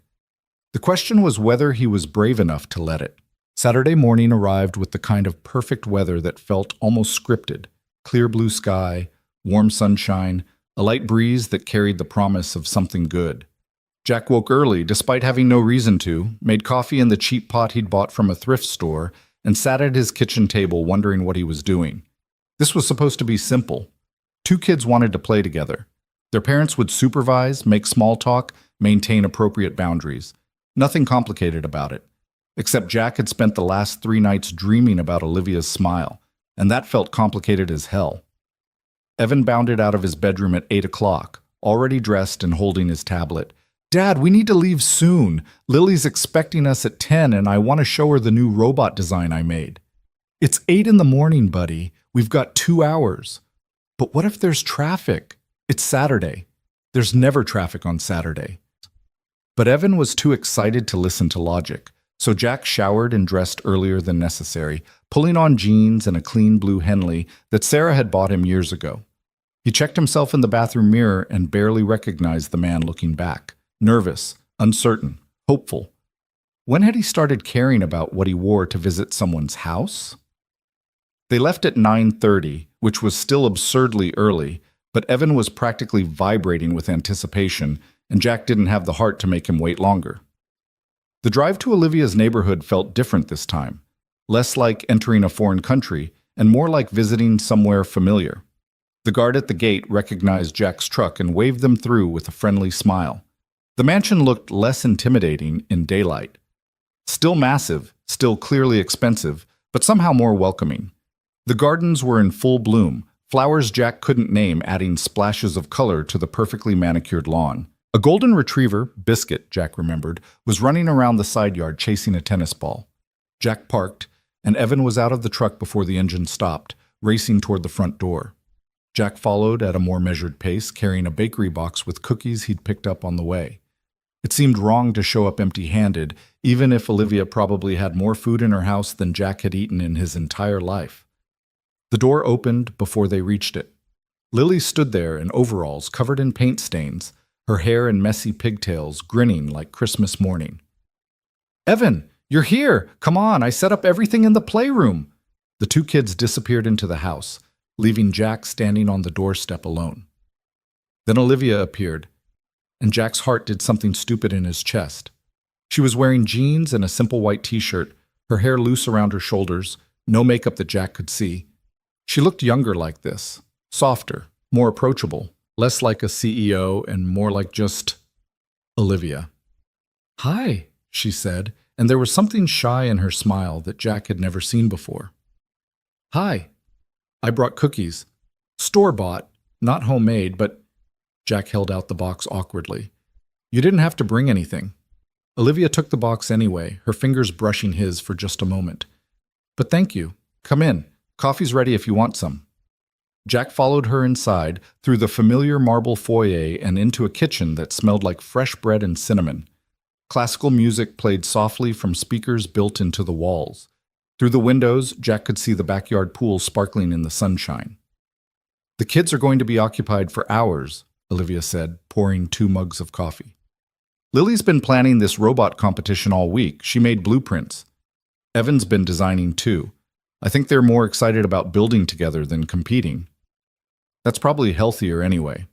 The question was whether he was brave enough to let it. Saturday morning arrived with the kind of perfect weather that felt almost scripted. Clear blue sky, warm sunshine, a light breeze that carried the promise of something good. Jack woke early, despite having no reason to, made coffee in the cheap pot he'd bought from a thrift store, and sat at his kitchen table wondering what he was doing. This was supposed to be simple. 2 kids wanted to play together. Their parents would supervise, make small talk, maintain appropriate boundaries. Nothing complicated about it. Except Jack had spent the last 3 nights dreaming about Olivia's smile, and that felt complicated as hell. Evan bounded out of his bedroom at 8 o'clock, already dressed and holding his tablet. "Dad, we need to leave soon. Lily's expecting us at 10, and I want to show her the new robot design I made." "It's 8 in the morning, buddy. We've got 2 hours." "But what if there's traffic?" "It's Saturday. There's never traffic on Saturday." But Evan was too excited to listen to logic, so Jack showered and dressed earlier than necessary, pulling on jeans and a clean blue Henley that Sarah had bought him years ago. He checked himself in the bathroom mirror and barely recognized the man looking back, nervous, uncertain, hopeful. When had he started caring about what he wore to visit someone's house? They left at 9:30, which was still absurdly early, but Evan was practically vibrating with anticipation, and Jack didn't have the heart to make him wait longer. The drive to Olivia's neighborhood felt different this time, less like entering a foreign country and more like visiting somewhere familiar. The guard at the gate recognized Jack's truck and waved them through with a friendly smile. The mansion looked less intimidating in daylight. Still massive, still clearly expensive, but somehow more welcoming. The gardens were in full bloom, flowers Jack couldn't name adding splashes of color to the perfectly manicured lawn. A golden retriever, Biscuit, Jack remembered, was running around the side yard chasing a tennis ball. Jack parked, and Evan was out of the truck before the engine stopped, racing toward the front door. Jack followed at a more measured pace, carrying a bakery box with cookies he'd picked up on the way. It seemed wrong to show up empty-handed, even if Olivia probably had more food in her house than Jack had eaten in his entire life. The door opened before they reached it. Lily stood there in overalls covered in paint stains, her hair in messy pigtails, grinning like Christmas morning. "Evan, you're here! Come on, I set up everything in the playroom!" The two kids disappeared into the house, leaving Jack standing on the doorstep alone. Then Olivia appeared, and Jack's heart did something stupid in his chest. She was wearing jeans and a simple white t-shirt, her hair loose around her shoulders, no makeup that Jack could see. She looked younger like this, softer, more approachable, less like a CEO and more like just Olivia. "Hi," she said, and there was something shy in her smile that Jack had never seen before. "Hi. I brought cookies. Store-bought, not homemade, but—" Jack held out the box awkwardly. "You didn't have to bring anything." Olivia took the box anyway, her fingers brushing his for just a moment. "But thank you. Come in. Coffee's ready if you want some." Jack followed her inside, through the familiar marble foyer and into a kitchen that smelled like fresh bread and cinnamon. Classical music played softly from speakers built into the walls. Through the windows, Jack could see the backyard pool sparkling in the sunshine. "The kids are going to be occupied for hours," Olivia said, pouring 2 mugs of coffee. "Lily's been planning this robot competition all week. She made blueprints. Evan's been designing too. I think they're more excited about building together than competing. That's probably healthier anyway."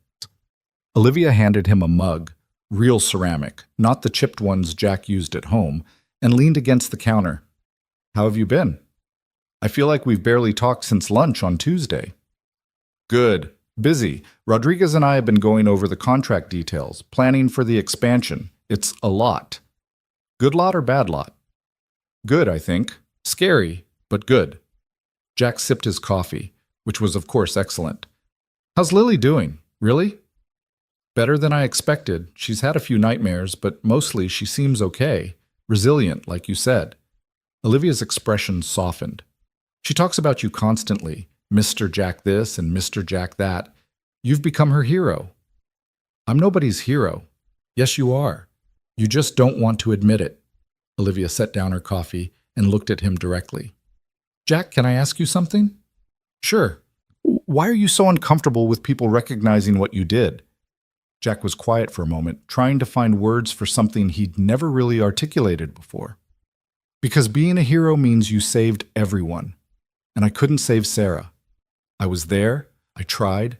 Olivia handed him a mug, real ceramic, not the chipped ones Jack used at home, and leaned against the counter. "How have you been? I feel like we've barely talked since lunch on Tuesday." "Good. Busy. Rodriguez and I have been going over the contract details, planning for the expansion. It's a lot." "Good lot or bad lot?" "Good, I think. Scary, but good." Jack sipped his coffee, which was of course excellent. "How's Lily doing? Really?" "Better than I expected. She's had a few nightmares, but mostly she seems okay. Resilient, like you said." Olivia's expression softened. "She talks about you constantly. Mr. Jack this and Mr. Jack that. You've become her hero." "I'm nobody's hero." "Yes, you are. You just don't want to admit it." Olivia set down her coffee and looked at him directly. "Jack, can I ask you something?" "Sure. Why are you so uncomfortable with people recognizing what you did?" Jack was quiet for a moment, trying to find words for something he'd never really articulated before. "Because being a hero means you saved everyone. And I couldn't save Sarah. I was there, I tried,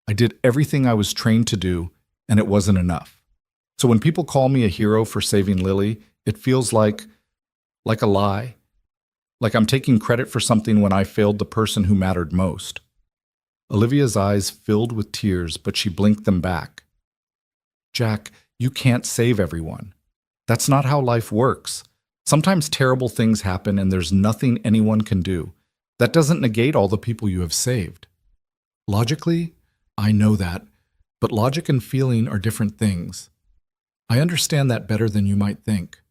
I did everything I was trained to do, and it wasn't enough. So when people call me a hero for saving Lily, it feels like a lie. Like I'm taking credit for something when I failed the person who mattered most." Olivia's eyes filled with tears, but she blinked them back. "Jack, you can't save everyone. That's not how life works. Sometimes terrible things happen and there's nothing anyone can do. That doesn't negate all the people you have saved." "Logically, I know that, but logic and feeling are different things. I understand that better than you might think."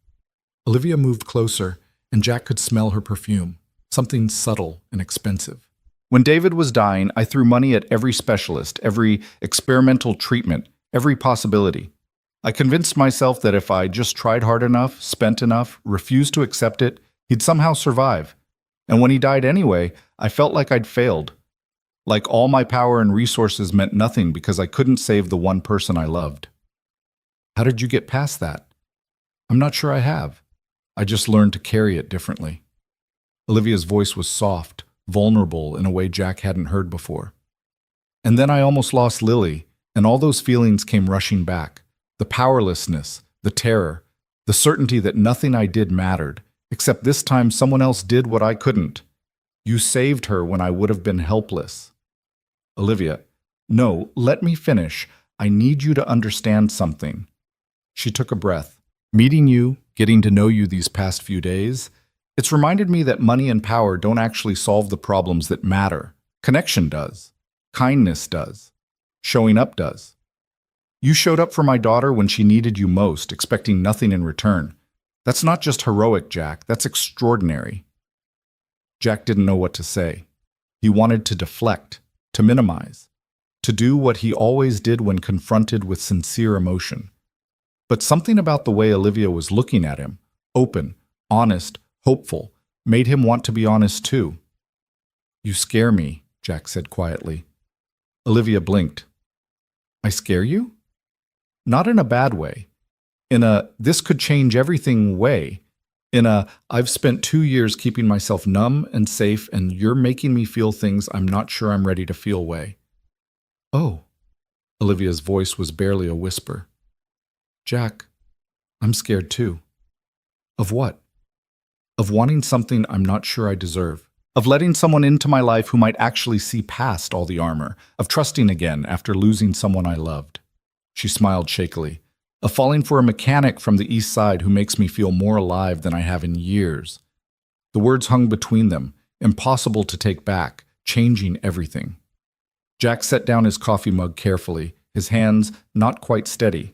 Olivia moved closer, and Jack could smell her perfume, something subtle and expensive. "When David was dying, I threw money at every specialist, every experimental treatment, every possibility. I convinced myself that if I just tried hard enough, spent enough, refused to accept it, he'd somehow survive. And when he died anyway, I felt like I'd failed. Like all my power and resources meant nothing because I couldn't save the one person I loved. How did you get past that? I'm not sure I have. I just learned to carry it differently. Olivia's voice was soft, vulnerable in a way Jack hadn't heard before. And then I almost lost Lily, and all those feelings came rushing back. The powerlessness, the terror, the certainty that nothing I did mattered, except this time someone else did what I couldn't. You saved her when I would have been helpless. Olivia, no, let me finish. I need you to understand something. She took a breath. Meeting you, getting to know you these past few days, it's reminded me that money and power don't actually solve the problems that matter. Connection does. Kindness does. Showing up does. You showed up for my daughter when she needed you most, expecting nothing in return. That's not just heroic, Jack. That's extraordinary. Jack didn't know what to say. He wanted to deflect, to minimize, to do what he always did when confronted with sincere emotion. But something about the way Olivia was looking at him, open, honest, hopeful, made him want to be honest too. You scare me, Jack said quietly. Olivia blinked. I scare you? Not in a bad way. In a this could change everything way. In a I've spent 2 years keeping myself numb and safe and you're making me feel things I'm not sure I'm ready to feel way. Oh, Olivia's voice was barely a whisper. Jack, I'm scared too. Of what? Of wanting something I'm not sure I deserve. Of letting someone into my life who might actually see past all the armor. Of trusting again after losing someone I loved. She smiled shakily. Of falling for a mechanic from the east side who makes me feel more alive than I have in years. The words hung between them, impossible to take back, changing everything. Jack set down his coffee mug carefully, his hands not quite steady.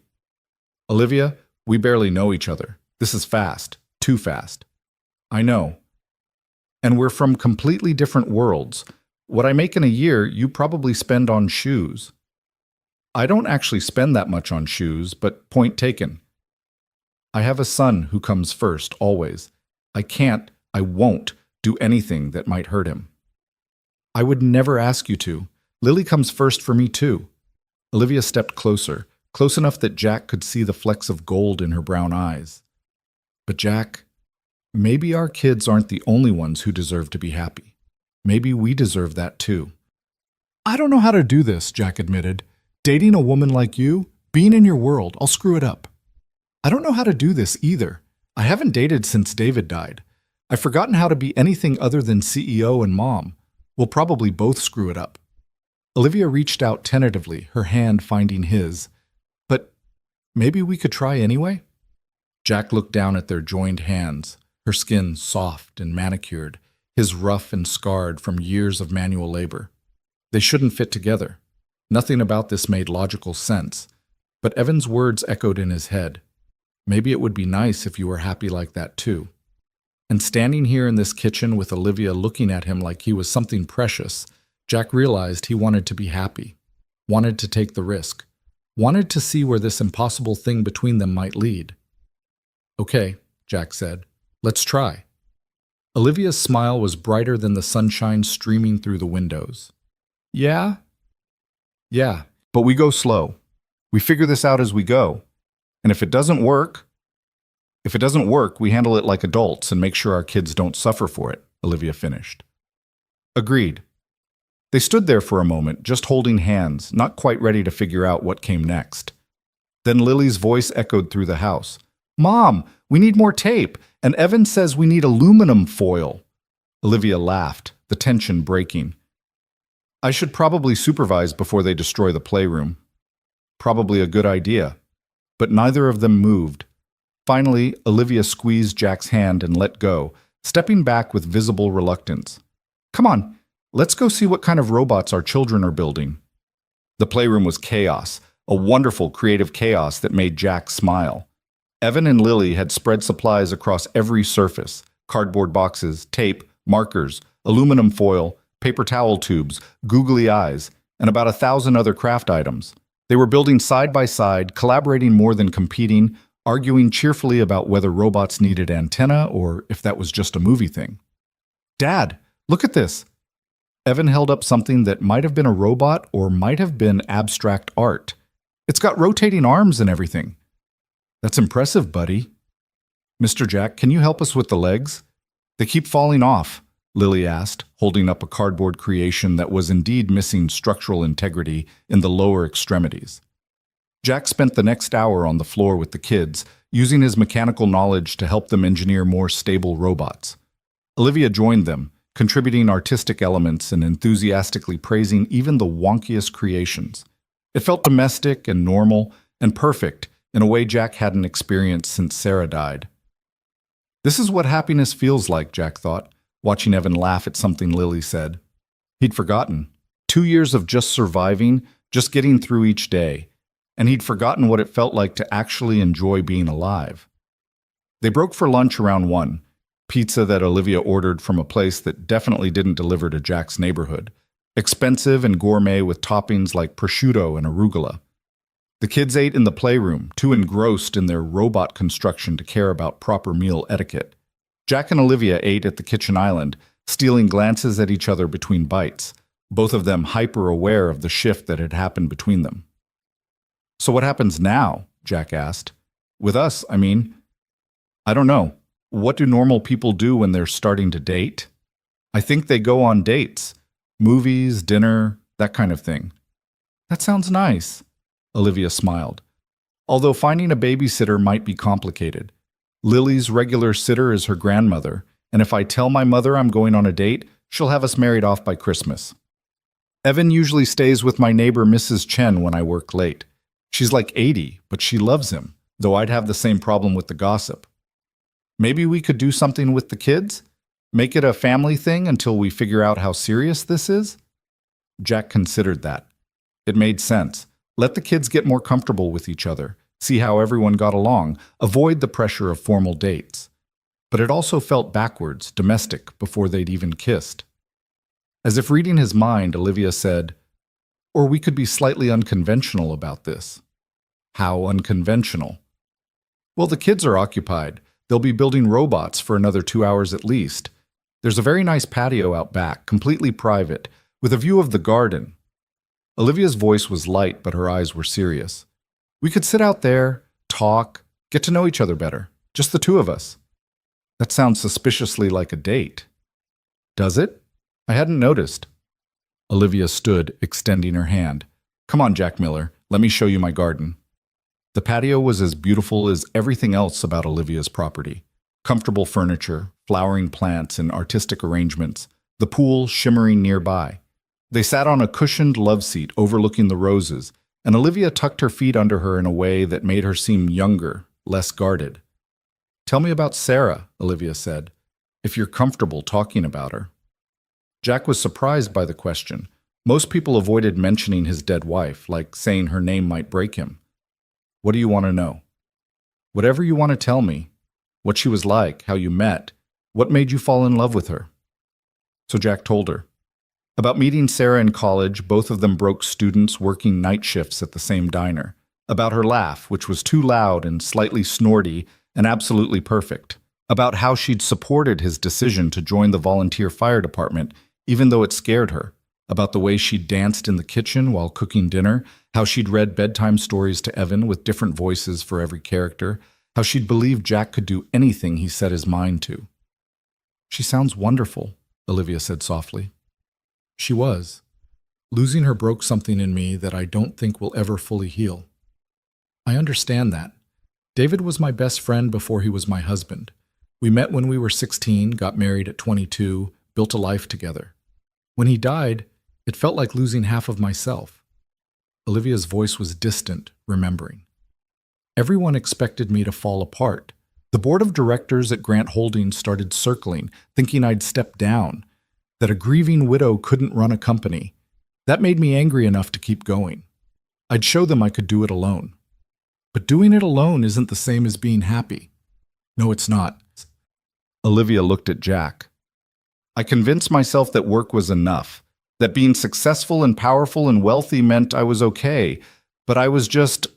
Olivia, we barely know each other. This is fast, too fast. I know. And we're from completely different worlds. What I make in a year, you probably spend on shoes. I don't actually spend that much on shoes, but point taken. I have a son who comes first, always. I won't do anything that might hurt him. I would never ask you to. Lily comes first for me too. Olivia stepped closer, close enough that Jack could see the flecks of gold in her brown eyes. But Jack, maybe our kids aren't the only ones who deserve to be happy. Maybe we deserve that too. I don't know how to do this, Jack admitted. Dating a woman like you, being in your world, I'll screw it up. I don't know how to do this either. I haven't dated since David died. I've forgotten how to be anything other than CEO and mom. We'll probably both screw it up. Olivia reached out tentatively, her hand finding his. But maybe we could try anyway? Jack looked down at their joined hands, her skin soft and manicured, his rough and scarred from years of manual labor. They shouldn't fit together. Nothing about this made logical sense, but Evan's words echoed in his head. Maybe it would be nice if you were happy like that too. And standing here in this kitchen with Olivia looking at him like he was something precious, Jack realized he wanted to be happy, wanted to take the risk, wanted to see where this impossible thing between them might lead. Okay, Jack said, let's try. Olivia's smile was brighter than the sunshine streaming through the windows. Yeah? Yeah, but we go slow. We figure this out as we go. And if it doesn't work, we handle it like adults and make sure our kids don't suffer for it, Olivia finished. Agreed. They stood there for a moment, just holding hands, not quite ready to figure out what came next. Then Lily's voice echoed through the house. Mom, we need more tape, and Evan says we need aluminum foil. Olivia laughed, the tension breaking. I should probably supervise before they destroy the playroom. Probably a good idea. But neither of them moved. Finally, Olivia squeezed Jack's hand and let go, stepping back with visible reluctance. Come on, let's go see what kind of robots our children are building. The playroom was chaos, a wonderful creative chaos that made Jack smile. Evan and Lily had spread supplies across every surface: cardboard boxes, tape, markers, aluminum foil, paper towel tubes, googly eyes, and about 1,000 other craft items. They were building side by side, collaborating more than competing, arguing cheerfully about whether robots needed antenna or if that was just a movie thing. Dad, look at this. Evan held up something that might have been a robot or might have been abstract art. It's got rotating arms and everything. That's impressive, buddy. Mr. Jack, can you help us with the legs? They keep falling off, Lily asked, holding up a cardboard creation that was indeed missing structural integrity in the lower extremities. Jack spent the next hour on the floor with the kids, using his mechanical knowledge to help them engineer more stable robots. Olivia joined them, contributing artistic elements and enthusiastically praising even the wonkiest creations. It felt domestic and normal and perfect in a way Jack hadn't experienced since Sarah died. This is what happiness feels like, Jack thought, watching Evan laugh at something Lily said. He'd forgotten. 2 years of just surviving, just getting through each day, and he'd forgotten what it felt like to actually enjoy being alive. They broke for lunch around 1, pizza that Olivia ordered from a place that definitely didn't deliver to Jack's neighborhood, expensive and gourmet with toppings like prosciutto and arugula. The kids ate in the playroom, too engrossed in their robot construction to care about proper meal etiquette. Jack and Olivia ate at the kitchen island, stealing glances at each other between bites, both of them hyper-aware of the shift that had happened between them. So what happens now? Jack asked. With us, I mean. I don't know. What do normal people do when they're starting to date? I think they go on dates. Movies, dinner, that kind of thing. That sounds nice, Olivia smiled. Although finding a babysitter might be complicated. Lily's regular sitter is her grandmother, and if I tell my mother I'm going on a date, she'll have us married off by Christmas. Evan usually stays with my neighbor Mrs. Chen when I work late. She's like 80, but she loves him, though I'd have the same problem with the gossip. Maybe we could do something with the kids? Make it a family thing until we figure out how serious this is? Jack considered that. It made sense. Let the kids get more comfortable with each other, see how everyone got along, avoid the pressure of formal dates. But it also felt backwards, domestic, before they'd even kissed. As if reading his mind, Olivia said, or we could be slightly unconventional about this. How unconventional? Well, the kids are occupied. They'll be building robots for another 2 hours at least. There's a very nice patio out back, completely private, with a view of the garden. Olivia's voice was light, but her eyes were serious. We could sit out there, talk, get to know each other better, just the two of us. That sounds suspiciously like a date. Does it? I hadn't noticed. Olivia stood, extending her hand. Come on, Jack Miller, let me show you my garden. The patio was as beautiful as everything else about Olivia's property. Comfortable furniture, flowering plants, and artistic arrangements, the pool shimmering nearby. They sat on a cushioned love seat overlooking the roses, and Olivia tucked her feet under her in a way that made her seem younger, less guarded. Tell me about Sarah, Olivia said, if you're comfortable talking about her. Jack was surprised by the question. Most people avoided mentioning his dead wife, like saying her name might break him. What do you want to know? Whatever you want to tell me. What she was like, how you met, what made you fall in love with her. So Jack told her. About meeting Sarah in college, both of them broke students working night shifts at the same diner. About her laugh, which was too loud and slightly snorty and absolutely perfect. About how she'd supported his decision to join the volunteer fire department, even though it scared her. About the way she'd danced in the kitchen while cooking dinner, how she'd read bedtime stories to Evan with different voices for every character, how she'd believed Jack could do anything he set his mind to. She sounds wonderful, Olivia said softly. She was. Losing her broke something in me that I don't think will ever fully heal. I understand that. David was my best friend before he was my husband. We met when we were 16, got married at 22, built a life together. When he died, it felt like losing half of myself. Olivia's voice was distant, remembering. Everyone expected me to fall apart. The board of directors at Grant Holdings started circling, thinking I'd step down, that a grieving widow couldn't run a company. That made me angry enough to keep going. I'd show them I could do it alone. But doing it alone isn't the same as being happy. No, it's not. Olivia looked at Jack. I convinced myself that work was enough, that being successful and powerful and wealthy meant I was okay, But I was just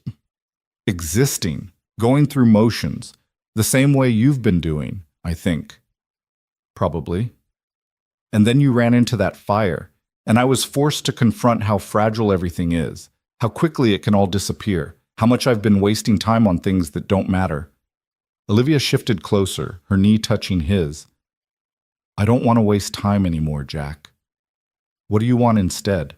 existing, going through motions, the same way you've been doing, I think. Probably. And then you ran into that fire, and I was forced to confront how fragile everything is, how quickly it can all disappear, how much I've been wasting time on things that don't matter. Olivia shifted closer, her knee touching his. I don't want to waste time anymore, Jack. What do you want instead?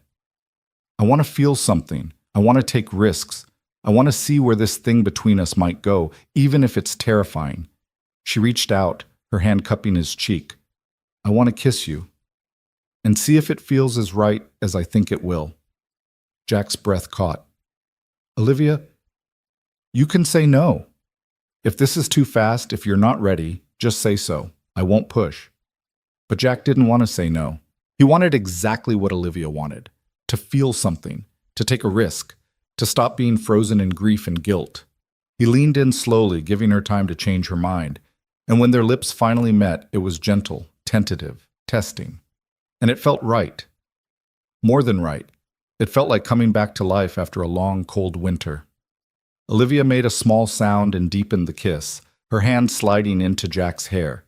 I want to feel something. I want to take risks. I want to see where this thing between us might go, even if it's terrifying. She reached out, her hand cupping his cheek. I want to kiss you. And see if it feels as right as I think it will. Jack's breath caught. Olivia, you can say no. If this is too fast, if you're not ready, just say so. I won't push. But Jack didn't want to say no. He wanted exactly what Olivia wanted. To feel something, to take a risk, to stop being frozen in grief and guilt. He leaned in slowly, giving her time to change her mind. And when their lips finally met, it was gentle, tentative, testing. And it felt right. More than right. It felt like coming back to life after a long, cold winter. Olivia made a small sound and deepened the kiss, her hand sliding into Jack's hair.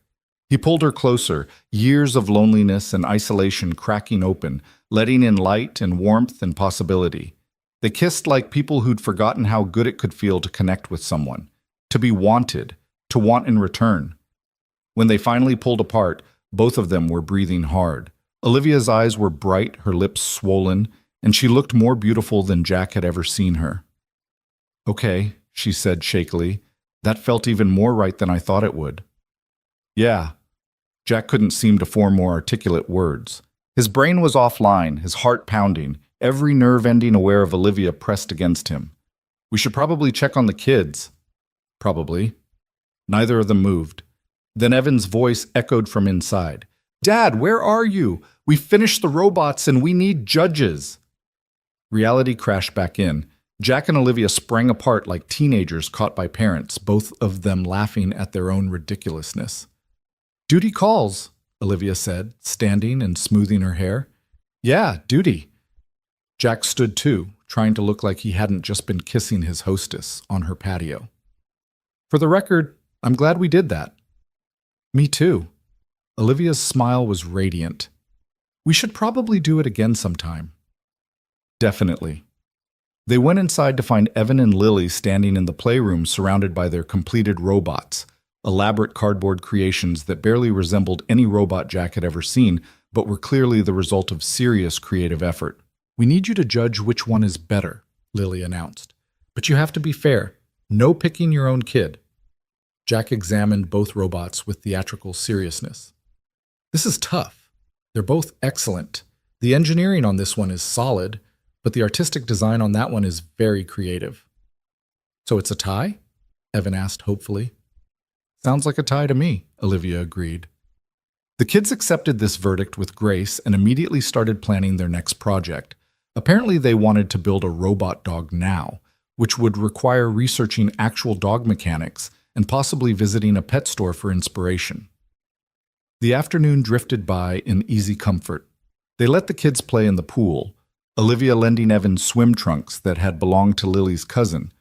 He pulled her closer, years of loneliness and isolation cracking open, letting in light and warmth and possibility. They kissed like people who'd forgotten how good it could feel to connect with someone, to be wanted, to want in return. When they finally pulled apart, both of them were breathing hard. Olivia's eyes were bright, her lips swollen, and she looked more beautiful than Jack had ever seen her. Okay, she said shakily. That felt even more right than I thought it would. Yeah. Jack couldn't seem to form more articulate words. His brain was offline, his heart pounding, every nerve ending aware of Olivia pressed against him. We should probably check on the kids. Probably. Neither of them moved. Then Evan's voice echoed from inside. Dad, where are you? We finished the robots and we need judges. Reality crashed back in. Jack and Olivia sprang apart like teenagers caught by parents, both of them laughing at their own ridiculousness. Duty calls, Olivia said, standing and smoothing her hair. Yeah, duty. Jack stood too, trying to look like he hadn't just been kissing his hostess on her patio. For the record, I'm glad we did that. Me too. Olivia's smile was radiant. We should probably do it again sometime. Definitely. They went inside to find Evan and Lily standing in the playroom surrounded by their completed robots, elaborate cardboard creations that barely resembled any robot Jack had ever seen, but were clearly the result of serious creative effort. We need you to judge which one is better, Lily announced. But you have to be fair. No picking your own kid. Jack examined both robots with theatrical seriousness. This is tough. They're both excellent. The engineering on this one is solid, but the artistic design on that one is very creative. So it's a tie? Evan asked hopefully. Sounds like a tie to me, Olivia agreed. The kids accepted this verdict with grace and immediately started planning their next project. Apparently they wanted to build a robot dog now, which would require researching actual dog mechanics and possibly visiting a pet store for inspiration. The afternoon drifted by in easy comfort. They let the kids play in the pool, Olivia lending Evan swim trunks that had belonged to Lily's cousin,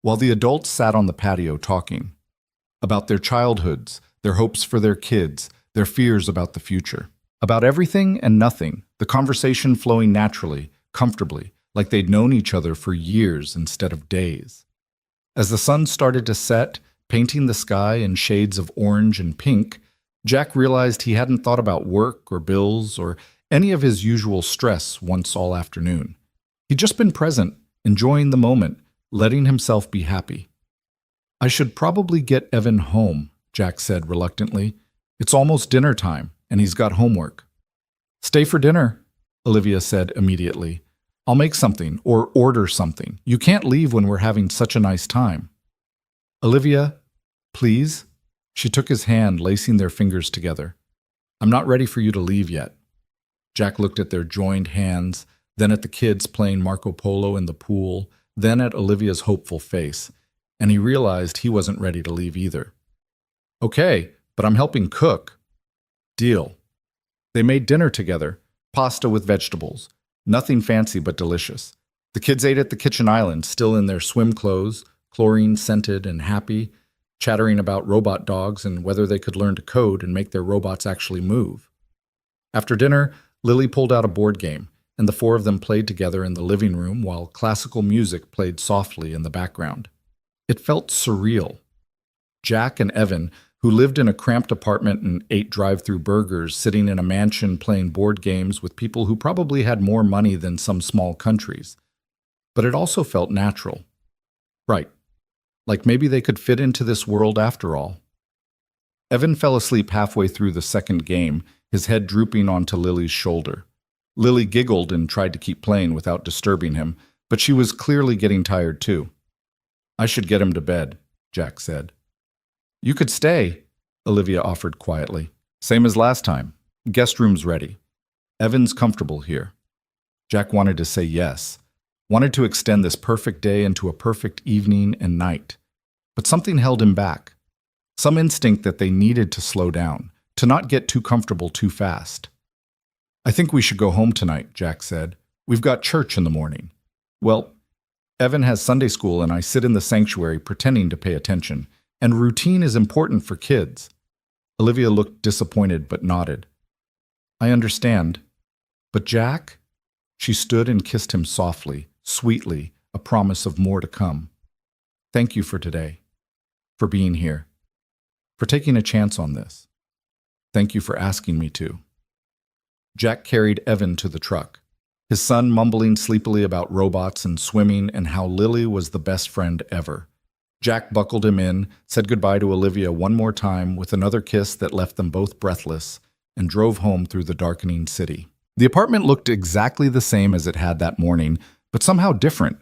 while the adults sat on the patio talking about their childhoods, their hopes for their kids, their fears about the future. About everything and nothing, the conversation flowing naturally, comfortably, like they'd known each other for years instead of days. As the sun started to set, painting the sky in shades of orange and pink, Jack realized he hadn't thought about work or bills or any of his usual stress once all afternoon. He'd just been present, enjoying the moment, letting himself be happy. I should probably get Evan home, Jack said reluctantly. It's almost dinner time, and he's got homework. Stay for dinner, Olivia said immediately. I'll make something or order something. You can't leave when we're having such a nice time. Olivia, please? She took his hand, lacing their fingers together. I'm not ready for you to leave yet. Jack looked at their joined hands, then at the kids playing Marco Polo in the pool, then at Olivia's hopeful face, and he realized he wasn't ready to leave either. Okay, but I'm helping cook. Deal. They made dinner together, pasta with vegetables. Nothing fancy but delicious. The kids ate at the kitchen island, still in their swim clothes, chlorine-scented and happy, chattering about robot dogs and whether they could learn to code and make their robots actually move. After dinner, Lily pulled out a board game, and the four of them played together in the living room while classical music played softly in the background. It felt surreal. Jack and Evan, who lived in a cramped apartment and ate drive-through burgers, sitting in a mansion playing board games with people who probably had more money than some small countries. But it also felt natural. Right. Like maybe they could fit into this world after all. Evan fell asleep halfway through the second game, his head drooping onto Lily's shoulder. Lily giggled and tried to keep playing without disturbing him, but she was clearly getting tired too. "I should get him to bed," Jack said. "You could stay," Olivia offered quietly. "Same as last time. Guest room's ready. Evan's comfortable here." Jack wanted to say yes, wanted to extend this perfect day into a perfect evening and night. But something held him back. Some instinct that they needed to slow down, to not get too comfortable too fast. "I think we should go home tonight," Jack said. "We've got church in the morning." "Well, Evan has Sunday school and I sit in the sanctuary pretending to pay attention, and routine is important for kids." Olivia looked disappointed but nodded. "I understand. But Jack?" She stood and kissed him softly, sweetly, a promise of more to come. "Thank you for today, for being here, for taking a chance on this. Thank you for asking me to." Jack carried Evan to the truck, his son mumbling sleepily about robots and swimming and how Lily was the best friend ever. Jack buckled him in, said goodbye to Olivia one more time with another kiss that left them both breathless, and drove home through the darkening city. The apartment looked exactly the same as it had that morning, but somehow different.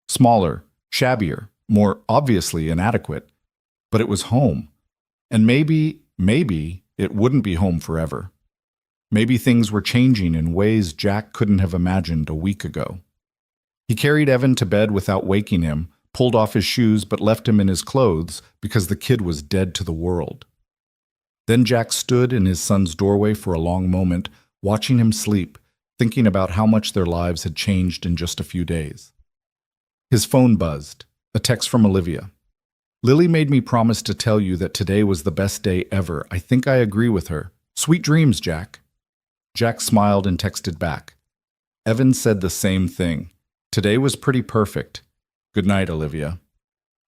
Smaller, shabbier, more obviously inadequate. But it was home. And maybe it wouldn't be home forever. Maybe things were changing in ways Jack couldn't have imagined a week ago. He carried Evan to bed without waking him, pulled off his shoes but left him in his clothes because the kid was dead to the world. Then Jack stood in his son's doorway for a long moment, watching him sleep, thinking about how much their lives had changed in just a few days. His phone buzzed, a text from Olivia. "Lily made me promise to tell you that today was the best day ever. I think I agree with her. Sweet dreams, Jack." Jack smiled and texted back. Evan said the same thing. "Today was pretty perfect. Good night, Olivia."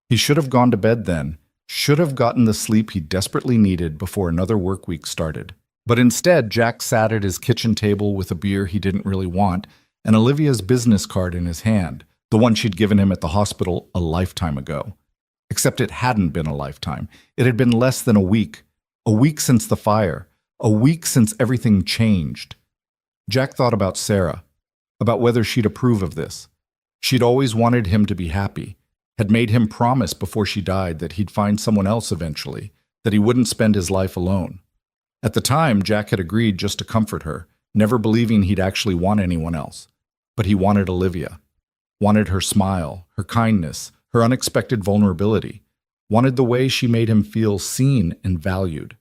He should have gone to bed then, should have gotten the sleep he desperately needed before another work week started. But instead, Jack sat at his kitchen table with a beer he didn't really want and Olivia's business card in his hand, the one she'd given him at the hospital a lifetime ago. Except it hadn't been a lifetime. It had been less than a week since the fire, a week since everything changed. Jack thought about Sarah, about whether she'd approve of this. She'd always wanted him to be happy, had made him promise before she died that he'd find someone else eventually, that he wouldn't spend his life alone. At the time, Jack had agreed just to comfort her, never believing he'd actually want anyone else. But he wanted Olivia, wanted her smile, her kindness, her unexpected vulnerability, wanted the way she made him feel seen and valued,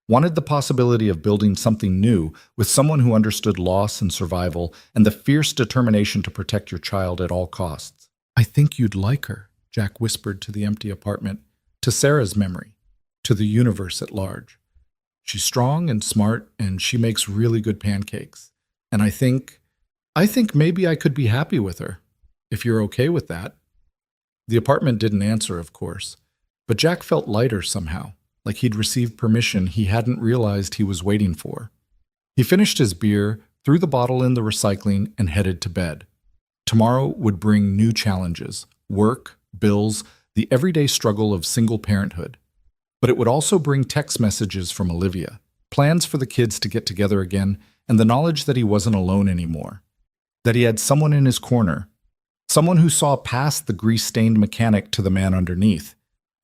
wanted the possibility of building something new with someone who understood loss and survival and the fierce determination to protect your child at all costs. "I think you'd like her," Jack whispered to the empty apartment, to Sarah's memory, to the universe at large. "She's strong and smart, and she makes really good pancakes. And I think maybe I could be happy with her, if you're okay with that." The apartment didn't answer, of course, but Jack felt lighter somehow, like he'd received permission he hadn't realized he was waiting for. He finished his beer, threw the bottle in the recycling, and headed to bed. Tomorrow would bring new challenges, work, bills, the everyday struggle of single parenthood. But it would also bring text messages from Olivia, plans for the kids to get together again, and the knowledge that he wasn't alone anymore, that he had someone in his corner, someone who saw past the grease-stained mechanic to the man underneath,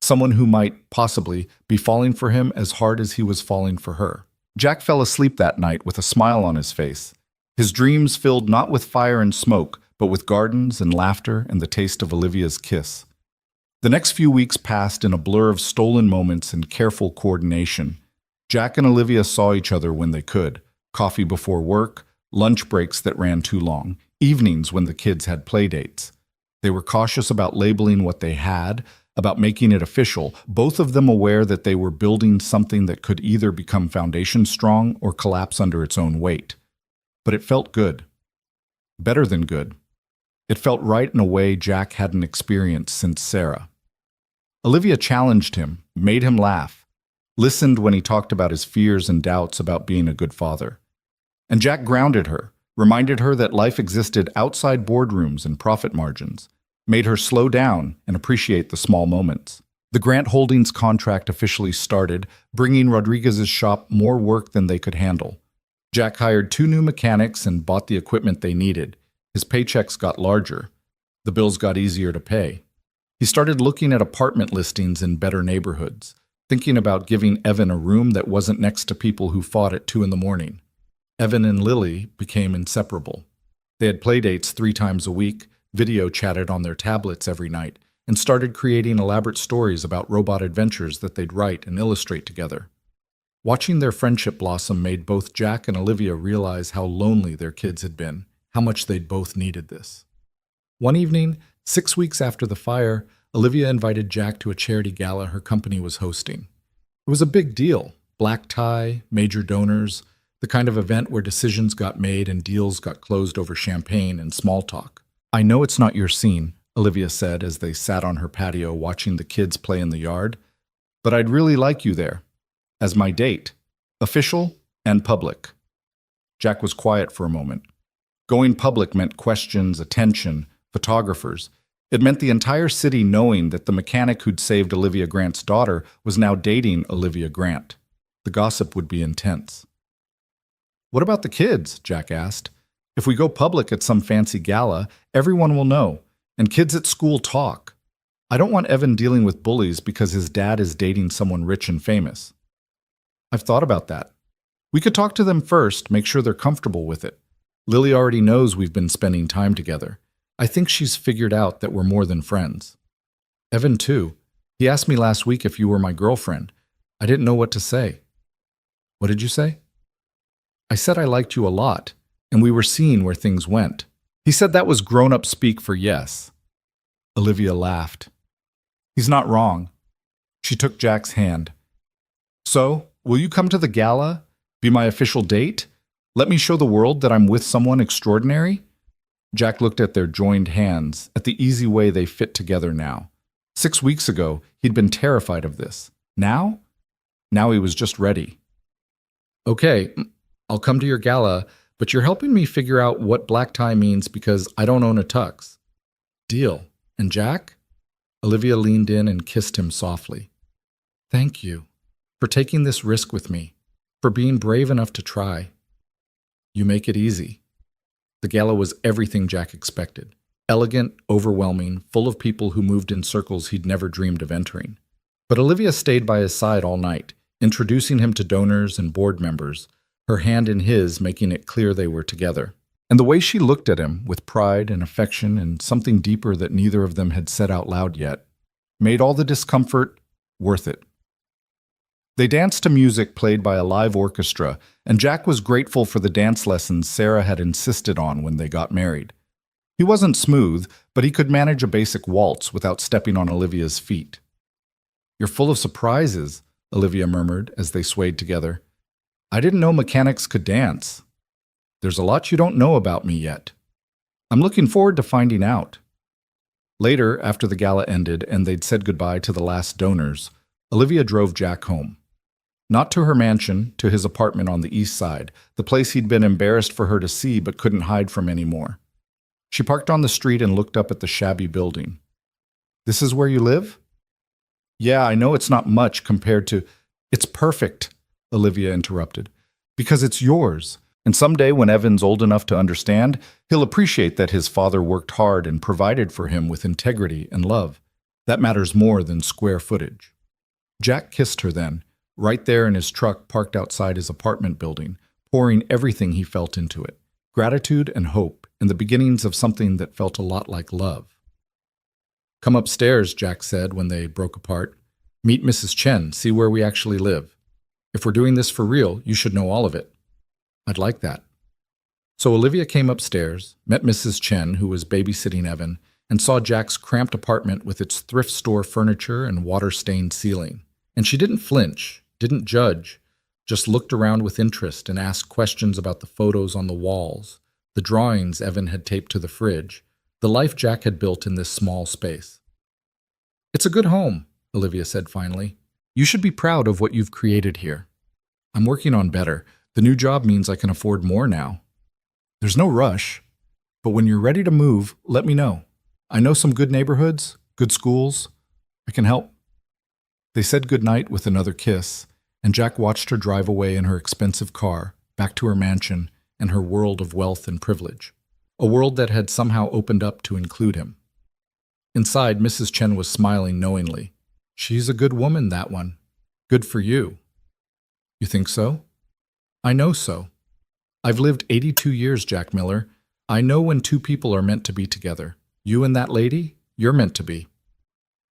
someone who might, possibly, be falling for him as hard as he was falling for her. Jack fell asleep that night with a smile on his face, his dreams filled not with fire and smoke, but with gardens and laughter and the taste of Olivia's kiss. The next few weeks passed in a blur of stolen moments and careful coordination. Jack and Olivia saw each other when they could, coffee before work, lunch breaks that ran too long, evenings when the kids had play dates. They were cautious about labeling what they had, about making it official, both of them aware that they were building something that could either become foundation strong or collapse under its own weight. But it felt good. Better than good. It felt right in a way Jack hadn't experienced since Sarah. Olivia challenged him, made him laugh, listened when he talked about his fears and doubts about being a good father. And Jack grounded her, reminded her that life existed outside boardrooms and profit margins, made her slow down and appreciate the small moments. The Grant Holdings contract officially started, bringing Rodriguez's shop more work than they could handle. Jack hired 2 new mechanics and bought the equipment they needed. His paychecks got larger. The bills got easier to pay. He started looking at apartment listings in better neighborhoods, thinking about giving Evan a room that wasn't next to people who fought at 2 a.m. Evan and Lily became inseparable. They had playdates 3 times a week, video chatted on their tablets every night, and started creating elaborate stories about robot adventures that they'd write and illustrate together. Watching their friendship blossom made both Jack and Olivia realize how lonely their kids had been, how much they'd both needed this. One evening, 6 weeks after the fire, Olivia invited Jack to a charity gala her company was hosting. It was a big deal. Black tie, major donors, the kind of event where decisions got made and deals got closed over champagne and small talk. "I know it's not your scene," Olivia said as they sat on her patio watching the kids play in the yard, "but I'd really like you there. As my date. Official and public." Jack was quiet for a moment. Going public meant questions, attention, photographers. It meant the entire city knowing that the mechanic who'd saved Olivia Grant's daughter was now dating Olivia Grant. The gossip would be intense. "What about the kids?" Jack asked. "If we go public at some fancy gala, everyone will know, and kids at school talk. I don't want Evan dealing with bullies because his dad is dating someone rich and famous." "I've thought about that. We could talk to them first, make sure they're comfortable with it. Lily already knows we've been spending time together. I think she's figured out that we're more than friends. Evan, too. He asked me last week if you were my girlfriend. I didn't know what to say." "What did you say?" "I said I liked you a lot, and we were seeing where things went." He said that was grown-up speak for yes. Olivia laughed. "He's not wrong." She took Jack's hand. "So, will you come to the gala? Be my official date? Let me show the world that I'm with someone extraordinary?" Jack looked at their joined hands, at the easy way they fit together now. 6 weeks ago, he'd been terrified of this. Now? Now he was just ready. "Okay, I'll come to your gala, but you're helping me figure out what black tie means because I don't own a tux." "Deal. And Jack?" Olivia leaned in and kissed him softly. "Thank you for taking this risk with me, for being brave enough to try. You make it easy." The gala was everything Jack expected. Elegant, overwhelming, full of people who moved in circles he'd never dreamed of entering. But Olivia stayed by his side all night, introducing him to donors and board members, her hand in his making it clear they were together. And the way she looked at him, with pride and affection and something deeper that neither of them had said out loud yet, made all the discomfort worth it. They danced to music played by a live orchestra, and Jack was grateful for the dance lessons Sarah had insisted on when they got married. He wasn't smooth, but he could manage a basic waltz without stepping on Olivia's feet. "You're full of surprises," Olivia murmured as they swayed together. "I didn't know mechanics could dance. There's a lot you don't know about me yet. I'm looking forward to finding out." Later, after the gala ended and they'd said goodbye to the last donors, Olivia drove Jack home. Not to her mansion, to his apartment on the east side, the place he'd been embarrassed for her to see but couldn't hide from anymore. She parked on the street and looked up at the shabby building. "This is where you live?" "Yeah, I know it's not much compared to—" "It's perfect," Olivia interrupted, "because it's yours. And someday when Evan's old enough to understand, he'll appreciate that his father worked hard and provided for him with integrity and love. That matters more than square footage." Jack kissed her then, right there in his truck parked outside his apartment building, pouring everything he felt into it, gratitude and hope, and the beginnings of something that felt a lot like love. "Come upstairs," Jack said when they broke apart. "Meet Mrs. Chen, see where we actually live. If we're doing this for real, you should know all of it." "I'd like that." So Olivia came upstairs, met Mrs. Chen, who was babysitting Evan, and saw Jack's cramped apartment with its thrift store furniture and water-stained ceiling. And she didn't flinch, didn't judge, just looked around with interest and asked questions about the photos on the walls, the drawings Evan had taped to the fridge, the life Jack had built in this small space. "It's a good home," Olivia said finally. "You should be proud of what you've created here. I'm working on better. The new job means I can afford more now. There's no rush, but when you're ready to move, let me know. I know some good neighborhoods, good schools. I can help." They said goodnight with another kiss, and Jack watched her drive away in her expensive car, back to her mansion and her world of wealth and privilege, a world that had somehow opened up to include him. Inside, Mrs. Chen was smiling knowingly. "She's a good woman, that one. Good for you." "You think so?" "I know so. I've lived 82 years, Jack Miller. I know when two people are meant to be together. You and that lady, you're meant to be."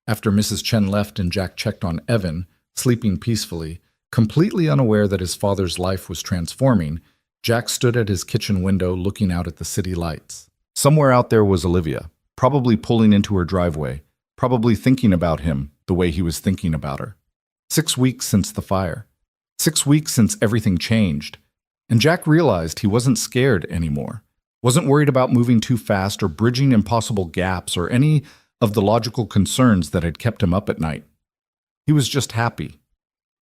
After Mrs. Chen left and Jack checked on Evan, sleeping peacefully, completely unaware that his father's life was transforming, Jack stood at his kitchen window looking out at the city lights. Somewhere out there was Olivia, probably pulling into her driveway, probably thinking about him the way he was thinking about her. 6 weeks since the fire. 6 weeks since everything changed. And Jack realized he wasn't scared anymore, wasn't worried about moving too fast or bridging impossible gaps or any of the logical concerns that had kept him up at night. He was just happy.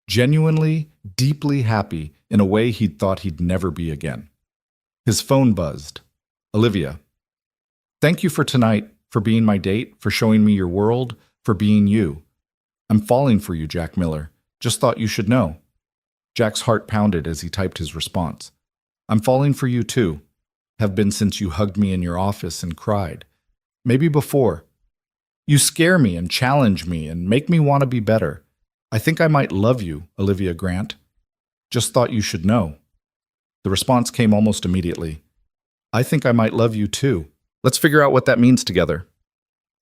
Genuinely, deeply happy in a way he'd thought he'd never be again. His phone buzzed. "Olivia, thank you for tonight, for being my date, for showing me your world, for being you. I'm falling for you, Jack Miller. Just thought you should know." Jack's heart pounded as he typed his response. "I'm falling for you too. Have been since you hugged me in your office and cried. Maybe before. You scare me and challenge me and make me want to be better. I think I might love you, Olivia Grant. Just thought you should know." The response came almost immediately. "I think I might love you too. Let's figure out what that means together."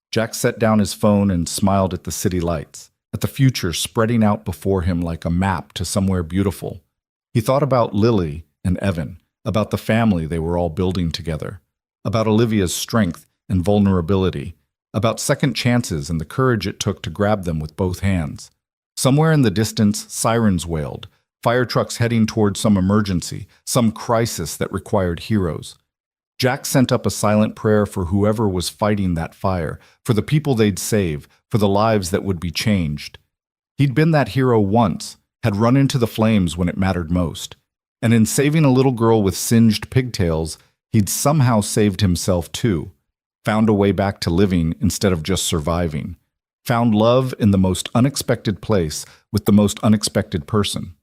Jack set down his phone and smiled at the city lights, at the future spreading out before him like a map to somewhere beautiful. He thought about Lily and Evan, about the family they were all building together, about Olivia's strength and vulnerability, about second chances and the courage it took to grab them with both hands. Somewhere in the distance, sirens wailed, fire trucks heading toward some emergency, some crisis that required heroes. Jack sent up a silent prayer for whoever was fighting that fire, for the people they'd save, for the lives that would be changed. He'd been that hero once, had run into the flames when it mattered most. And in saving a little girl with singed pigtails, he'd somehow saved himself too, found a way back to living instead of just surviving, found love in the most unexpected place with the most unexpected person.